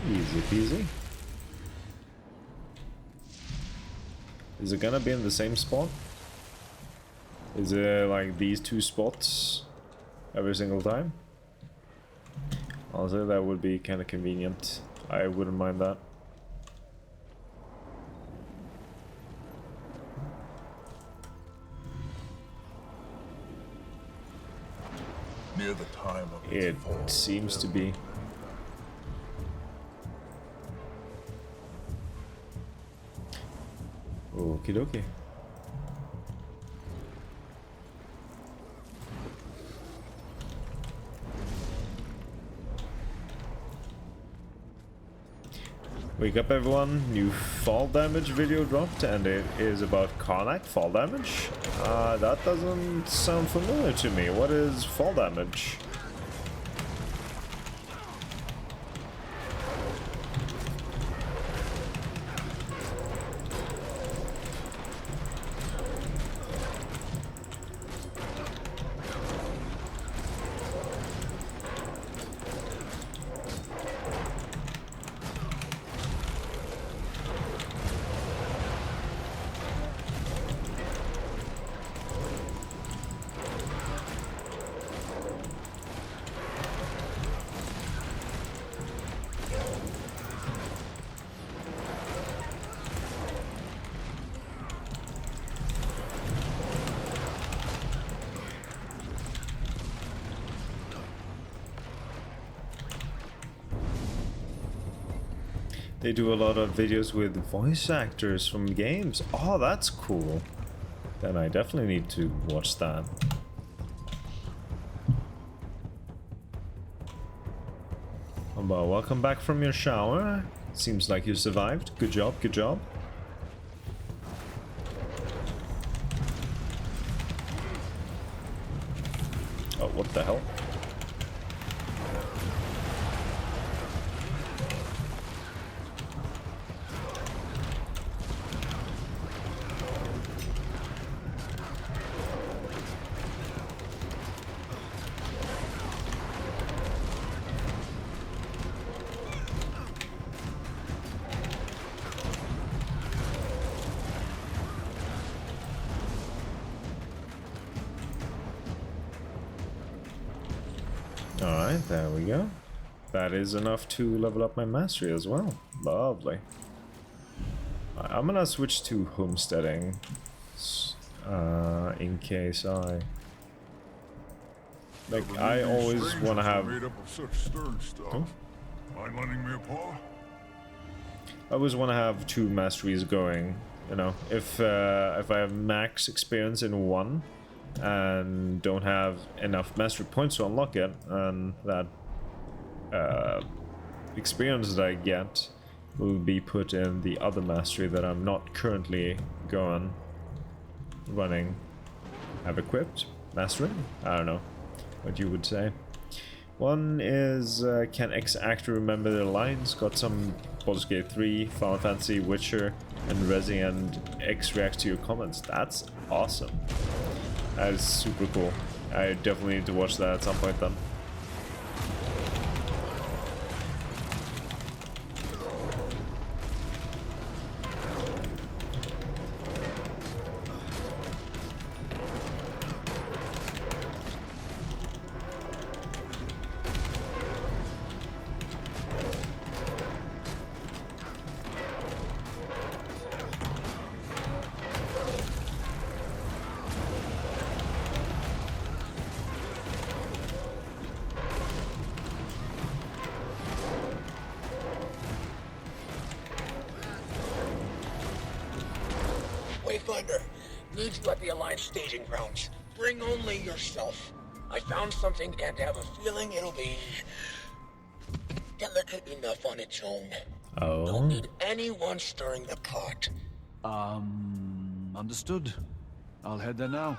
Easy peasy. Is it gonna be in the same spot? Is it like these 2 spots every single time? Honestly, that would be kind of convenient. I wouldn't mind that. Near the time of It seems to be. Okie dokie. Wake up everyone, new fall damage video dropped and it is about Karnak fall damage. That doesn't sound familiar to me. What is fall damage? They do a lot of videos with voice actors from games. Oh, that's cool. Then I definitely need to watch that. Well, welcome back from your shower. Seems like you survived. Good job, good job. Oh, what the hell? Alright, there we go. that is enough to level up my mastery as well. Lovely. I'm gonna switch to homesteading in case I always want to have. Made up of such stern stuff. Mind lending me a paw? I always want to have 2 masteries going. You know, if I have max experience in one and don't have enough mastery points to unlock it, and that experience that I get will be put in the other mastery that I'm not currently running. Have equipped mastering? I don't know what you would say. One is can X actor remember their lines? Got some Baldur's Gate 3, Final Fantasy, Witcher, and Resi, and X reacts to your comments. That's awesome. That is super cool. I definitely need to watch that at some point then. Wayfinder, need you at the Alliance staging grounds. Bring only yourself. I found something and have a feeling it'll be delicate enough on its own. Oh. Don't need anyone stirring the pot. Understood. I'll head there now.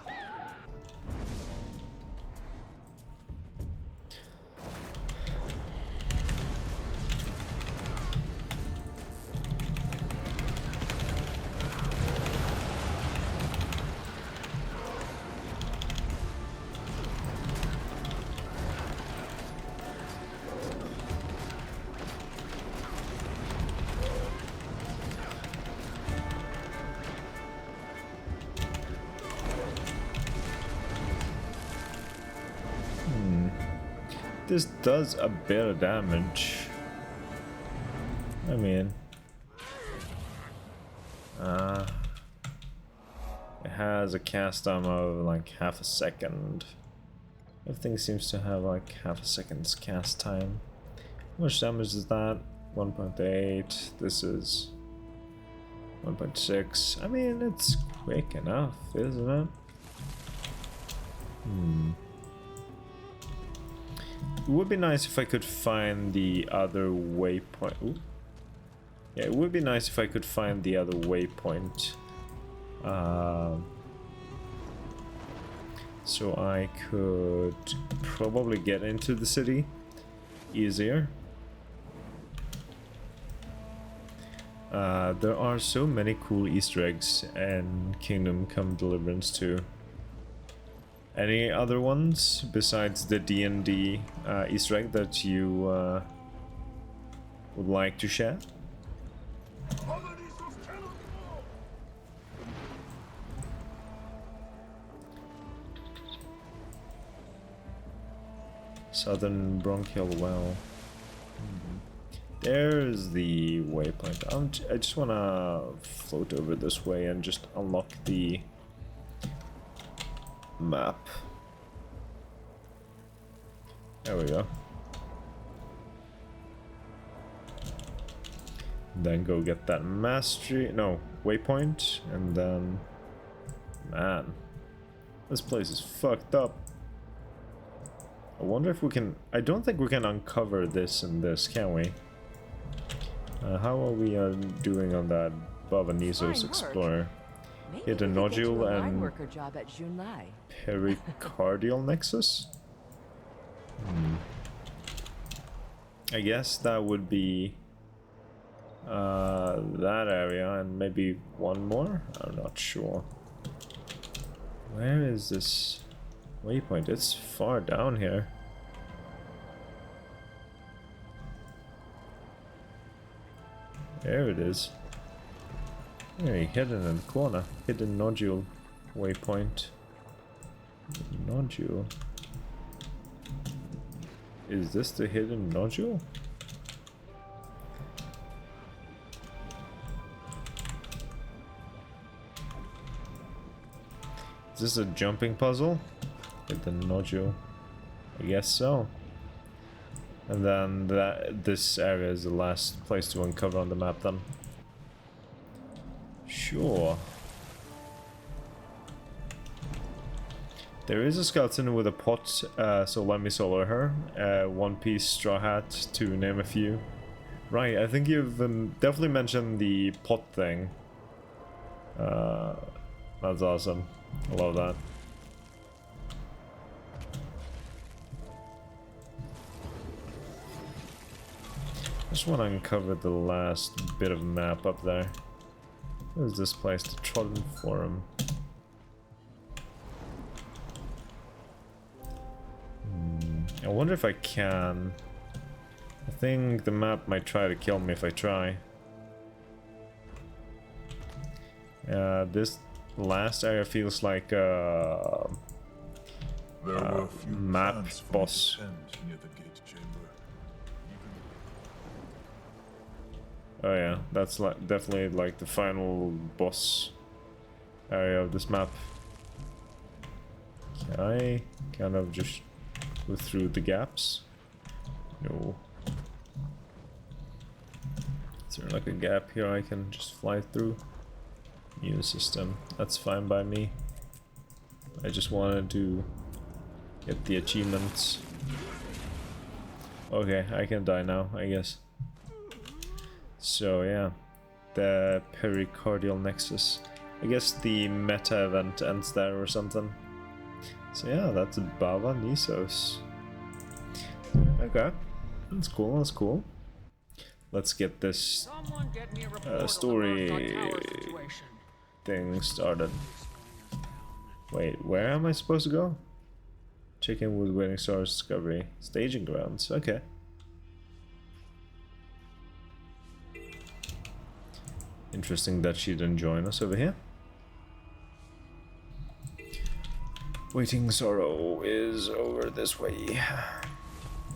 This does a bit of damage. I mean, it has a cast time of like half a second. Everything seems to have like half a second's cast time. How much damage is that? 1.8. This is 1.6. I mean, it's quick enough, isn't it? It would be nice if I could find the other waypoint. Ooh. Yeah, it would be nice if I could find the other waypoint. So I could probably get into the city easier. There are so many cool Easter eggs in Kingdom Come Deliverance 2. Any other ones besides the D&D Easter egg that you would like to share? Southern Bronchial Well. There's the waypoint. I just want to float over this way and just unlock the map. There we go. Then go get that mastery, no, waypoint, and then, man, this place is fucked up. I wonder if we can, I don't think we can uncover this and this, can we? How are we doing on that Baba Nisos Explorer? Hit a nodule and worker job at Junlai. pericardial nexus? I guess that would be that area and maybe one more? I'm not sure. Where is this waypoint? It's far down here. There it is. Hey, hidden in the corner. Hidden nodule waypoint. Nodule. Is this the hidden nodule? Is this a jumping puzzle? Hidden nodule. I guess so. And then this area is the last place to uncover on the map then. Sure. There is a skeleton with a pot, so let me solo her. One piece straw hat, to name a few. Right, I think you've definitely mentioned the pot thing. That's awesome. I love that. Just want to uncover the last bit of map up there. What is this place? The Trodden Forum. I wonder if I can. I think the map might try to kill me if I try. This last area feels like a map boss. Oh yeah, that's like definitely like the final boss area of this map. Can I kind of just go through the gaps? No. Is there like a gap here I can just fly through? New system. That's fine by me. I just wanted to get the achievements. Okay, I can die now, I guess. So yeah, the pericardial nexus. I guess the meta event ends there or something. So yeah, that's Bava Nisos. Okay, that's cool, that's cool. Let's get this story thing started. Wait, where am I supposed to go? Chicken with Waiting Stars Discovery. Staging grounds, okay. Interesting that she didn't join us over here. Waiting Sorrow is over this way.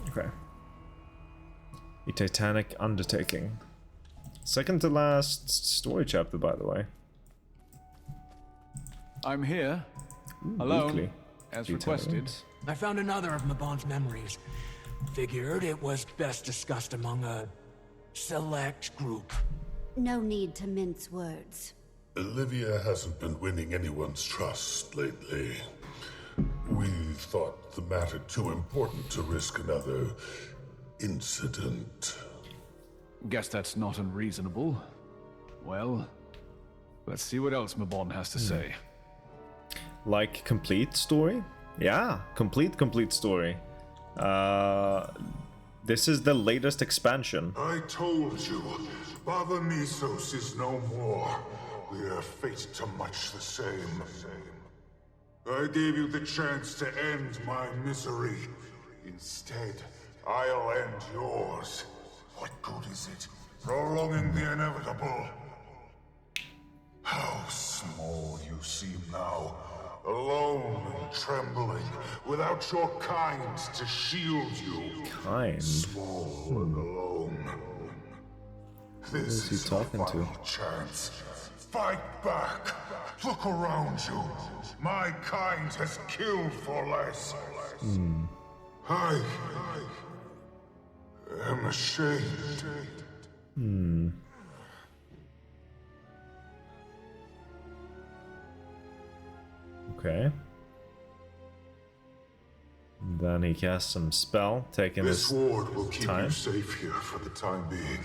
Okay. A Titanic Undertaking. Second to last story chapter, by the way. I'm here. Ooh, alone, weekly. as requested. I found another of Mabon's memories. Figured it was best discussed among a select group. No need to mince words. Olivia hasn't been winning anyone's trust lately. We thought the matter too important to risk another incident. Guess that's not unreasonable. Well, let's see what else Mabon has to say. Like complete story? Yeah, complete story. This is the latest expansion. I told you, Baba Nisos is no more. We are fated to much the same. I gave you the chance to end my misery. Instead, I'll end yours. What good is it? Prolonging the inevitable. How small you seem now. Alone and trembling, without your kind to shield you. Kind? Small and alone. This is your final chance. Fight back. Look around you. My kind has killed for less. I am ashamed. Okay. Then he casts some spell, taking This his ward will keep time. you safe here for the time being.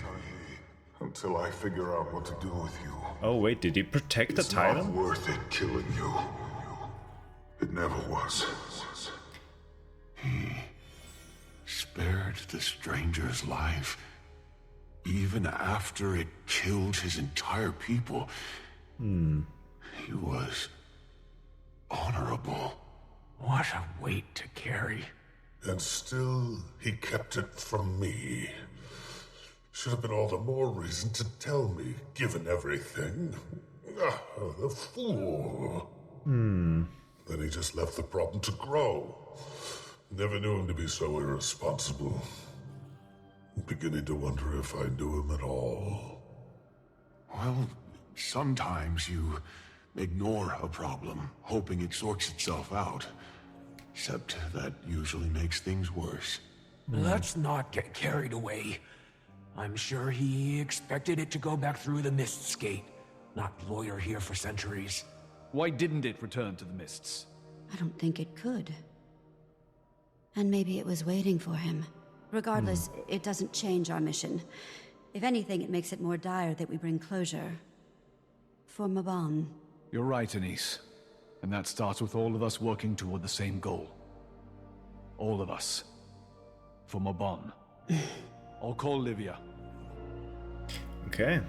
Until I figure out what to do with you. Oh wait, did he protect the It's not Titan? worth it killing you. It never was. He spared the stranger's life, even after it killed his entire people. He was honorable. What a weight to carry. And still, he kept it from me. Should have been all the more reason to tell me, given everything. Ah, the fool. Then he just left the problem to grow. Never knew him to be so irresponsible. I'm beginning to wonder if I knew him at all. Well, sometimes you ignore a problem, hoping it sorts itself out. Except that usually makes things worse. Let's not get carried away. I'm sure he expected it to go back through the Mist's gate, not loiter here for centuries. Why didn't it return to the Mists? I don't think it could. And maybe it was waiting for him. Regardless, it doesn't change our mission. If anything, it makes it more dire that we bring closure. For Mabon. You're right, Anise. And that starts with all of us working toward the same goal. All of us. For Mabon. I'll call Livia. Okay.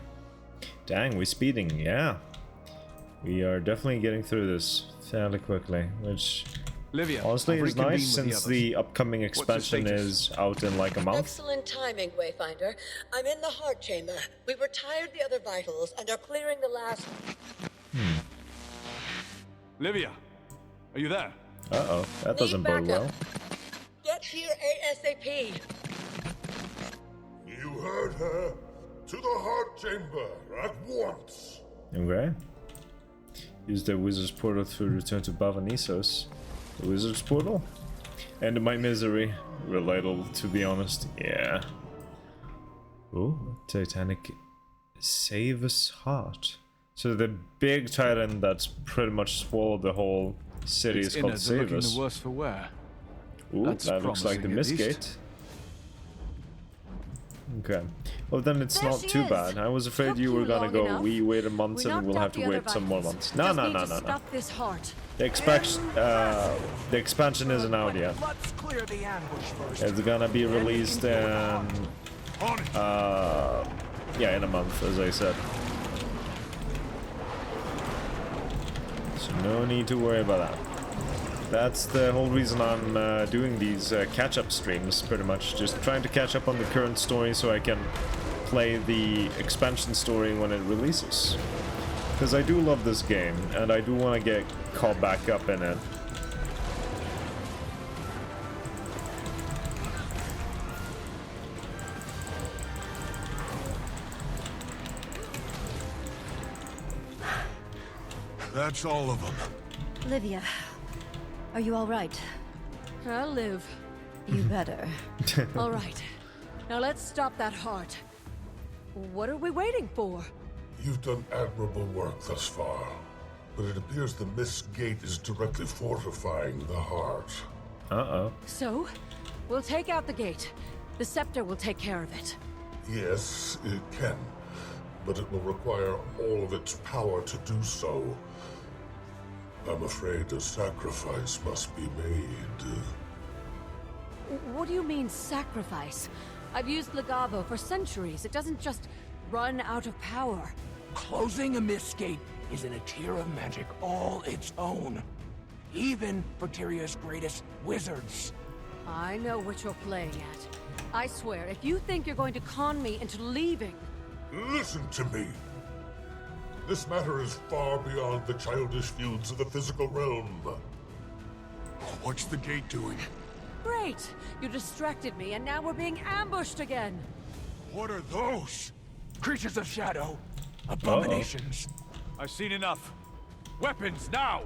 Dang, we're speeding, yeah. We are definitely getting through this fairly quickly, which Livia, honestly I've is nice reconvened with since the the upcoming expansion is out in like a month. Excellent timing, Wayfinder. I'm in the heart chamber. We retired the other vitals and are clearing the last... Livia, are you there? Uh-oh, that doesn't bode well. Get here ASAP. You heard her. To the heart chamber at once. Okay. Use the wizard's portal to return to Bavanisos. The wizard's portal? And my misery. Relatable, to be honest. Yeah. Oh, Titanic Savus Heart. So the big titan that's pretty much swallowed the whole city is called Savus. The worse for wear. Ooh, That's that looks like the promising, at Mistgate. least. Okay. Well, then it's There not she too is. bad. I was afraid Took you were you gonna long go, enough. we wait a month We and we'll knocked have out to the wait other some more vitals. months. No, Just no, need no, to no, no. Stop this heart. The expansion isn't out yet. Let's clear the ambush first. It's gonna be released in yeah, in a month, as I said. So no need to worry about that. That's the whole reason I'm doing these catch-up streams, pretty much. Just trying to catch up on the current story so I can play the expansion story when it releases. Because I do love this game, and I do want to get caught back up in it. That's all of them. Livia, are you all right? I'll live. You better. All right. Now let's stop that heart. What are we waiting for? You've done admirable work thus far, but it appears the Mist's gate is directly fortifying the heart. Uh-oh. So, we'll take out the gate. The scepter will take care of it. Yes, it can, but it will require all of its power to do so. I'm afraid a sacrifice must be made. What do you mean, sacrifice? I've used Legavo for centuries. It doesn't just run out of power. Closing a Mist gate is in a tier of magic all its own. Even for Tyria's greatest wizards. I know what you're playing at. I swear, if you think you're going to con me into leaving... Listen to me. This matter is far beyond the childish feuds of the physical realm. What's the gate doing? Great! You distracted me, and now we're being ambushed again! What are those? Creatures of shadow. Abominations. I've seen enough. Weapons, now!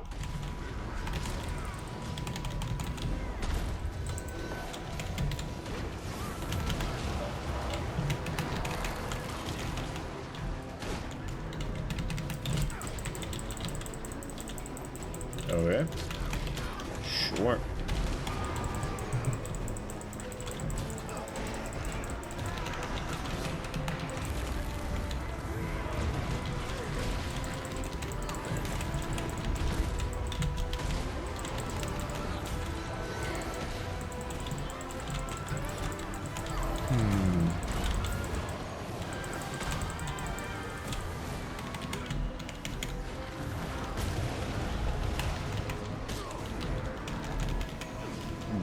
Okay. Sure.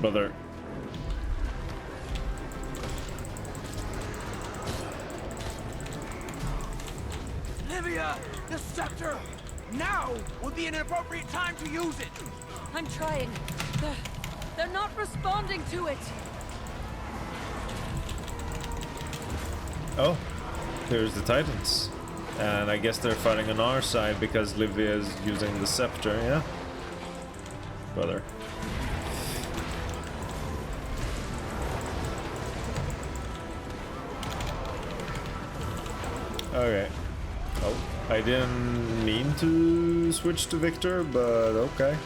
Brother. Livia! The scepter! Now would be an appropriate time to use it! I'm trying. They're not responding to it. Oh, here's the Titans. And I guess they're fighting on our side because Livia is using the scepter, yeah? Brother. Okay. Oh, I didn't mean to switch to Victor, but okay.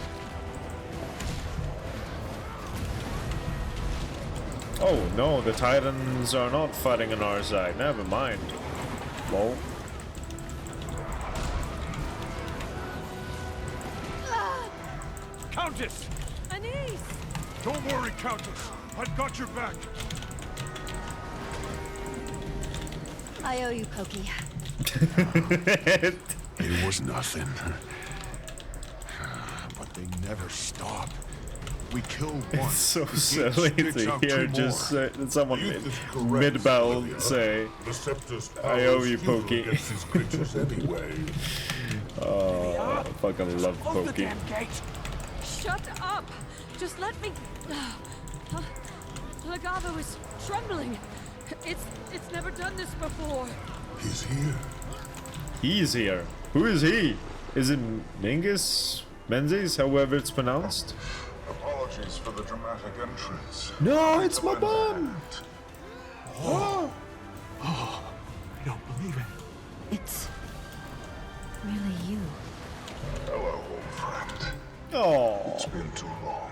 Oh no, the Titans are not fighting on our side. Never mind. Lol. Countess! Anise! Don't worry, Countess. I've got your back. I owe you, Pokey. It was nothing. But they never stop. We kill one. It's so the silly gate spits to out hear two just more. someone Youth is correct, mid-battle Livia. say, The Scepter's I power owe is you, futile Pokey. against these creatures anyway. Oh, I fucking love Close the Pokey. damn gate. Shut up! Just let me... Lagava is trembling. It's never done this before. He's here. He's here. Who is he? Is it Mingus? Menzies, however it's pronounced? Apologies for the dramatic entrance. No, it's my bomb! Oh, I don't believe it. It's really you. Hello, old friend. Oh. It's been too long.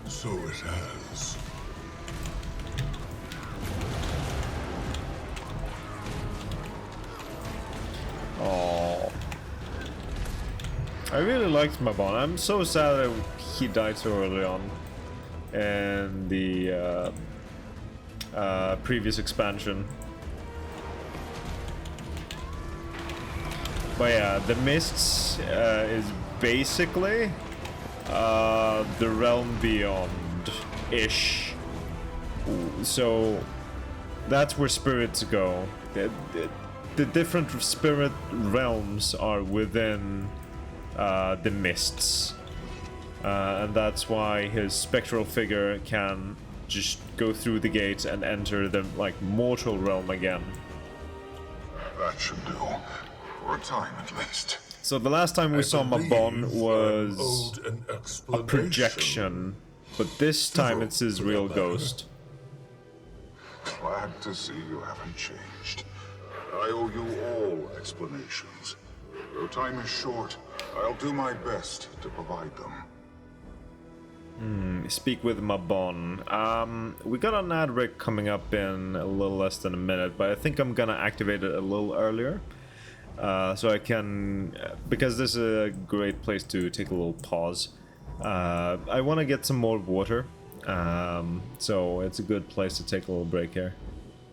So it has. Oh. I really liked my Bond. I'm so sad that he died so early on in the previous expansion. But yeah, the Mists is basically the Realm Beyond-ish. So that's where spirits go. The different spirit realms are within the Mists. And that's why his spectral figure can just go through the gates and enter the mortal realm again. That should do. For a time, at least. So the last time we saw Mabon was owed an a explanation. projection, but this time it's his real ghost. Glad to see you haven't changed. I owe you all explanations. Though time is short, I'll do my best to provide them. Speak with Mabon. We got an ad break coming up in a little less than a minute, but I think I'm gonna activate it a little earlier. So I can, because this is a great place to take a little pause. I want to get some more water, so it's a good place to take a little break here.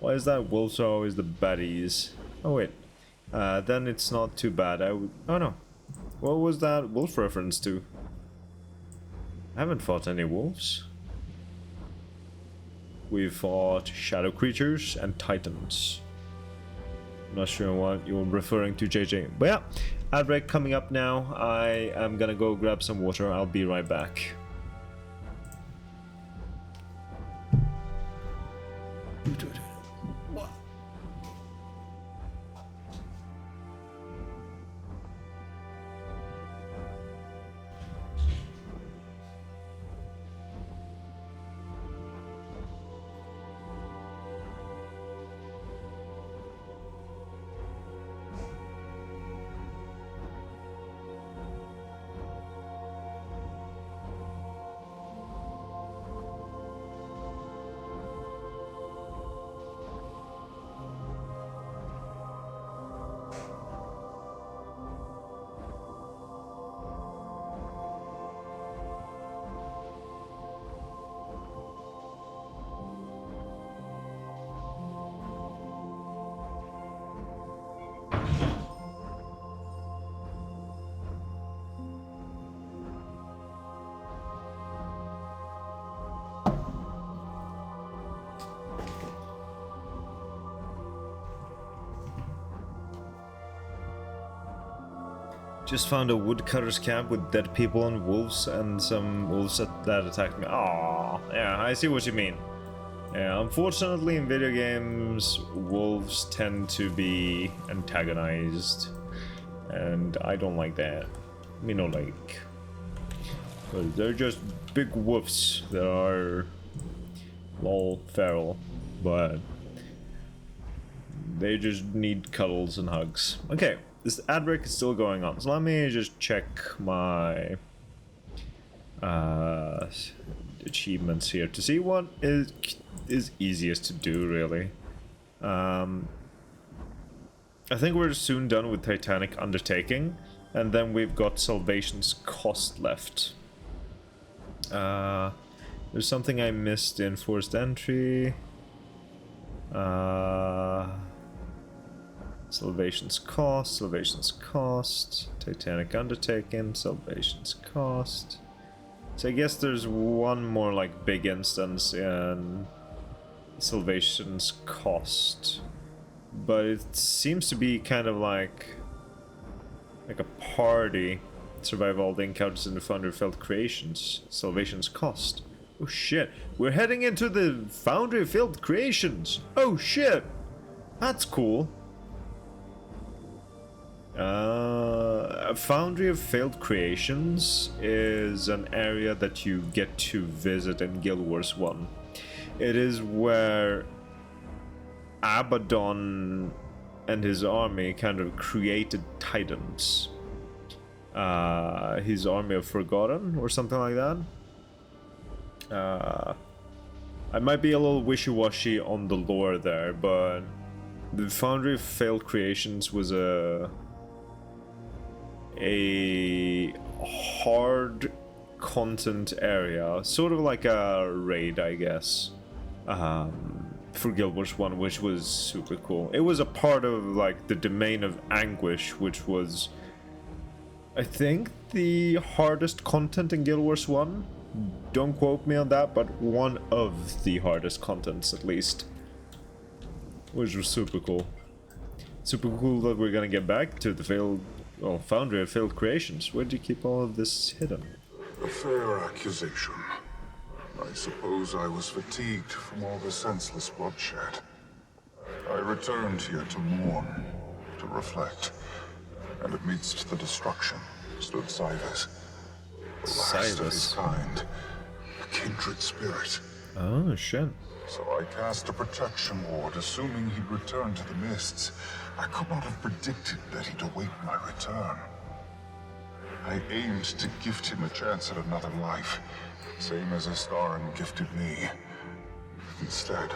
Why is that? Wolves are always the baddies. Oh wait, then it's not too bad. Oh no, what was that wolf reference to? I haven't fought any wolves. We've fought shadow creatures and titans. Not sure what you're referring to, JJ. But yeah, ad break coming up now. I am gonna go grab some water. I'll be right back. Just found a woodcutter's camp with dead people and wolves, and some wolves that attacked me. Aww, yeah, I see what you mean. Yeah, unfortunately in video games, wolves tend to be antagonized, and I don't like that. Me no like. Because they're just big wolves that are all feral, but they just need cuddles and hugs. Okay, this ad break is still going on, so let me just check my achievements here to see what is easiest to do, really. I think we're soon done with Titanic Undertaking, and then we've got Salvation's Cost left. There's something I missed in Forced Entry. Salvation's Cost, Titanic Undertaking, Salvation's Cost. So I guess there's one more like big instance in Salvation's Cost, but it seems to be kind of like a party. Survive all the encounters in the Foundry of Failed Creations. Salvation's Cost. Oh shit, we're heading into the Foundry of Failed Creations. Oh shit, that's cool. Foundry of Failed Creations is an area that you get to visit in Guild Wars 1. It is where Abaddon and his army kind of created Titans. His army of Forgotten or something like that. I might be a little wishy-washy on the lore there, but the Foundry of Failed Creations was a hard content area, sort of like a raid, I guess, for Guild Wars 1, which was super cool. It was a part of like the Domain of Anguish, which was, I think, the hardest content in Guild Wars 1. Don't quote me on that, but one of the hardest contents at least. Which was super cool. Super cool that we're gonna get back to the Foundry of Failed Creations. Where'd you keep all of this hidden? A fair accusation. I suppose I was fatigued from all the senseless bloodshed. I returned here to mourn, to reflect. And amidst the destruction stood Cyrus. The last of his kind. A kindred spirit. Oh, shit. So I cast a protection ward, assuming he'd return to the mists. I could not have predicted that he'd await my return. I aimed to gift him a chance at another life, same as Astaran gifted me. Instead,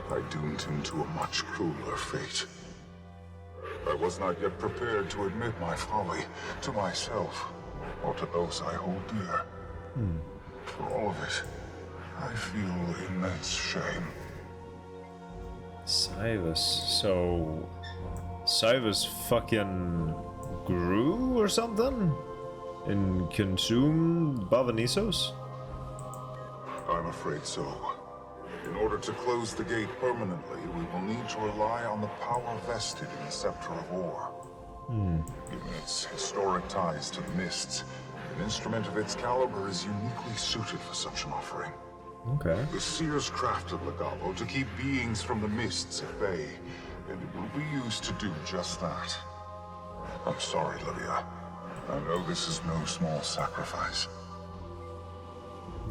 I doomed him to a much crueler fate. I was not yet prepared to admit my folly to myself, or to those I hold dear. For all of it, I feel immense shame. Cyrus, so Cyrus fucking grew or something? And consumed Bavanisos? I'm afraid so. In order to close the gate permanently, we will need to rely on the power vested in the Scepter of War. Given its historic ties to the Mists, an instrument of its caliber is uniquely suited for such an offering. Okay. The Seers crafted Legavo to keep beings from the Mists at bay, and it will be used to do just that. I'm sorry, Livia. I know this is no small sacrifice.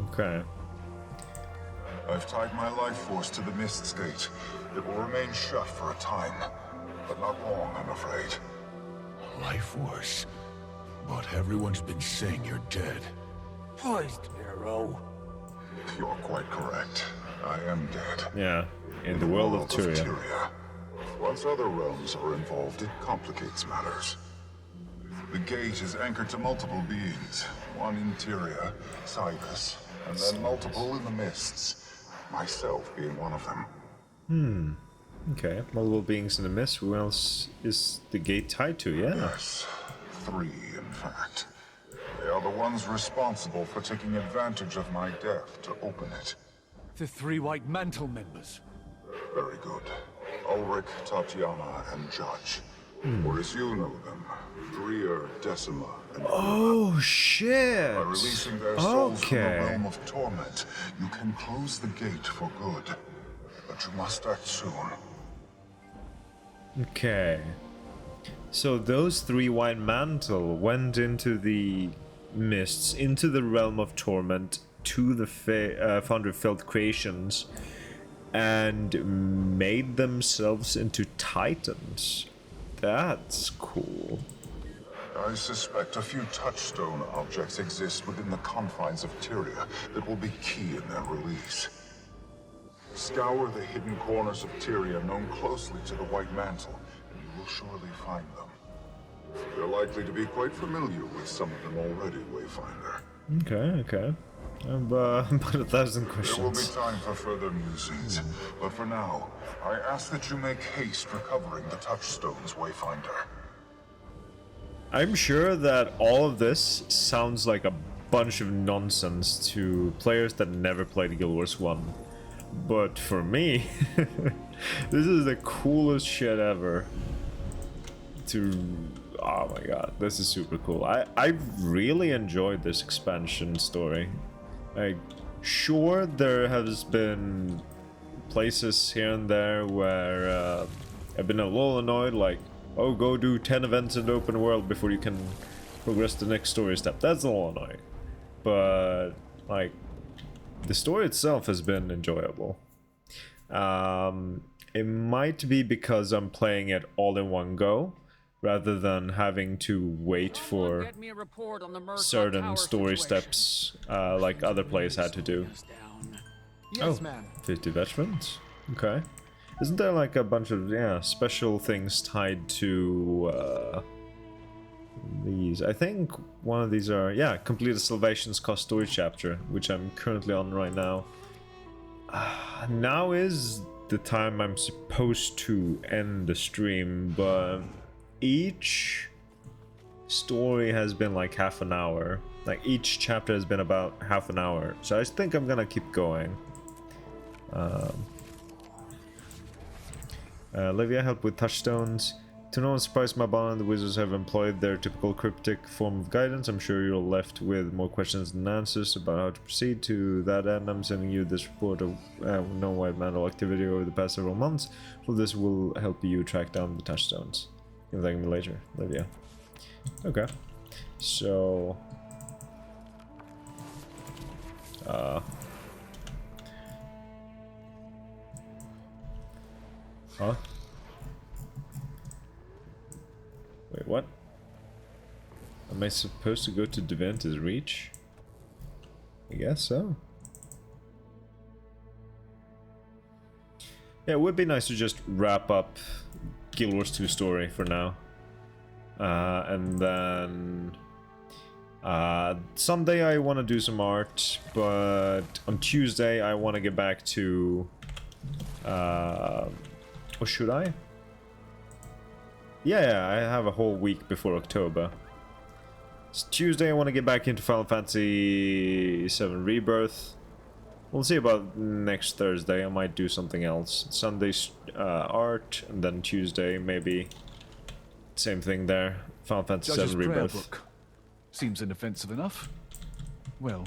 Okay. I've tied my life force to the Mist's gate. It will remain shut for a time, but not long, I'm afraid. Life force? But everyone's been saying you're dead. Poised, hero. You're quite correct. I am dead. Yeah, in the world of Tyria. Once other realms are involved, it complicates matters. The gate is anchored to multiple beings. One in Tyria, Cyrus, and then multiple in the Mists. Myself being one of them. Okay, multiple beings in the mist. Who else is the gate tied to? Yeah. Yes, 3 in fact. They are the ones responsible for taking advantage of my death to open it. The 3 White Mantle members. Very good. Ulrich, Tatiana, and Judge. Or as you know them, Dreer, Decima, and Oh shit! by releasing their souls from the Okay. realm of torment, you can close the gate for good. But you must act soon. Okay. So those three white mantle went into the mists, into the realm of torment, to the Foundry Felt creations, and made themselves into titans. That's cool. I suspect a few touchstone objects exist within the confines of Tyria that will be key in their release. Scour the hidden corners of Tyria known closely to the White Mantle, and you will surely find them. You're likely to be quite familiar with some of them already, Wayfinder. Okay. About 1,000 There will be questions. time for further musings, but for now, I ask that you make haste recovering the touchstones, Wayfinder. I'm sure that all of this sounds like a bunch of nonsense to players that never played Guild Wars 1. But for me, this is the coolest shit ever. Oh my god, this is super cool. I really enjoyed this expansion story. Like, sure, there has been places here and there where I've been a little annoyed, like, oh, go do 10 events in the open world before you can progress to the next story step. That's a little annoying. But, like, the story itself has been enjoyable. It might be because I'm playing it all in one go, rather than having to wait for Get me a report on the Mercer certain Tower story situation. steps like other players had to do. Yes, Oh, ma'am. 50 veterans? Okay. Isn't there like a bunch of, special things tied to these? I think one of these are, complete a Salvation's Cost story chapter, which I'm currently on right now. Now is the time I'm supposed to end the stream, but each story has been like half an hour. Like each chapter has been about half an hour. So I think I'm gonna keep going. Livia helped with touchstones. To no one's surprise, Mabon and the wizards have employed their typical cryptic form of guidance. I'm sure you're left with more questions than answers about how to proceed. To that end, I'm sending you this report of no white mantle activity over the past several months. For this will help you track down the touchstones. You can thank me later, Livia. Okay. So... Huh? Wait, what? Am I supposed to go to Deventa's Reach? I guess so. Yeah, it would be nice to just wrap up Guild Wars 2 story for now. And then... Sunday I want to do some art, but on Tuesday I want to get back to... or should I? Yeah, I have a whole week before October. It's Tuesday I want to get back into Final Fantasy VII Rebirth. We'll see about next Thursday, I might do something else. Sunday's art, and then Tuesday maybe same thing there. Final Fantasy Judge's VII prayer Rebirth. book. Seems inoffensive enough. Well,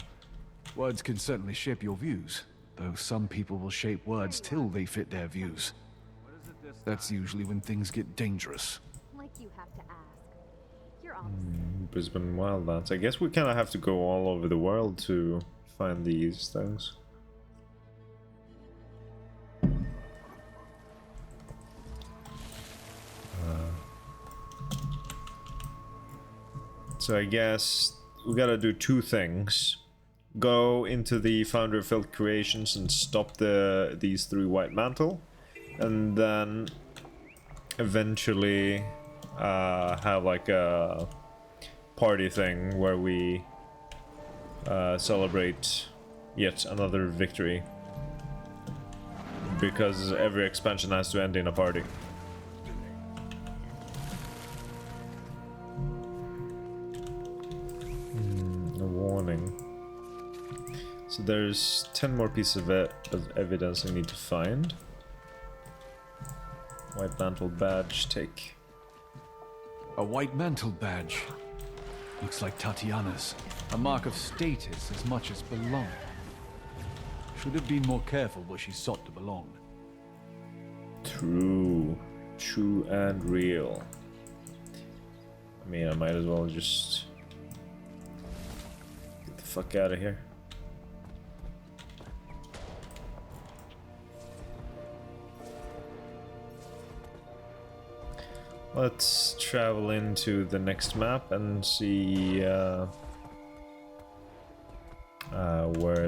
words can certainly shape your views, though some people will shape words till they fit their views. That's usually when things get dangerous. Like you have to ask. You're honest. Brisbane Wildlands. I guess we kind of have to go all over the world to find these things. So I guess we gotta do two things. Go into the Foundry of Felt Creations and stop these three white mantle. And then eventually have like a party thing where we celebrate yet another victory. Because every expansion has to end in a party. A warning. So there's 10 more pieces of evidence I need to find. White mantle badge, take. A white mantle badge. Looks like Tatiana's. A mark of status as much as belong. Should have been more careful where she sought to belong. True. True and real. I mean, I might as well just get the fuck out of here. Let's travel into the next map and see where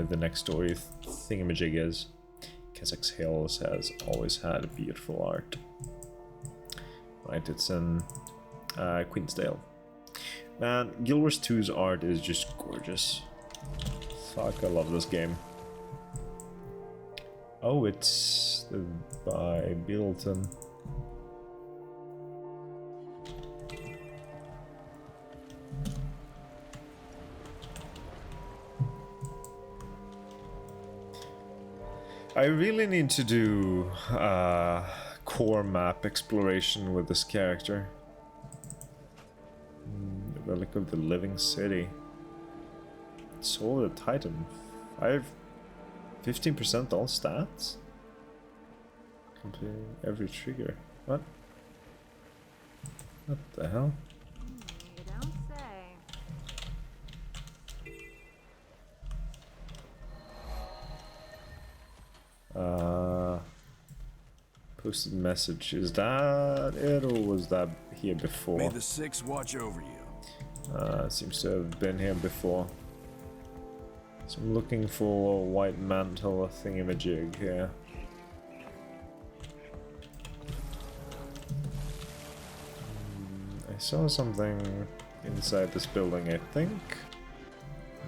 the next story thingamajig is. Kazakh's Hills has always had beautiful art. Right, it's in Queensdale. Man, Guild Wars 2's art is just gorgeous. Fuck, I love this game. Oh, it's by Beetleton. I really need to do core map exploration with this character. Relic of the Living City. Soul of the Titan. 15% all stats? Completing every trigger. What? What the hell? You don't say. Posted message. Is that it, or was that here before? May the Six watch over you. Seems to have been here before. So I'm looking for a white mantle thingamajig here. I saw something inside this building, I think.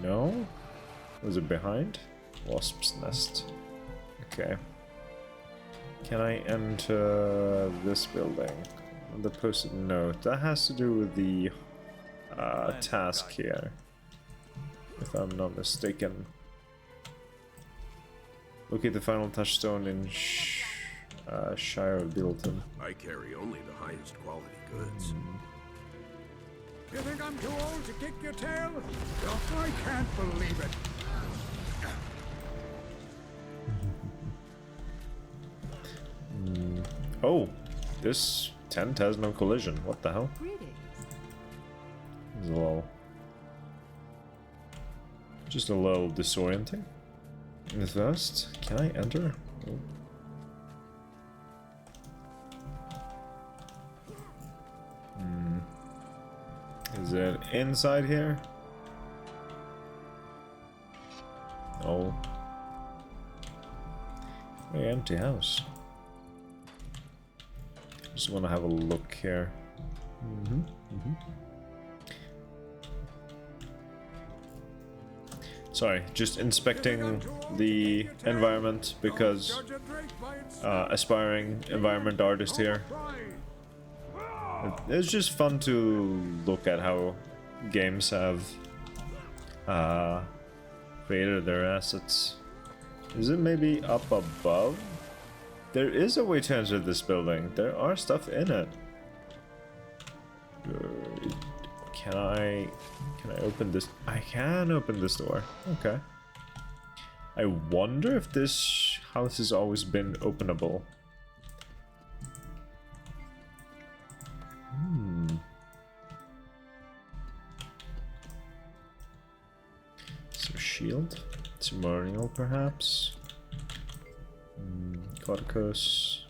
No? Was it behind? Wasp's nest. Okay. Can I enter this building? The posted note. That has to do with the task here, if I'm not mistaken. Locate the final touchstone in Shire of Beetleton. I carry only the highest quality goods. You think I'm too old to kick your tail? I can't believe it. Oh, this tent has no collision. What the hell? It's a little, just a little disorienting. First, can I enter? Oh. Is it inside here? Oh. Very empty house. Just want to have a look here. Sorry, just inspecting the environment because aspiring environment artist here. It's just fun to look at how games have created their assets. Is it maybe up above? There is a way to enter this building. There are stuff in it. Can I open this? I can open this door. Okay. I wonder if this house has always been openable. So shield, ceremonial perhaps. Codicus.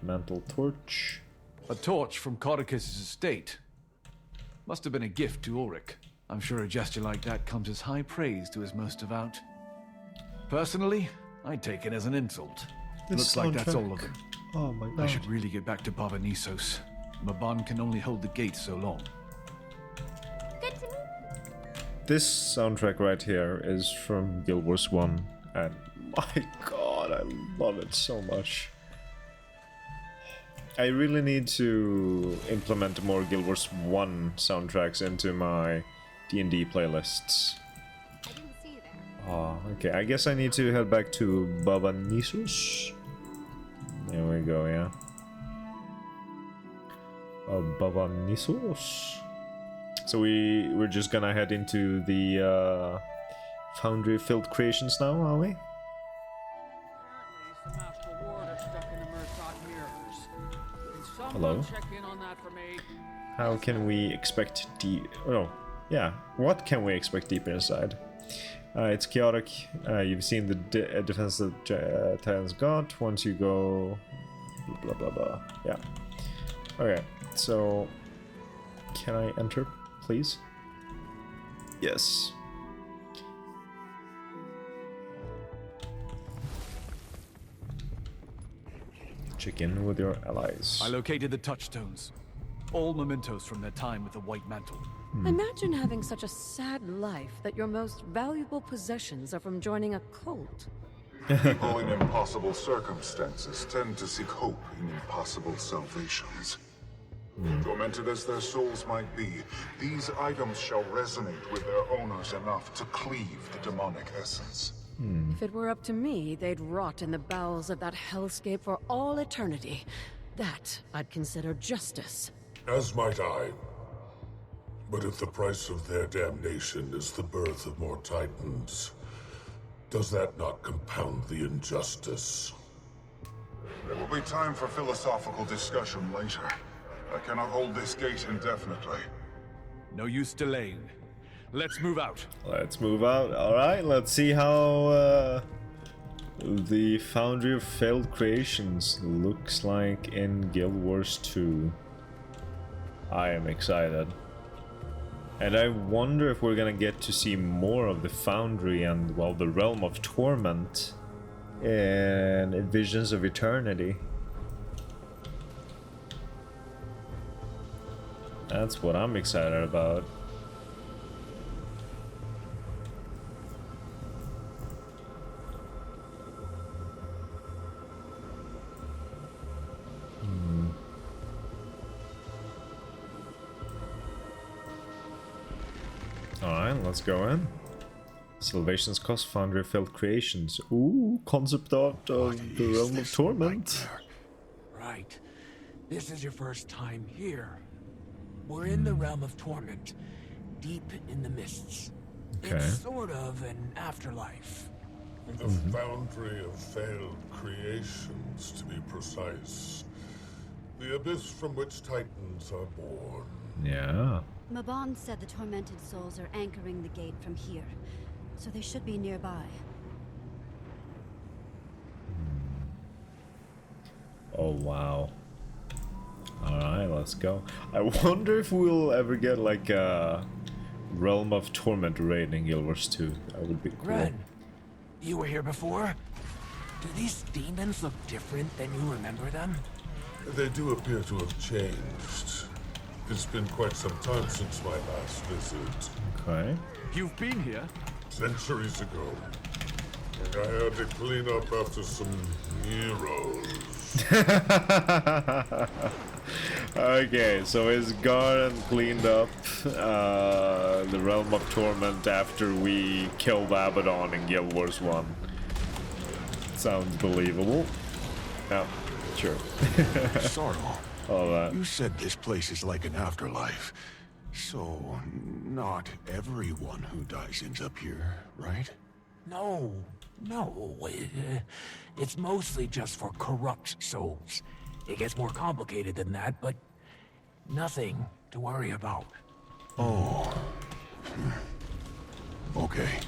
Mantle torch. A torch from Codicus' estate. Must have been a gift to Ulrich. I'm sure a gesture like that comes as high praise to his most devout. Personally, I'd take it as an insult. Looks like that's all of them. Oh my god. I should really get back to Barbanissos. Maban can only hold the gate so long. Good to meet This soundtrack right here is from Guild Wars 1, and my god, I love it so much. I really need to implement more Guild Wars 1 soundtracks into my D&D playlists. I didn't see you there. Oh, okay, I guess I need to head back to Barbanissos. There we go, yeah. Bavanisos. So we're just gonna head into the Foundry Filled Creations now, are we? Apparently, some astral ward are stuck in the Mersat mirrors. Can someone Hello? check in on that for me? How can we expect deep... Oh, yeah. What can we expect deeper inside? It's chaotic. You've seen the defense that Titans got. Once you go... Blah, blah, blah. Yeah. Okay, so... Can I enter, please? Yes. Check in with your allies. I located the touchstones. All mementos from their time with the White Mantle. Imagine having such a sad life that your most valuable possessions are from joining a cult. People in impossible circumstances tend to seek hope in impossible salvations. Tormented as their souls might be, these items shall resonate with their owners enough to cleave the demonic essence. If it were up to me, they'd rot in the bowels of that hellscape for all eternity. That I'd consider justice. As might I. But if the price of their damnation is the birth of more Titans, does that not compound the injustice? There will be time for philosophical discussion later. I cannot hold this gate indefinitely. No use delaying. Let's move out. Let's move out. Alright, let's see how the Foundry of Failed Creations looks like in Guild Wars 2. I am excited. And I wonder if we're gonna get to see more of the Foundry and, well, the Realm of Torment in Visions of Eternity. That's what I'm excited about. Alright, let's go in. Salvation's Cost, Foundry of Failed Creations. Ooh, concept art of the Realm of Torment. Right. This is your first time here. We're in the Realm of Torment, deep in the mists. Okay. It's sort of an afterlife. The Foundry of Failed Creations, to be precise. The abyss from which Titans are born. Yeah. Mabon said the tormented souls are anchoring the gate from here, so they should be nearby. Oh wow. Alright, let's go. I wonder if we'll ever get like a Realm of Torment raid in Guild Wars 2. That would be cool. Ren, you were here before? Do these demons look different than you remember them? They do appear to have changed. It's been quite some time since my last visit. Okay. You've been here? Centuries ago. And I had to clean up after some heroes. Okay, so his garden cleaned up the Realm of Torment after we killed Abaddon in Guild Wars 1. Sounds believable. Yeah, sure. Sorrow, All that. you said this place is like an afterlife. So, not everyone who dies ends up here, right? No. It's mostly just for corrupt souls. It gets more complicated than that, but nothing to worry about. Oh. Okay.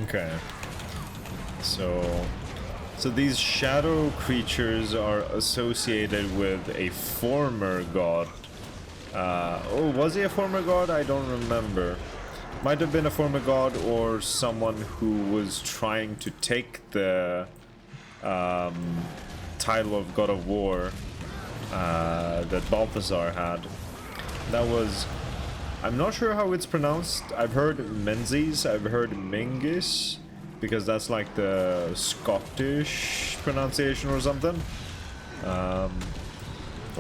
Okay. So these shadow creatures are associated with a former god. Oh, was he a former god? I don't remember. Might have been a former god or someone who was trying to take the title of God of War that Balthazar had. That was... I'm not sure how it's pronounced. I've heard Menzies, I've heard Mingus, because that's like the Scottish pronunciation or something. Or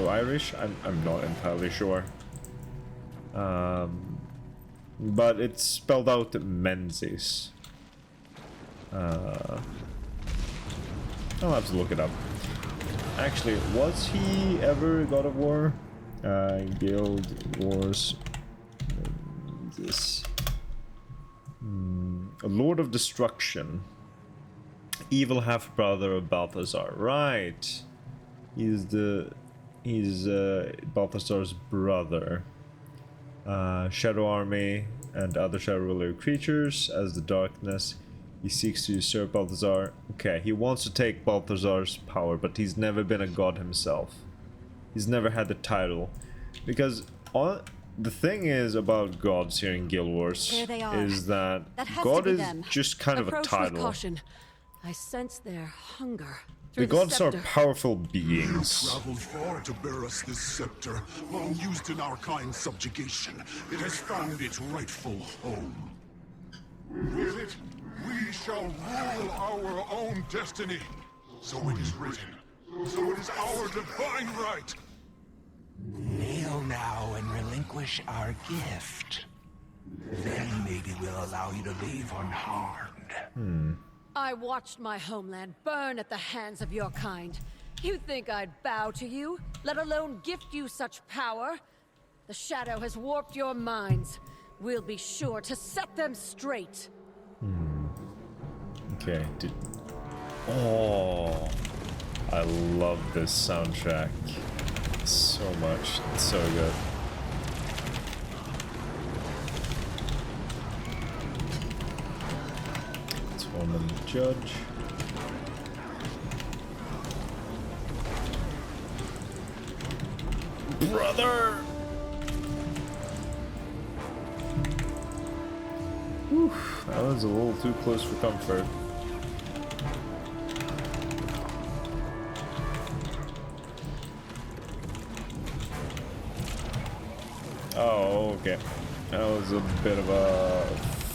Irish? I'm not entirely sure. But it's spelled out Menzies. I'll have to look it up. Actually, was he ever God of War? Guild Wars. This. A Lord of Destruction. Evil half-brother of Balthazar. Right. He's Balthazar's brother. Shadow Army and other Shadow Ruler creatures as the darkness. He seeks to usurp Balthazar. Okay, he wants to take Balthazar's power, but he's never been a god himself. He's never had the title. Because the thing is about gods here in Guild Wars is that God is just kind of a title. With caution. I sense their hunger. The gods are powerful beings. You traveled far to bear us this scepter, long used in our kind's subjugation. It has found its rightful home. With it, we shall rule our own destiny. So it is written. So it is our divine right. Kneel now and relinquish our gift. Then maybe we'll allow you to leave unharmed. I watched my homeland burn at the hands of your kind. You think I'd bow to you, let alone gift you such power? The shadow has warped your minds. We'll be sure to set them straight. Okay. Oh, I love this soundtrack so much. It's so good. Woman judge. Brother! Whew, that was a little too close for comfort. Oh, okay. That was a bit of a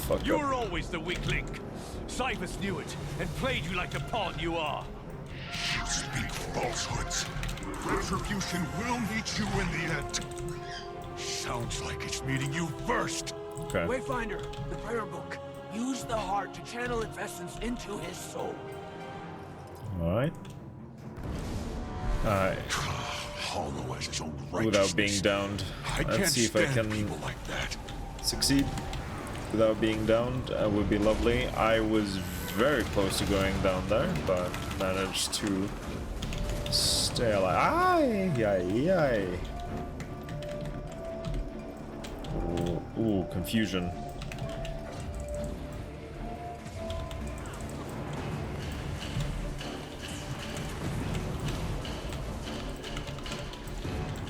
fuck up. You were always the weak link. Cybus knew it, and played you like the pawn you are. You speak falsehoods. Retribution will meet you in the end. Sounds like it's meeting you first. Okay. Wayfinder, the prayer book. Use the heart to channel its essence into his soul. Alright. Alright. Hollow as his own Without righteousness. being downed. I Let's can't see if I stand can people like that. succeed without being downed. Would be lovely. I was very close to going down there, but managed to stay alive. Aye, aye, aye. Ooh, confusion.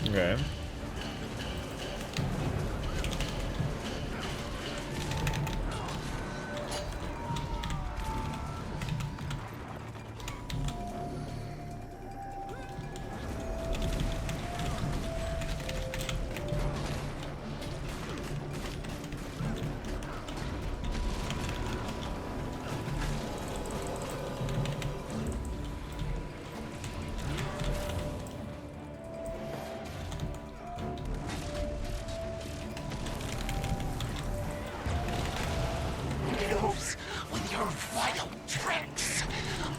Okay. Close with your vile tricks.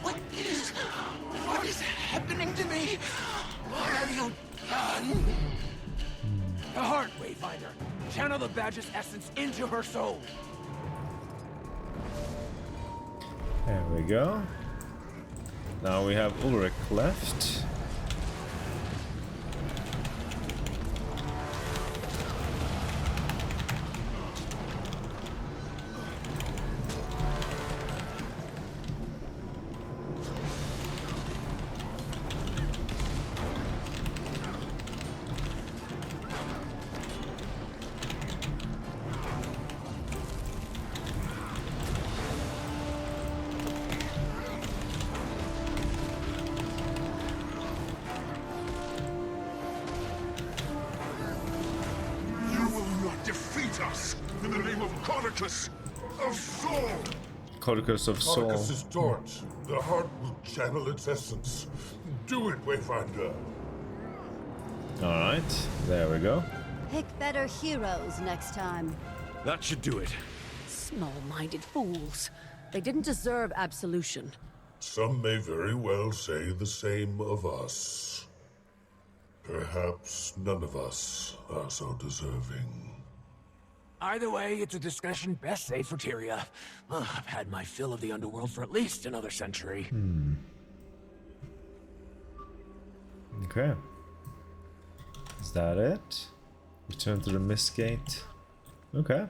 What is happening to me? What have you done? The heart, Wayfinder. Channel the badge's essence into her soul. There we go. Now we have Ulrich left. Us in the name of Codicus of Soul. Codicus of Soul. Codicus's torch. The heart will channel its essence. Do it, Wayfinder. Alright, there we go. Pick better heroes next time. That should do it. Small-minded fools. They didn't deserve absolution. some may very well say the same of us. Perhaps none of us are so deserving. Either way, it's a discussion best saved for Tyria. I've had my fill of the underworld for at least another century. Okay. Is that it? Return to the Mist Gate. Okay.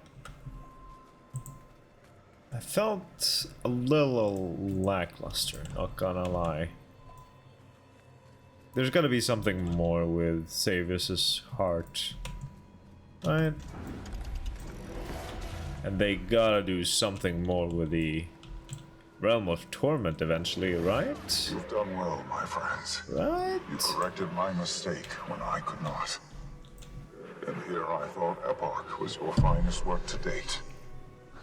I felt a little lackluster, not gonna lie. There's gotta be something more with Savius' heart. Right? And they gotta do something more with the Realm of Torment eventually, right? You've done well, my friends. Right? You corrected my mistake when I could not. And here I thought Epoch was your finest work to date.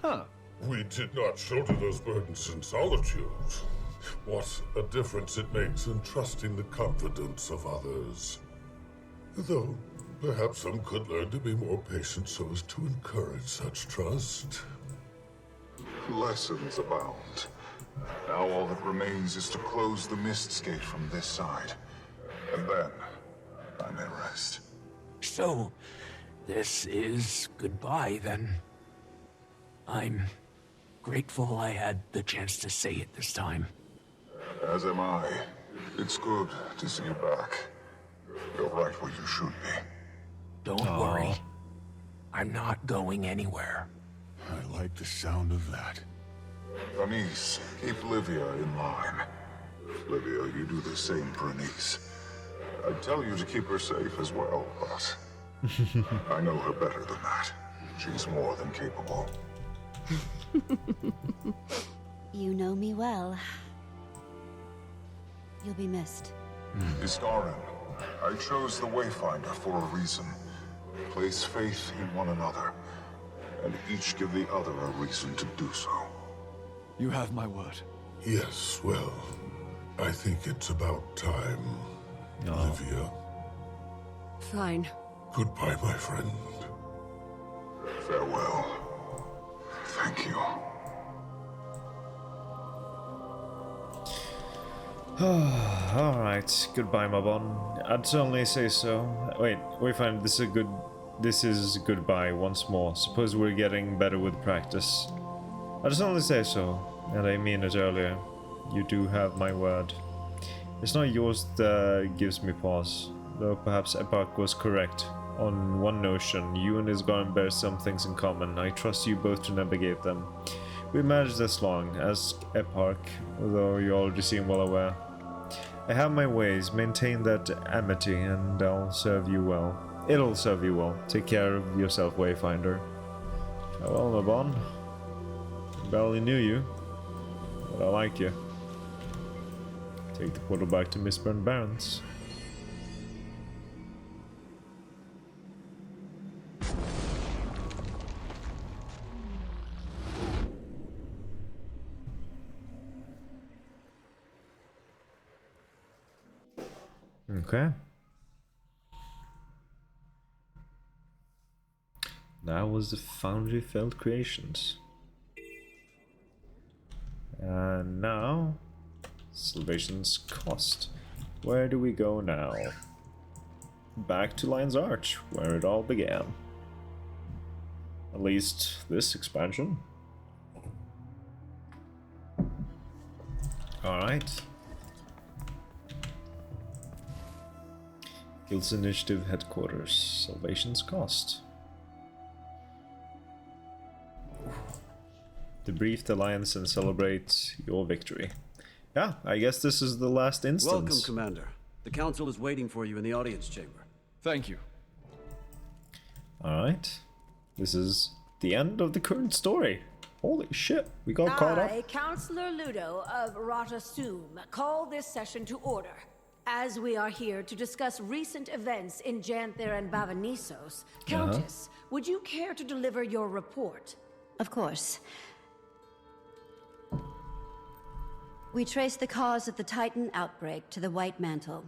Huh. We did not shoulder those burdens in solitude. What a difference it makes in trusting the confidence of others. Though, perhaps some could learn to be more patient so as to encourage such trust. Lessons abound. Now all that remains is to close the Mist's Gate from this side. And then, I may rest. So, this is goodbye, then. I'm grateful I had the chance to say it this time. As am I. It's good to see you back. You're right where you should be. Don't worry. I'm not going anywhere. I like the sound of that. Anise, keep Livia in line. Livia, you do the same for Anise. I'd tell you to keep her safe as well, but I know her better than that. She's more than capable. You know me well. You'll be missed. Istarin, I chose the Wayfinder for a reason. Place faith in one another, and each give the other a reason to do so. You have my word. Yes, well, I think it's about time, Livia. Fine. Goodbye, my friend. Farewell. Thank you. Alright, goodbye, Mabon. I'd certainly say so. Wait, Wayfinder, this is goodbye once more. Suppose we're getting better with practice. I'd certainly say so, and I mean it earlier. You do have my word. It's not yours that gives me pause, though perhaps Epoch was correct. On one notion, you and Isgarn bear some things in common. I trust you both to navigate them. We managed this long, as Epoch, although you already seem well aware. I have my ways, maintain that amity, and I'll serve you well. It'll serve you well. Take care of yourself, Wayfinder. Farewell, Mabon. Barely knew you, but I like you. Take the portal back to Mistburn Barrens. Okay. That was the Foundry Failed Creations. And now, Salvation's Cost. Where do we go now? Back to Lion's Arch, where it all began. At least this expansion. Alright. Guild's Initiative Headquarters. Salvation's Cost. Debrief the Alliance and celebrate your victory. Yeah, I guess this is the last instance. Welcome, Commander. The Council is waiting for you in the audience chamber. Thank you. Alright. This is the end of the current story. Holy shit, we got caught up. I, Counselor Ludo of Rata Sum, call this session to order. As we are here to discuss recent events in Janthir and Bavanisos, Countess, would you care to deliver your report? Of course. We traced the cause of the Titan outbreak to the White Mantle.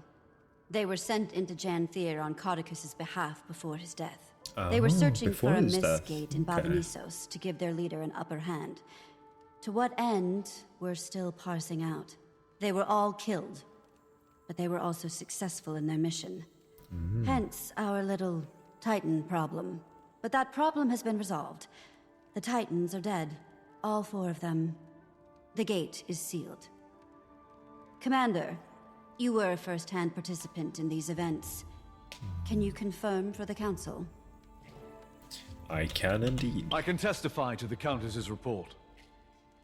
They were sent into Janthir on Caudicus's behalf before his death. They were searching for a mist gate in Bavanisos to give their leader an upper hand. To what end, we're still parsing out. They were all killed, but they were also successful in their mission. Hence our little Titan problem. But that problem has been resolved. The Titans are dead, all 4 of them. The gate is sealed. Commander, you were a first-hand participant in these events. Can you confirm for the Council? I can indeed. I can testify to the Countess's report.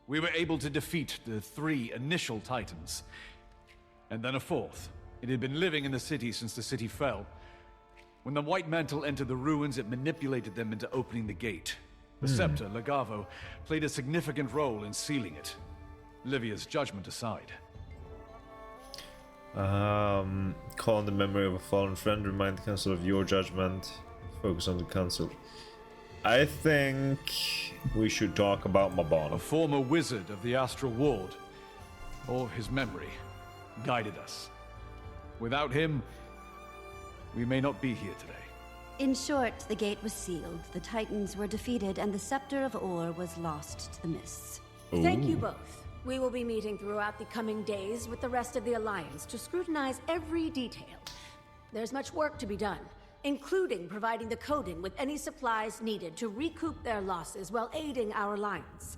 We were able to defeat the 3 initial Titans, and then a 4th. It had been living in the city since the city fell. When the White Mantle entered the ruins, it manipulated them into opening the gate. The Scepter, Legavo, played a significant role in sealing it. Livia's judgment aside. Call on the memory of a fallen friend, remind the council of your judgment, focus on the council. I think we should talk about Mabon. A former wizard of the Astral Ward, or his memory, guided us. Without him, we may not be here today. In short, the gate was sealed, the Titans were defeated, and the Scepter of Or was lost to the mists. Thank you both. We will be meeting throughout the coming days with the rest of the Alliance to scrutinize every detail. There's much work to be done, including providing the Coden with any supplies needed to recoup their losses while aiding our Alliance.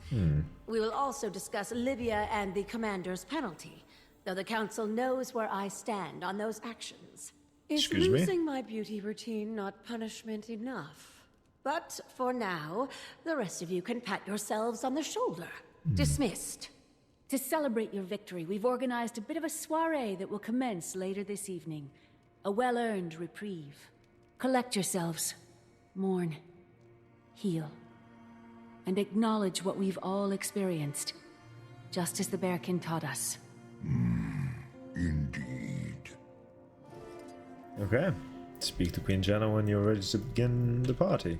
We will also discuss Livia and the Commander's penalty, though the Council knows where I stand on those actions. Is losing my beauty routine not punishment enough? But for now, the rest of you can pat yourselves on the shoulder. Dismissed. To celebrate your victory, we've organized a bit of a soiree that will commence later this evening. A well-earned reprieve. Collect yourselves. Mourn. Heal. And acknowledge what we've all experienced. Just as the Bearkin taught us. Indeed. Okay. Speak to Queen Jenna when you're ready to begin the party.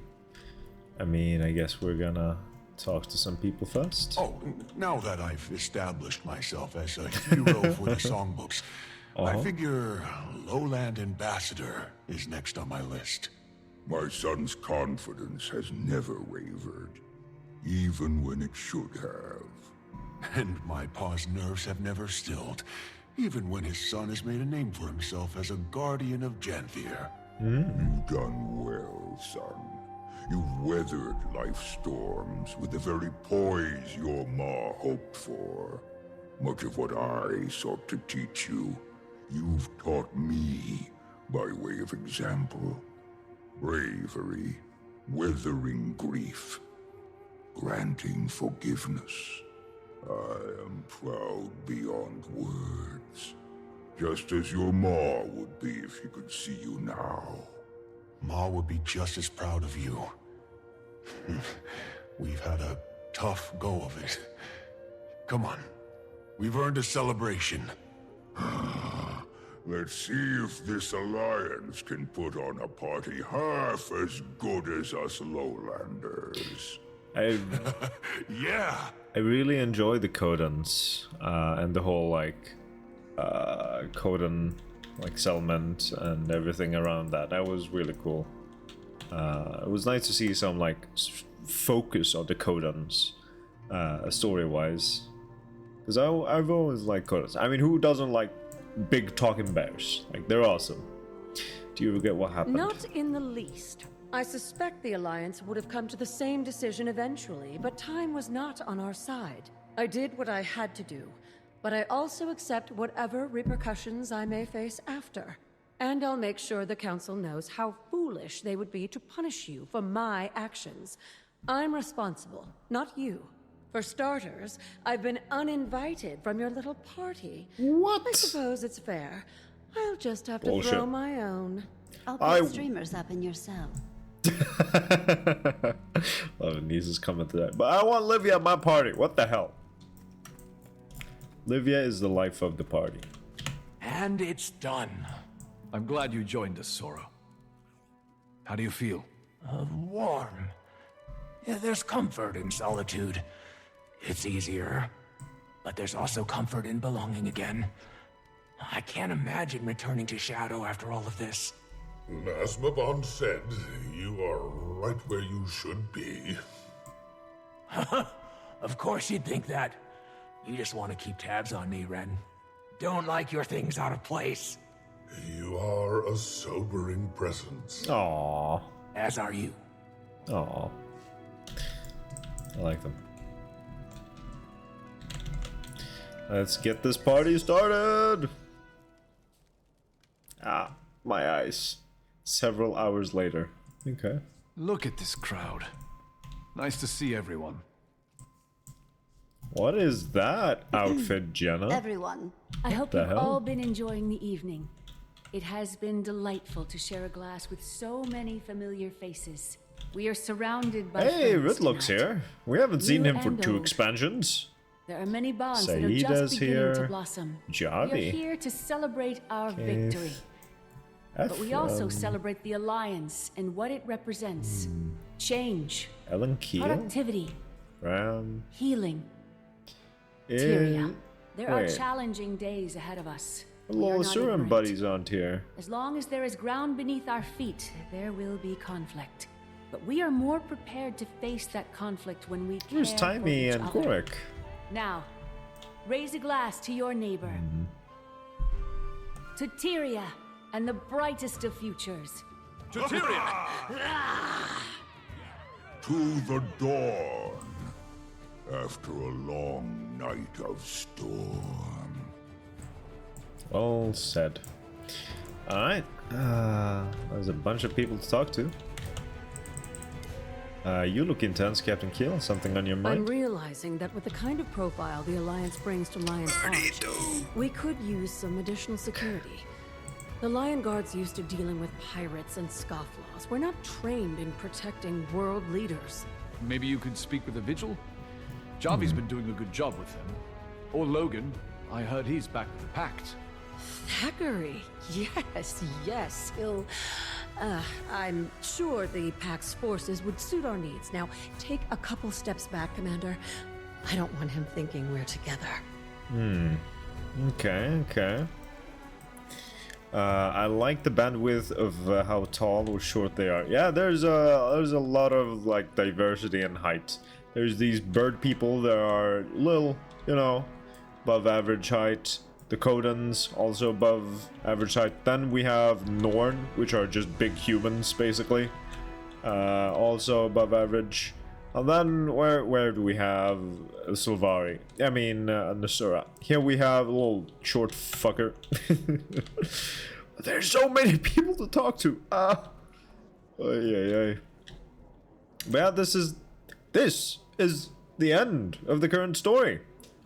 I mean, I guess we're gonna talk to some people first. Oh, now that I've established myself as a hero for the songbooks, I figure Lowland Ambassador is next on my list. My son's confidence has never wavered, even when it should have. And my pa's nerves have never stilled, even when his son has made a name for himself as a guardian of Janthir. You've done well, son. You've weathered life's storms with the very poise your ma hoped for. Much of what I sought to teach you, you've taught me by way of example. Bravery, weathering grief, granting forgiveness. I am proud beyond words. Just as your ma would be if she could see you now. Ma would be just as proud of you. We've had a tough go of it. Come on. We've earned a celebration. Let's see if this alliance can put on a party half as good as us lowlanders. Yeah. I really enjoy the Codons and the whole Coden settlement and everything around that. That was really cool. It was nice to see some focus on the Codons story-wise, because I've always liked Codons. I mean, who doesn't like big talking bears? They're awesome. Do you forget what happened? Not in the least. I suspect the Alliance would have come to the same decision eventually, but time was not on our side. I did what I had to do, but I also accept whatever repercussions I may face after. And I'll make sure the Council knows how foolish they would be to punish you for my actions. I'm responsible, not you. For starters, I've been uninvited from your little party. What? I suppose it's fair. I'll just have to throw my own. I'll put streamers up in your cell. Love it, Nisa's coming to that. But I want Livia at my party. What the hell? Livia is the life of the party. And it's done. I'm glad you joined us, Sora. How do you feel? Warm. Yeah, there's comfort in solitude. It's easier. But there's also comfort in belonging again. I can't imagine returning to Shadow after all of this. As Mabon said, you are right where you should be. Of course you'd think that. You just want to keep tabs on me, Ren. Don't like your things out of place. You are a sobering presence. Aww. As are you. Aww. I like them. Let's get this party started! Ah, my eyes. Several hours later. Okay. Look at this crowd. Nice to see everyone. What is that outfit, Jenna? Everyone, I hope the you've hell? all been enjoying the evening. It has been delightful to share a glass with so many familiar faces. We are surrounded by Hey, friends Ridlock's tonight. here. We haven't seen New him for and 2 old. expansions. There are many bonds that are Saida's just beginning here. to blossom. We Javi. are here to celebrate our Keith. victory. But we also Ephraim. celebrate the Alliance and what it represents. Change, Ellen Keel. productivity, Ram. healing. Eh, Tyria, there are wait. challenging days ahead of us. We Hello, are not Surin ignorant. buddies on here. As long as there is ground beneath our feet, there will be conflict. But we are more prepared to face that conflict when we care Here's for Timey each and other. Gorik. Now, raise a glass to your neighbor. Mm-hmm. To Tyria and the brightest of futures. To Tyria! To the dawn. After a long night of storm. Well said. Alright. There's a bunch of people to talk to. You look intense, Captain Keel. Something on your I'm mind? realizing that with the kind of profile the Alliance brings to Lion's Arch, we could use some additional security. The Lion Guard's used to dealing with pirates and scofflaws. We're not trained in protecting world leaders. Maybe you could speak with the Vigil? Javi's been doing a good job with them. Or Logan. I heard he's back with the Pact. Thackeray, yes, he'll... I'm sure the Pact's forces would suit our needs. Now, take a couple steps back, Commander. I don't want him thinking we're together. Okay. I like the bandwidth of how tall or short they are. Yeah, there's a lot of like diversity in height. There's these bird people that are little, you know, above average height. The Kodans also above average height. Then we have Norn, which are just big humans basically, also above average. And then where do we have Sylvari? I mean Nasura. Here we have a little short fucker. There's so many people to talk to. But yeah, this is the end of the current story.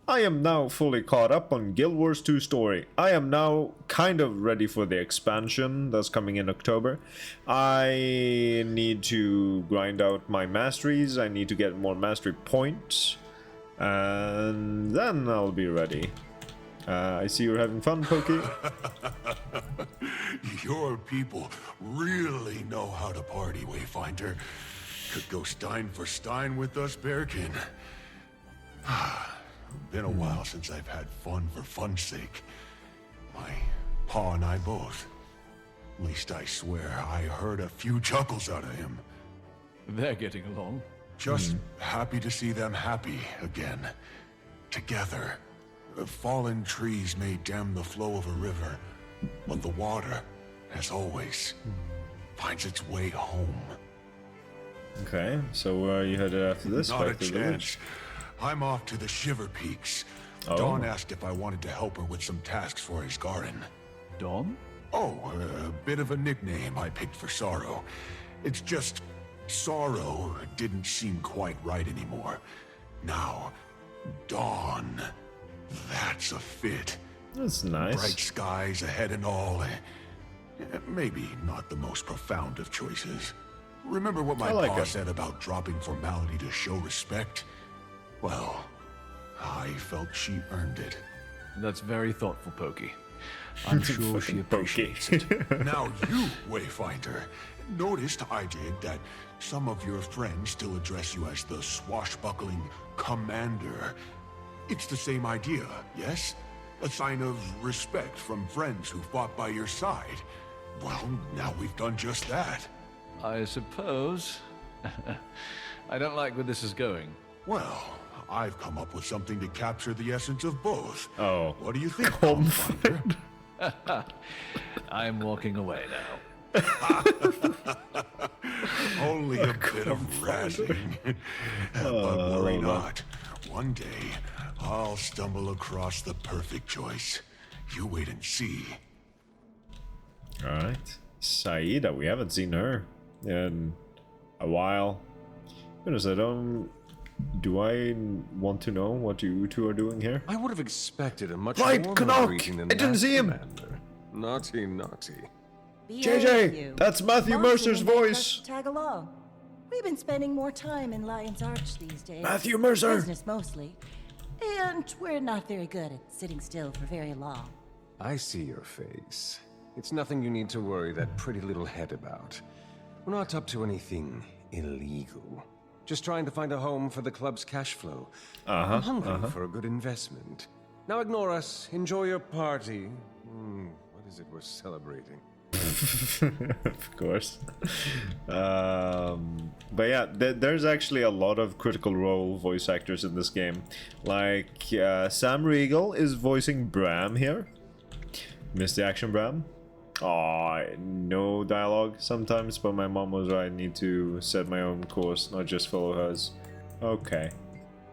I am now fully caught up on Guild Wars 2 story. I am now kind of ready for the expansion that's coming in October. I need to grind out my masteries. I need to get more mastery points. And then I'll be ready. I see you're having fun, Pokey. Your people really know how to party, Wayfinder. Could go Stein for Stein with us, Bearkin. Been a while since I've had fun for fun's sake. My pa and I both. At least I swear I heard a few chuckles out of him. They're getting along. Just happy to see them happy again. Together. Fallen trees may dam the flow of a river, but the water, as always, finds its way home. Okay, so where are you headed after this? Not a Back to the village? chance. I'm off to the Shiver Peaks. Oh. Dawn asked if I wanted to help her with some tasks for his Garen. Dawn? Oh, a bit of a nickname I picked for Sorrow. It's just Sorrow didn't seem quite right anymore. Now, Dawn, that's a fit. That's nice. Bright skies ahead and all. Maybe not the most profound of choices. Remember what my I like pa it. said about dropping formality to show respect? Well, I felt she earned it. That's very thoughtful, Pokey. I'm sure she Fucking Pokey. appreciates it. Now you, Wayfinder, noticed I did that some of your friends still address you as the swashbuckling commander. It's the same idea, yes? A sign of respect from friends who fought by your side. Well, now we've done just that. I suppose. I don't like where this is going. Well, I've come up with something to capture the essence of both. Oh. What do you think, Pathfinder? I'm walking away now. Only a bit of razzing. But worry not. One day, I'll stumble across the perfect choice. You wait and see. Alright. Saida, we haven't seen her in a while. Goodness, do I want to know what you two are doing here? I would have expected a much Right, warmer Canuck! greeting than I didn't that, see him! Commander. Naughty, naughty. JJ, that's Matthew Mercer's voice. Tag along. We've been spending more time in Lion's Arch these days. Matthew Mercer! Business mostly. And we're not very good at sitting still for very long. I see your face. It's nothing you need to worry that pretty little head about. We're not up to anything illegal. Just trying to find a home for the club's cash flow. I'm hungry for a good investment. Now ignore us. Enjoy your party. What is it we're celebrating? Of course. But yeah, there's actually a lot of Critical Role voice actors in this game. Like Sam Riegel is voicing Bram here. Missed the action, Bram. Aw, no dialogue sometimes, but my mom was right. I need to set my own course, not just follow hers. Okay.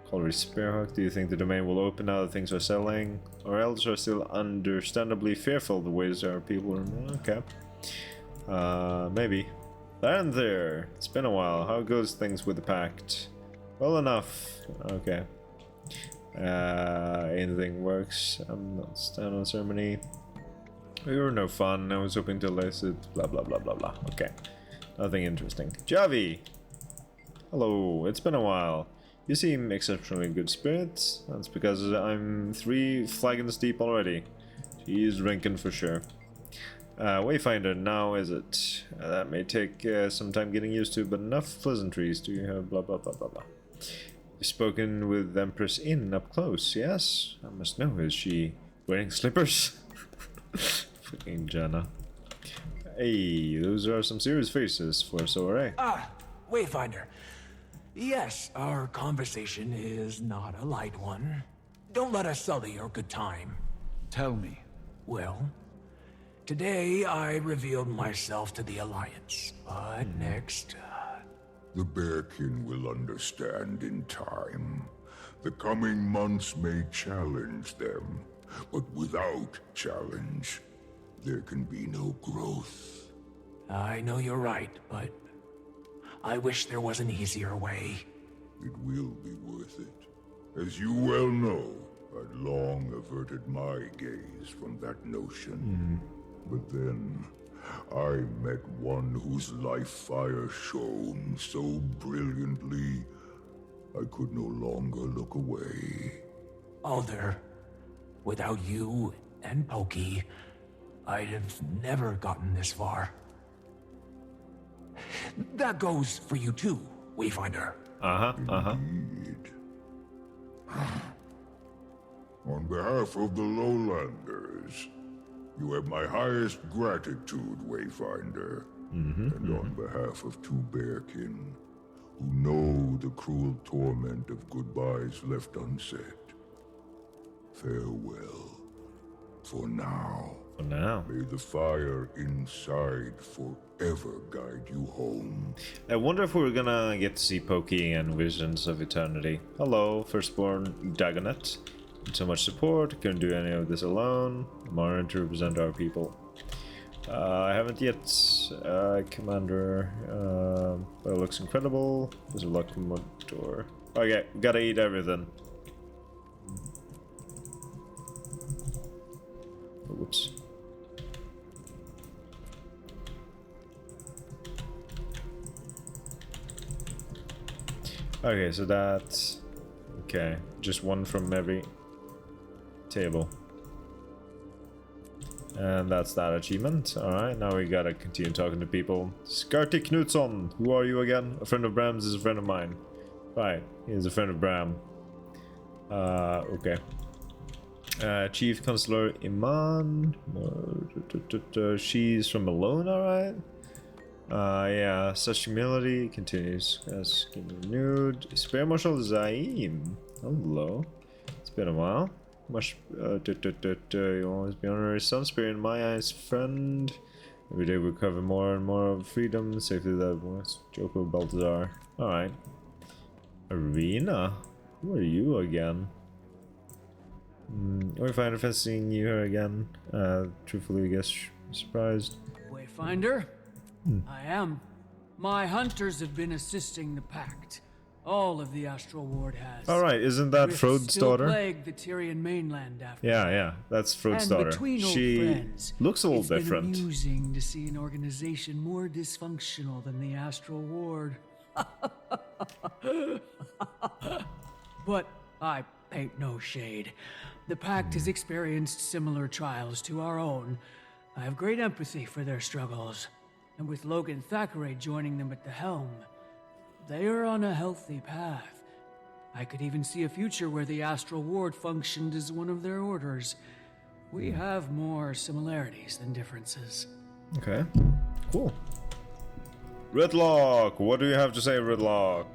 Colry Spearhawk, do you think the domain will open now that things are selling? Or else are still understandably fearful the ways there are people? Okay. Maybe. Janthir, it's been a while. How goes things with the pact? Well enough. Okay. Anything works. I'm not stand on ceremony. We were no fun. I was hoping to elicit blah blah blah blah blah. Okay. Nothing interesting. Javi! Hello, it's been a while. You seem exceptionally good spirits. That's because I'm 3 flagons deep already. She's drinking for sure. Wayfinder, now is it? That may take some time getting used to, but enough pleasantries. Do you have blah blah blah blah blah? You've spoken with Empress Inn up close, yes? I must know, is she wearing slippers? Fucking Jenna. Hey, those are some serious faces for Soiree. Ah, Wayfinder. Yes, our conversation is not a light one. Don't let us sully your good time. Tell me. Well, today I revealed myself to the Alliance, but next... The Bearkin will understand in time. The coming months may challenge them, but without challenge, there can be no growth. I know you're right, but I wish there was an easier way. It will be worth it. As you well know, I'd long averted my gaze from that notion. But then, I met one whose life fire shone so brilliantly, I could no longer look away. Alder, without you and Pokey, I'd have never gotten this far. That goes for you too, Wayfinder. Indeed. On behalf of the Lowlanders, you have my highest gratitude, Wayfinder. And on behalf of 2 Bearkin, who know the cruel torment of goodbyes left unsaid, farewell. For now. For now. May the fire inside forever guide you home. I wonder if we're gonna get to see Pokey and Visions of Eternity. Hello, Firstborn Dagonet. So much support, couldn't do any of this alone. I'm honored to represent our people. I haven't yet, Commander. Well, it looks incredible. There's a locomotor. Okay, gotta eat everything. Oh, whoops. Okay, so that's... Okay, just one from every table. And that's that achievement. Alright, now we gotta continue talking to people. Skarti Knutsson, who are you again? A friend of Bram's is a friend of mine. Right, he's a friend of Bram. Okay. Chief Consular Iman. She's from Malone, alright? Yeah, such humility continues. As renewed. Spear Marshal Zaim. Hello. It's been a while. Much. You always be honorary sun spirit in my eyes, friend. Every day we cover more and more of freedom, safely that was Joko Baltazar. Alright. Arena? Who are you again? Or if I'm seeing you here again. Truthfully, I guess surprised. Wayfinder? I am. My hunters have been assisting the Pact. All of the Astral Ward has. Alright, isn't that Rifts Frode's still daughter? plague the Tyrian mainland after. Yeah, that's Frode's daughter. Between old She friends, looks a little it's different. Been amusing to see an organization more dysfunctional than the Astral Ward. But I paint no shade. The Pact has experienced similar trials to our own. I have great empathy for their struggles. And with Logan Thackeray joining them at the helm, they are on a healthy path. I could even see a future where the Astral Ward functioned as one of their orders. We have more similarities than differences. Okay, cool. Ridlock, what do you have to say, Ridlock?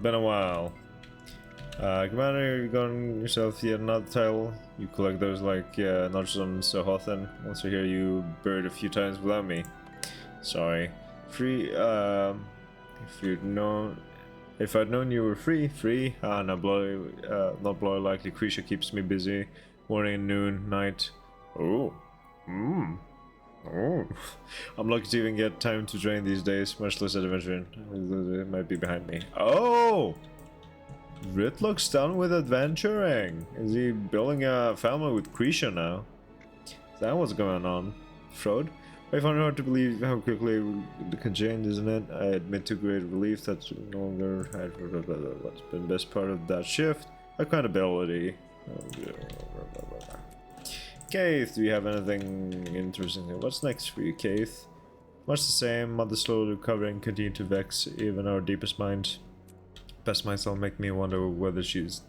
Been a while. Commander, you got yourself yet another title. You collect those like notches on Sohothan. Also hear you buried a few times without me. Sorry. Free, if I'd known you were free. Not bloody likely. Creature keeps me busy. Morning, noon, night. Oh. I'm lucky to even get time to train these days, much less adventuring. It might be behind me. Oh! Ridlock's done with adventuring. Is he building a family with Creature now? Is that what's going on? Frode? I find it hard to believe how quickly it can change, isn't it? I admit to great relief that no longer had what's been the best part of that shift. Accountability. Keith, do you have anything interesting here? What's next for you, Keith? Much the same, mother slowly recovering, continue to vex even our deepest mind. Best myself make me wonder whether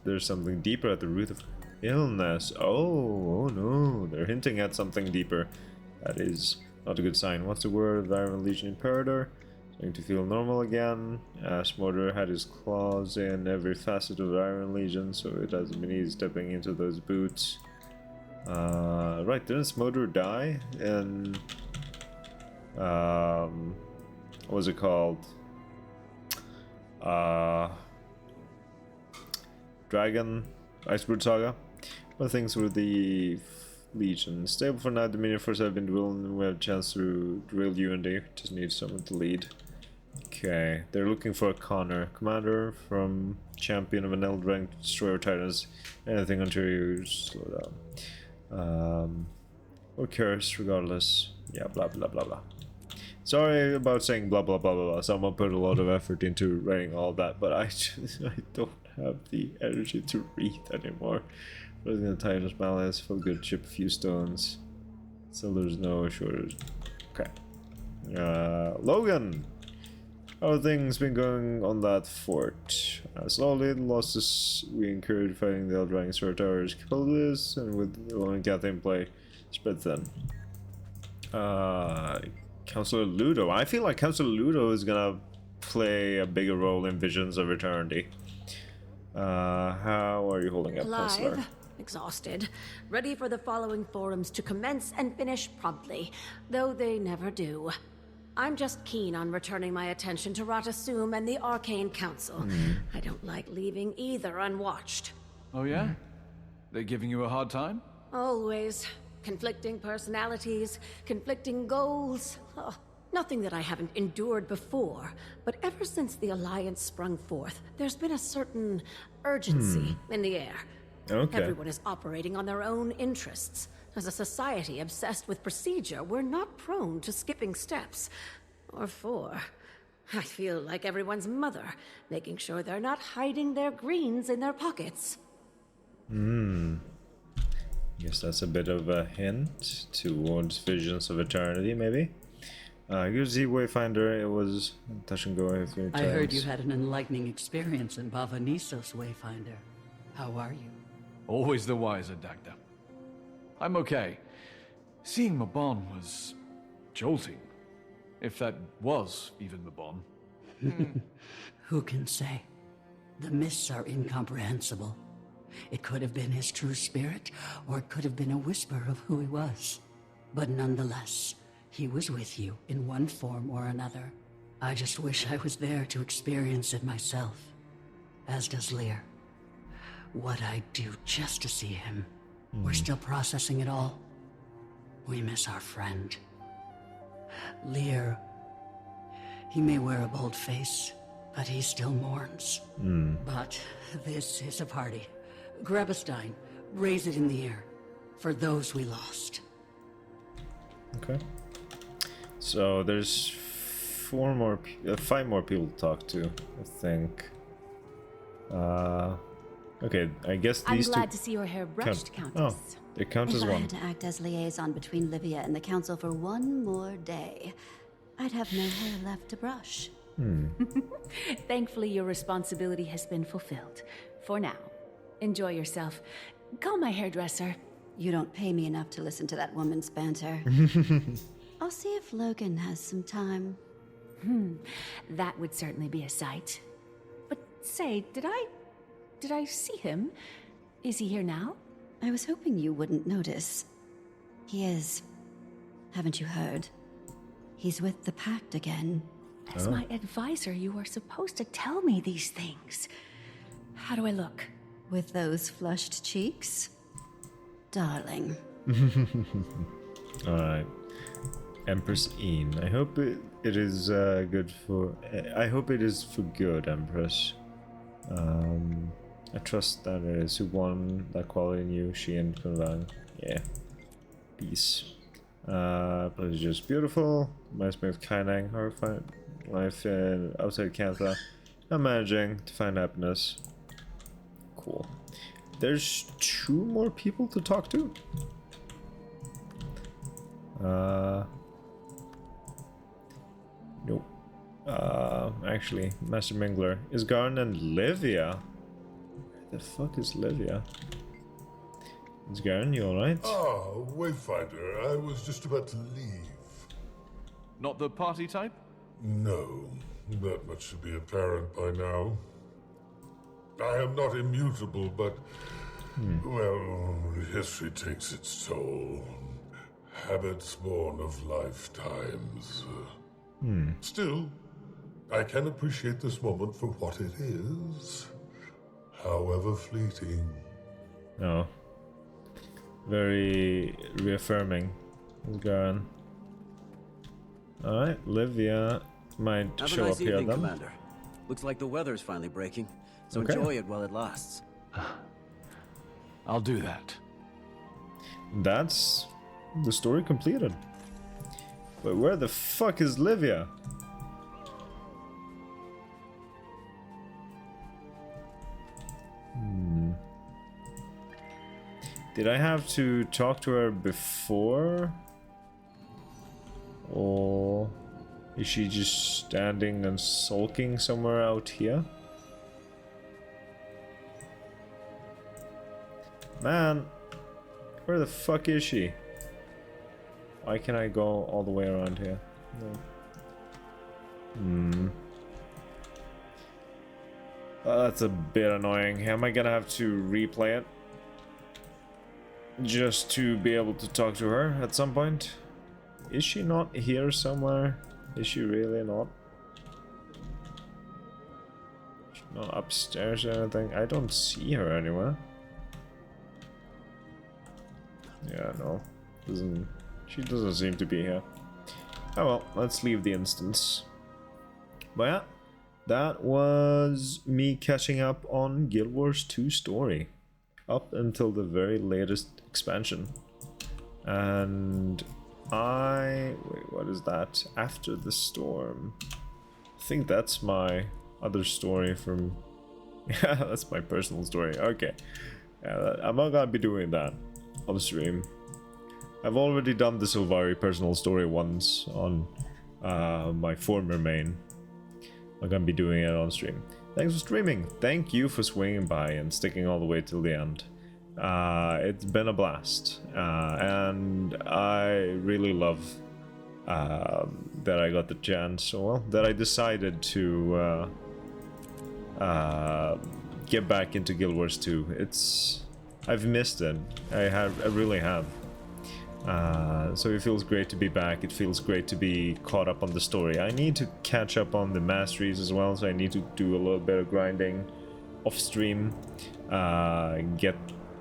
there's something deeper at the root of illness. Oh no, they're hinting at something deeper. That is not a good sign. What's the word? Iron Legion Imperator? Starting to feel normal again. Smolder had his claws in every facet of the Iron Legion, so it hasn't been easy stepping into those boots. Right, didn't Smolder die? And what was it called? Dragon Icebird Saga. One things with the Legion. Stable for now, Dominion Force have been drilled and we have a chance to drill unity. Just need someone to lead. Okay, they're looking for a Connor. Commander from Champion of an Eldrang Destroyer Titans. Anything until you slow down. Or curse, regardless. Yeah, blah blah blah blah. Sorry about saying blah blah blah blah blah. Someone put a lot of effort into writing all that, but I don't have the energy to read anymore. I was gonna tie his malice, feel good, chip a few stones. So there's no shortage. Okay. Logan! How are things been going on that fort? Slowly, the losses we incurred fighting the Eldrang Sword Towers killed this, and with the only Cathay in play, spread thin. Councilor Ludo. I feel like Councilor Ludo is gonna play a bigger role in Visions of Eternity. How are you holding up, Councilor? Alive, exhausted, ready for the following forums to commence and finish promptly, though they never do. I'm just keen on returning my attention to Ratasum and the Arcane Council. I don't like leaving either unwatched. Oh yeah? They giving you a hard time? Always. Conflicting personalities, conflicting goals. Oh, nothing that I haven't endured before. But ever since the Alliance sprung forth, there's been a certain urgency in the air. Okay. Everyone is operating on their own interests. As a society obsessed with procedure, we're not prone to skipping steps. Or four. I feel like everyone's mother, making sure they're not hiding their greens in their pockets. Guess that's a bit of a hint towards Visions of Eternity, maybe. Good to see Wayfinder. It was touch and go a few times. I heard you had an enlightening experience in Bavanisos, Wayfinder. How are you? Always the wiser, Dagda. I'm okay. Seeing Mabon was jolting. If that was even Mabon. Who can say? The mists are incomprehensible. It could have been his true spirit, or it could have been a whisper of who he was. But nonetheless, he was with you in one form or another. I just wish I was there to experience it myself. As does Lear. What I'd do just to see him. We're still processing it all. We miss our friend. Lear. He may wear a bold face, but he still mourns. But this is a party. Grab a stein, raise it in the air, for those we lost. Okay. So there's 5 more people to talk to, I think. Okay, I guess these I'm two glad to see your hair brushed, Countess. Oh, they count as If I one. had to act as liaison between Livia and the Council for one more day, I'd have no hair left to brush. Thankfully, your responsibility has been fulfilled. For now. Enjoy yourself. Call my hairdresser. You don't pay me enough to listen to that woman's banter. I'll see if Logan has some time. That would certainly be a sight. But say, did I see him? Is he here now? I was hoping you wouldn't notice. He is. Haven't you heard? He's with the Pact again. As my advisor, you are supposed to tell me these things. How do I look? With those flushed cheeks? Darling. Alright. Empress Een. I hope it is good for... I hope it is for good, Empress. I trust that it is who won that quality in you, she and Kunvan. Yeah. Peace. Place is just beautiful. Reminds me of Kainang, horrifying life in outside Kantha. I'm managing to find happiness. Cool. There's 2 more people to talk to. Nope. Actually, Master Mingler. Is Garn and Livia? Where the fuck is Livia? Is Garn, you alright? Ah, Wayfinder, I was just about to leave. Not the party type? No, that much should be apparent by now. I am not immutable, but, well, history takes its toll. Habits born of lifetimes. Still, I can appreciate this moment for what it is, however fleeting. No. Very reaffirming. Garen. Alright, Livia might Have show a nice up here evening, then. Commander. Looks like the weather's finally breaking, so Okay. enjoy it while it lasts. I'll do that. That's the story completed. But where the fuck is Livia? Did I have to talk to her before? Or is she just standing and sulking somewhere out here? Man, where the fuck is she? Why can't I go all the way around here? No. That's a bit annoying. Am I gonna have to replay it? Just to be able to talk to her at some point? Is she not here somewhere? Is she really not? She's not upstairs or anything? I don't see her anywhere. Yeah, no. She doesn't seem to be here. Oh well, let's leave the instance. But yeah, that was me catching up on Guild Wars 2 story. Up until the very latest expansion. And wait, what is that? After the Storm. I think that's my other story from... Yeah, that's my personal story. Okay. Yeah, I'm not gonna be doing that on stream. I've already done the Sylvari personal story once on my former main. I'm gonna be doing it on stream. Thanks for streaming. Thank you for swinging by and sticking all the way till the end. It's been a blast. And I really love that I got the chance, well, that I decided to get back into Guild Wars 2. I've missed it. I really have. So it feels great to be back. It feels great to be caught up on the story. I need to catch up on the masteries as well, so I need to do a little bit of grinding off stream, get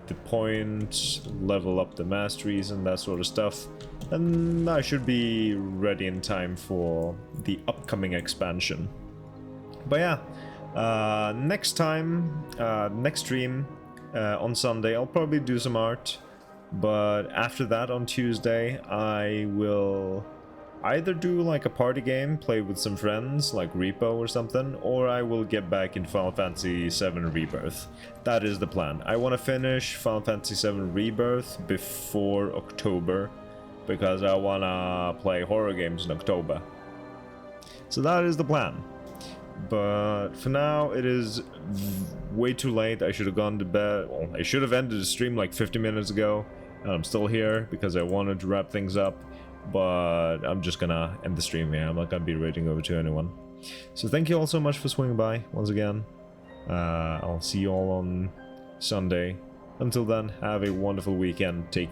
the points, level up the masteries and that sort of stuff, and I should be ready in time for the upcoming expansion. But yeah, next time, next stream on Sunday, I'll probably do some art. But after that, on Tuesday, I will either do like a party game, play with some friends, like Repo or something, or I will get back in Final Fantasy VII Rebirth. That is the plan. I want to finish Final Fantasy VII Rebirth before October, because I want to play horror games in October. So that is the plan. But for now, it is way too late. I should have gone to bed. Well, I should have ended the stream like 50 minutes ago. And I'm still here because I wanted to wrap things up. But I'm just gonna end the stream here. I'm not gonna be rating over to anyone. So thank you all so much for swinging by once again. I'll see you all on Sunday. Until then, have a wonderful weekend. Take care.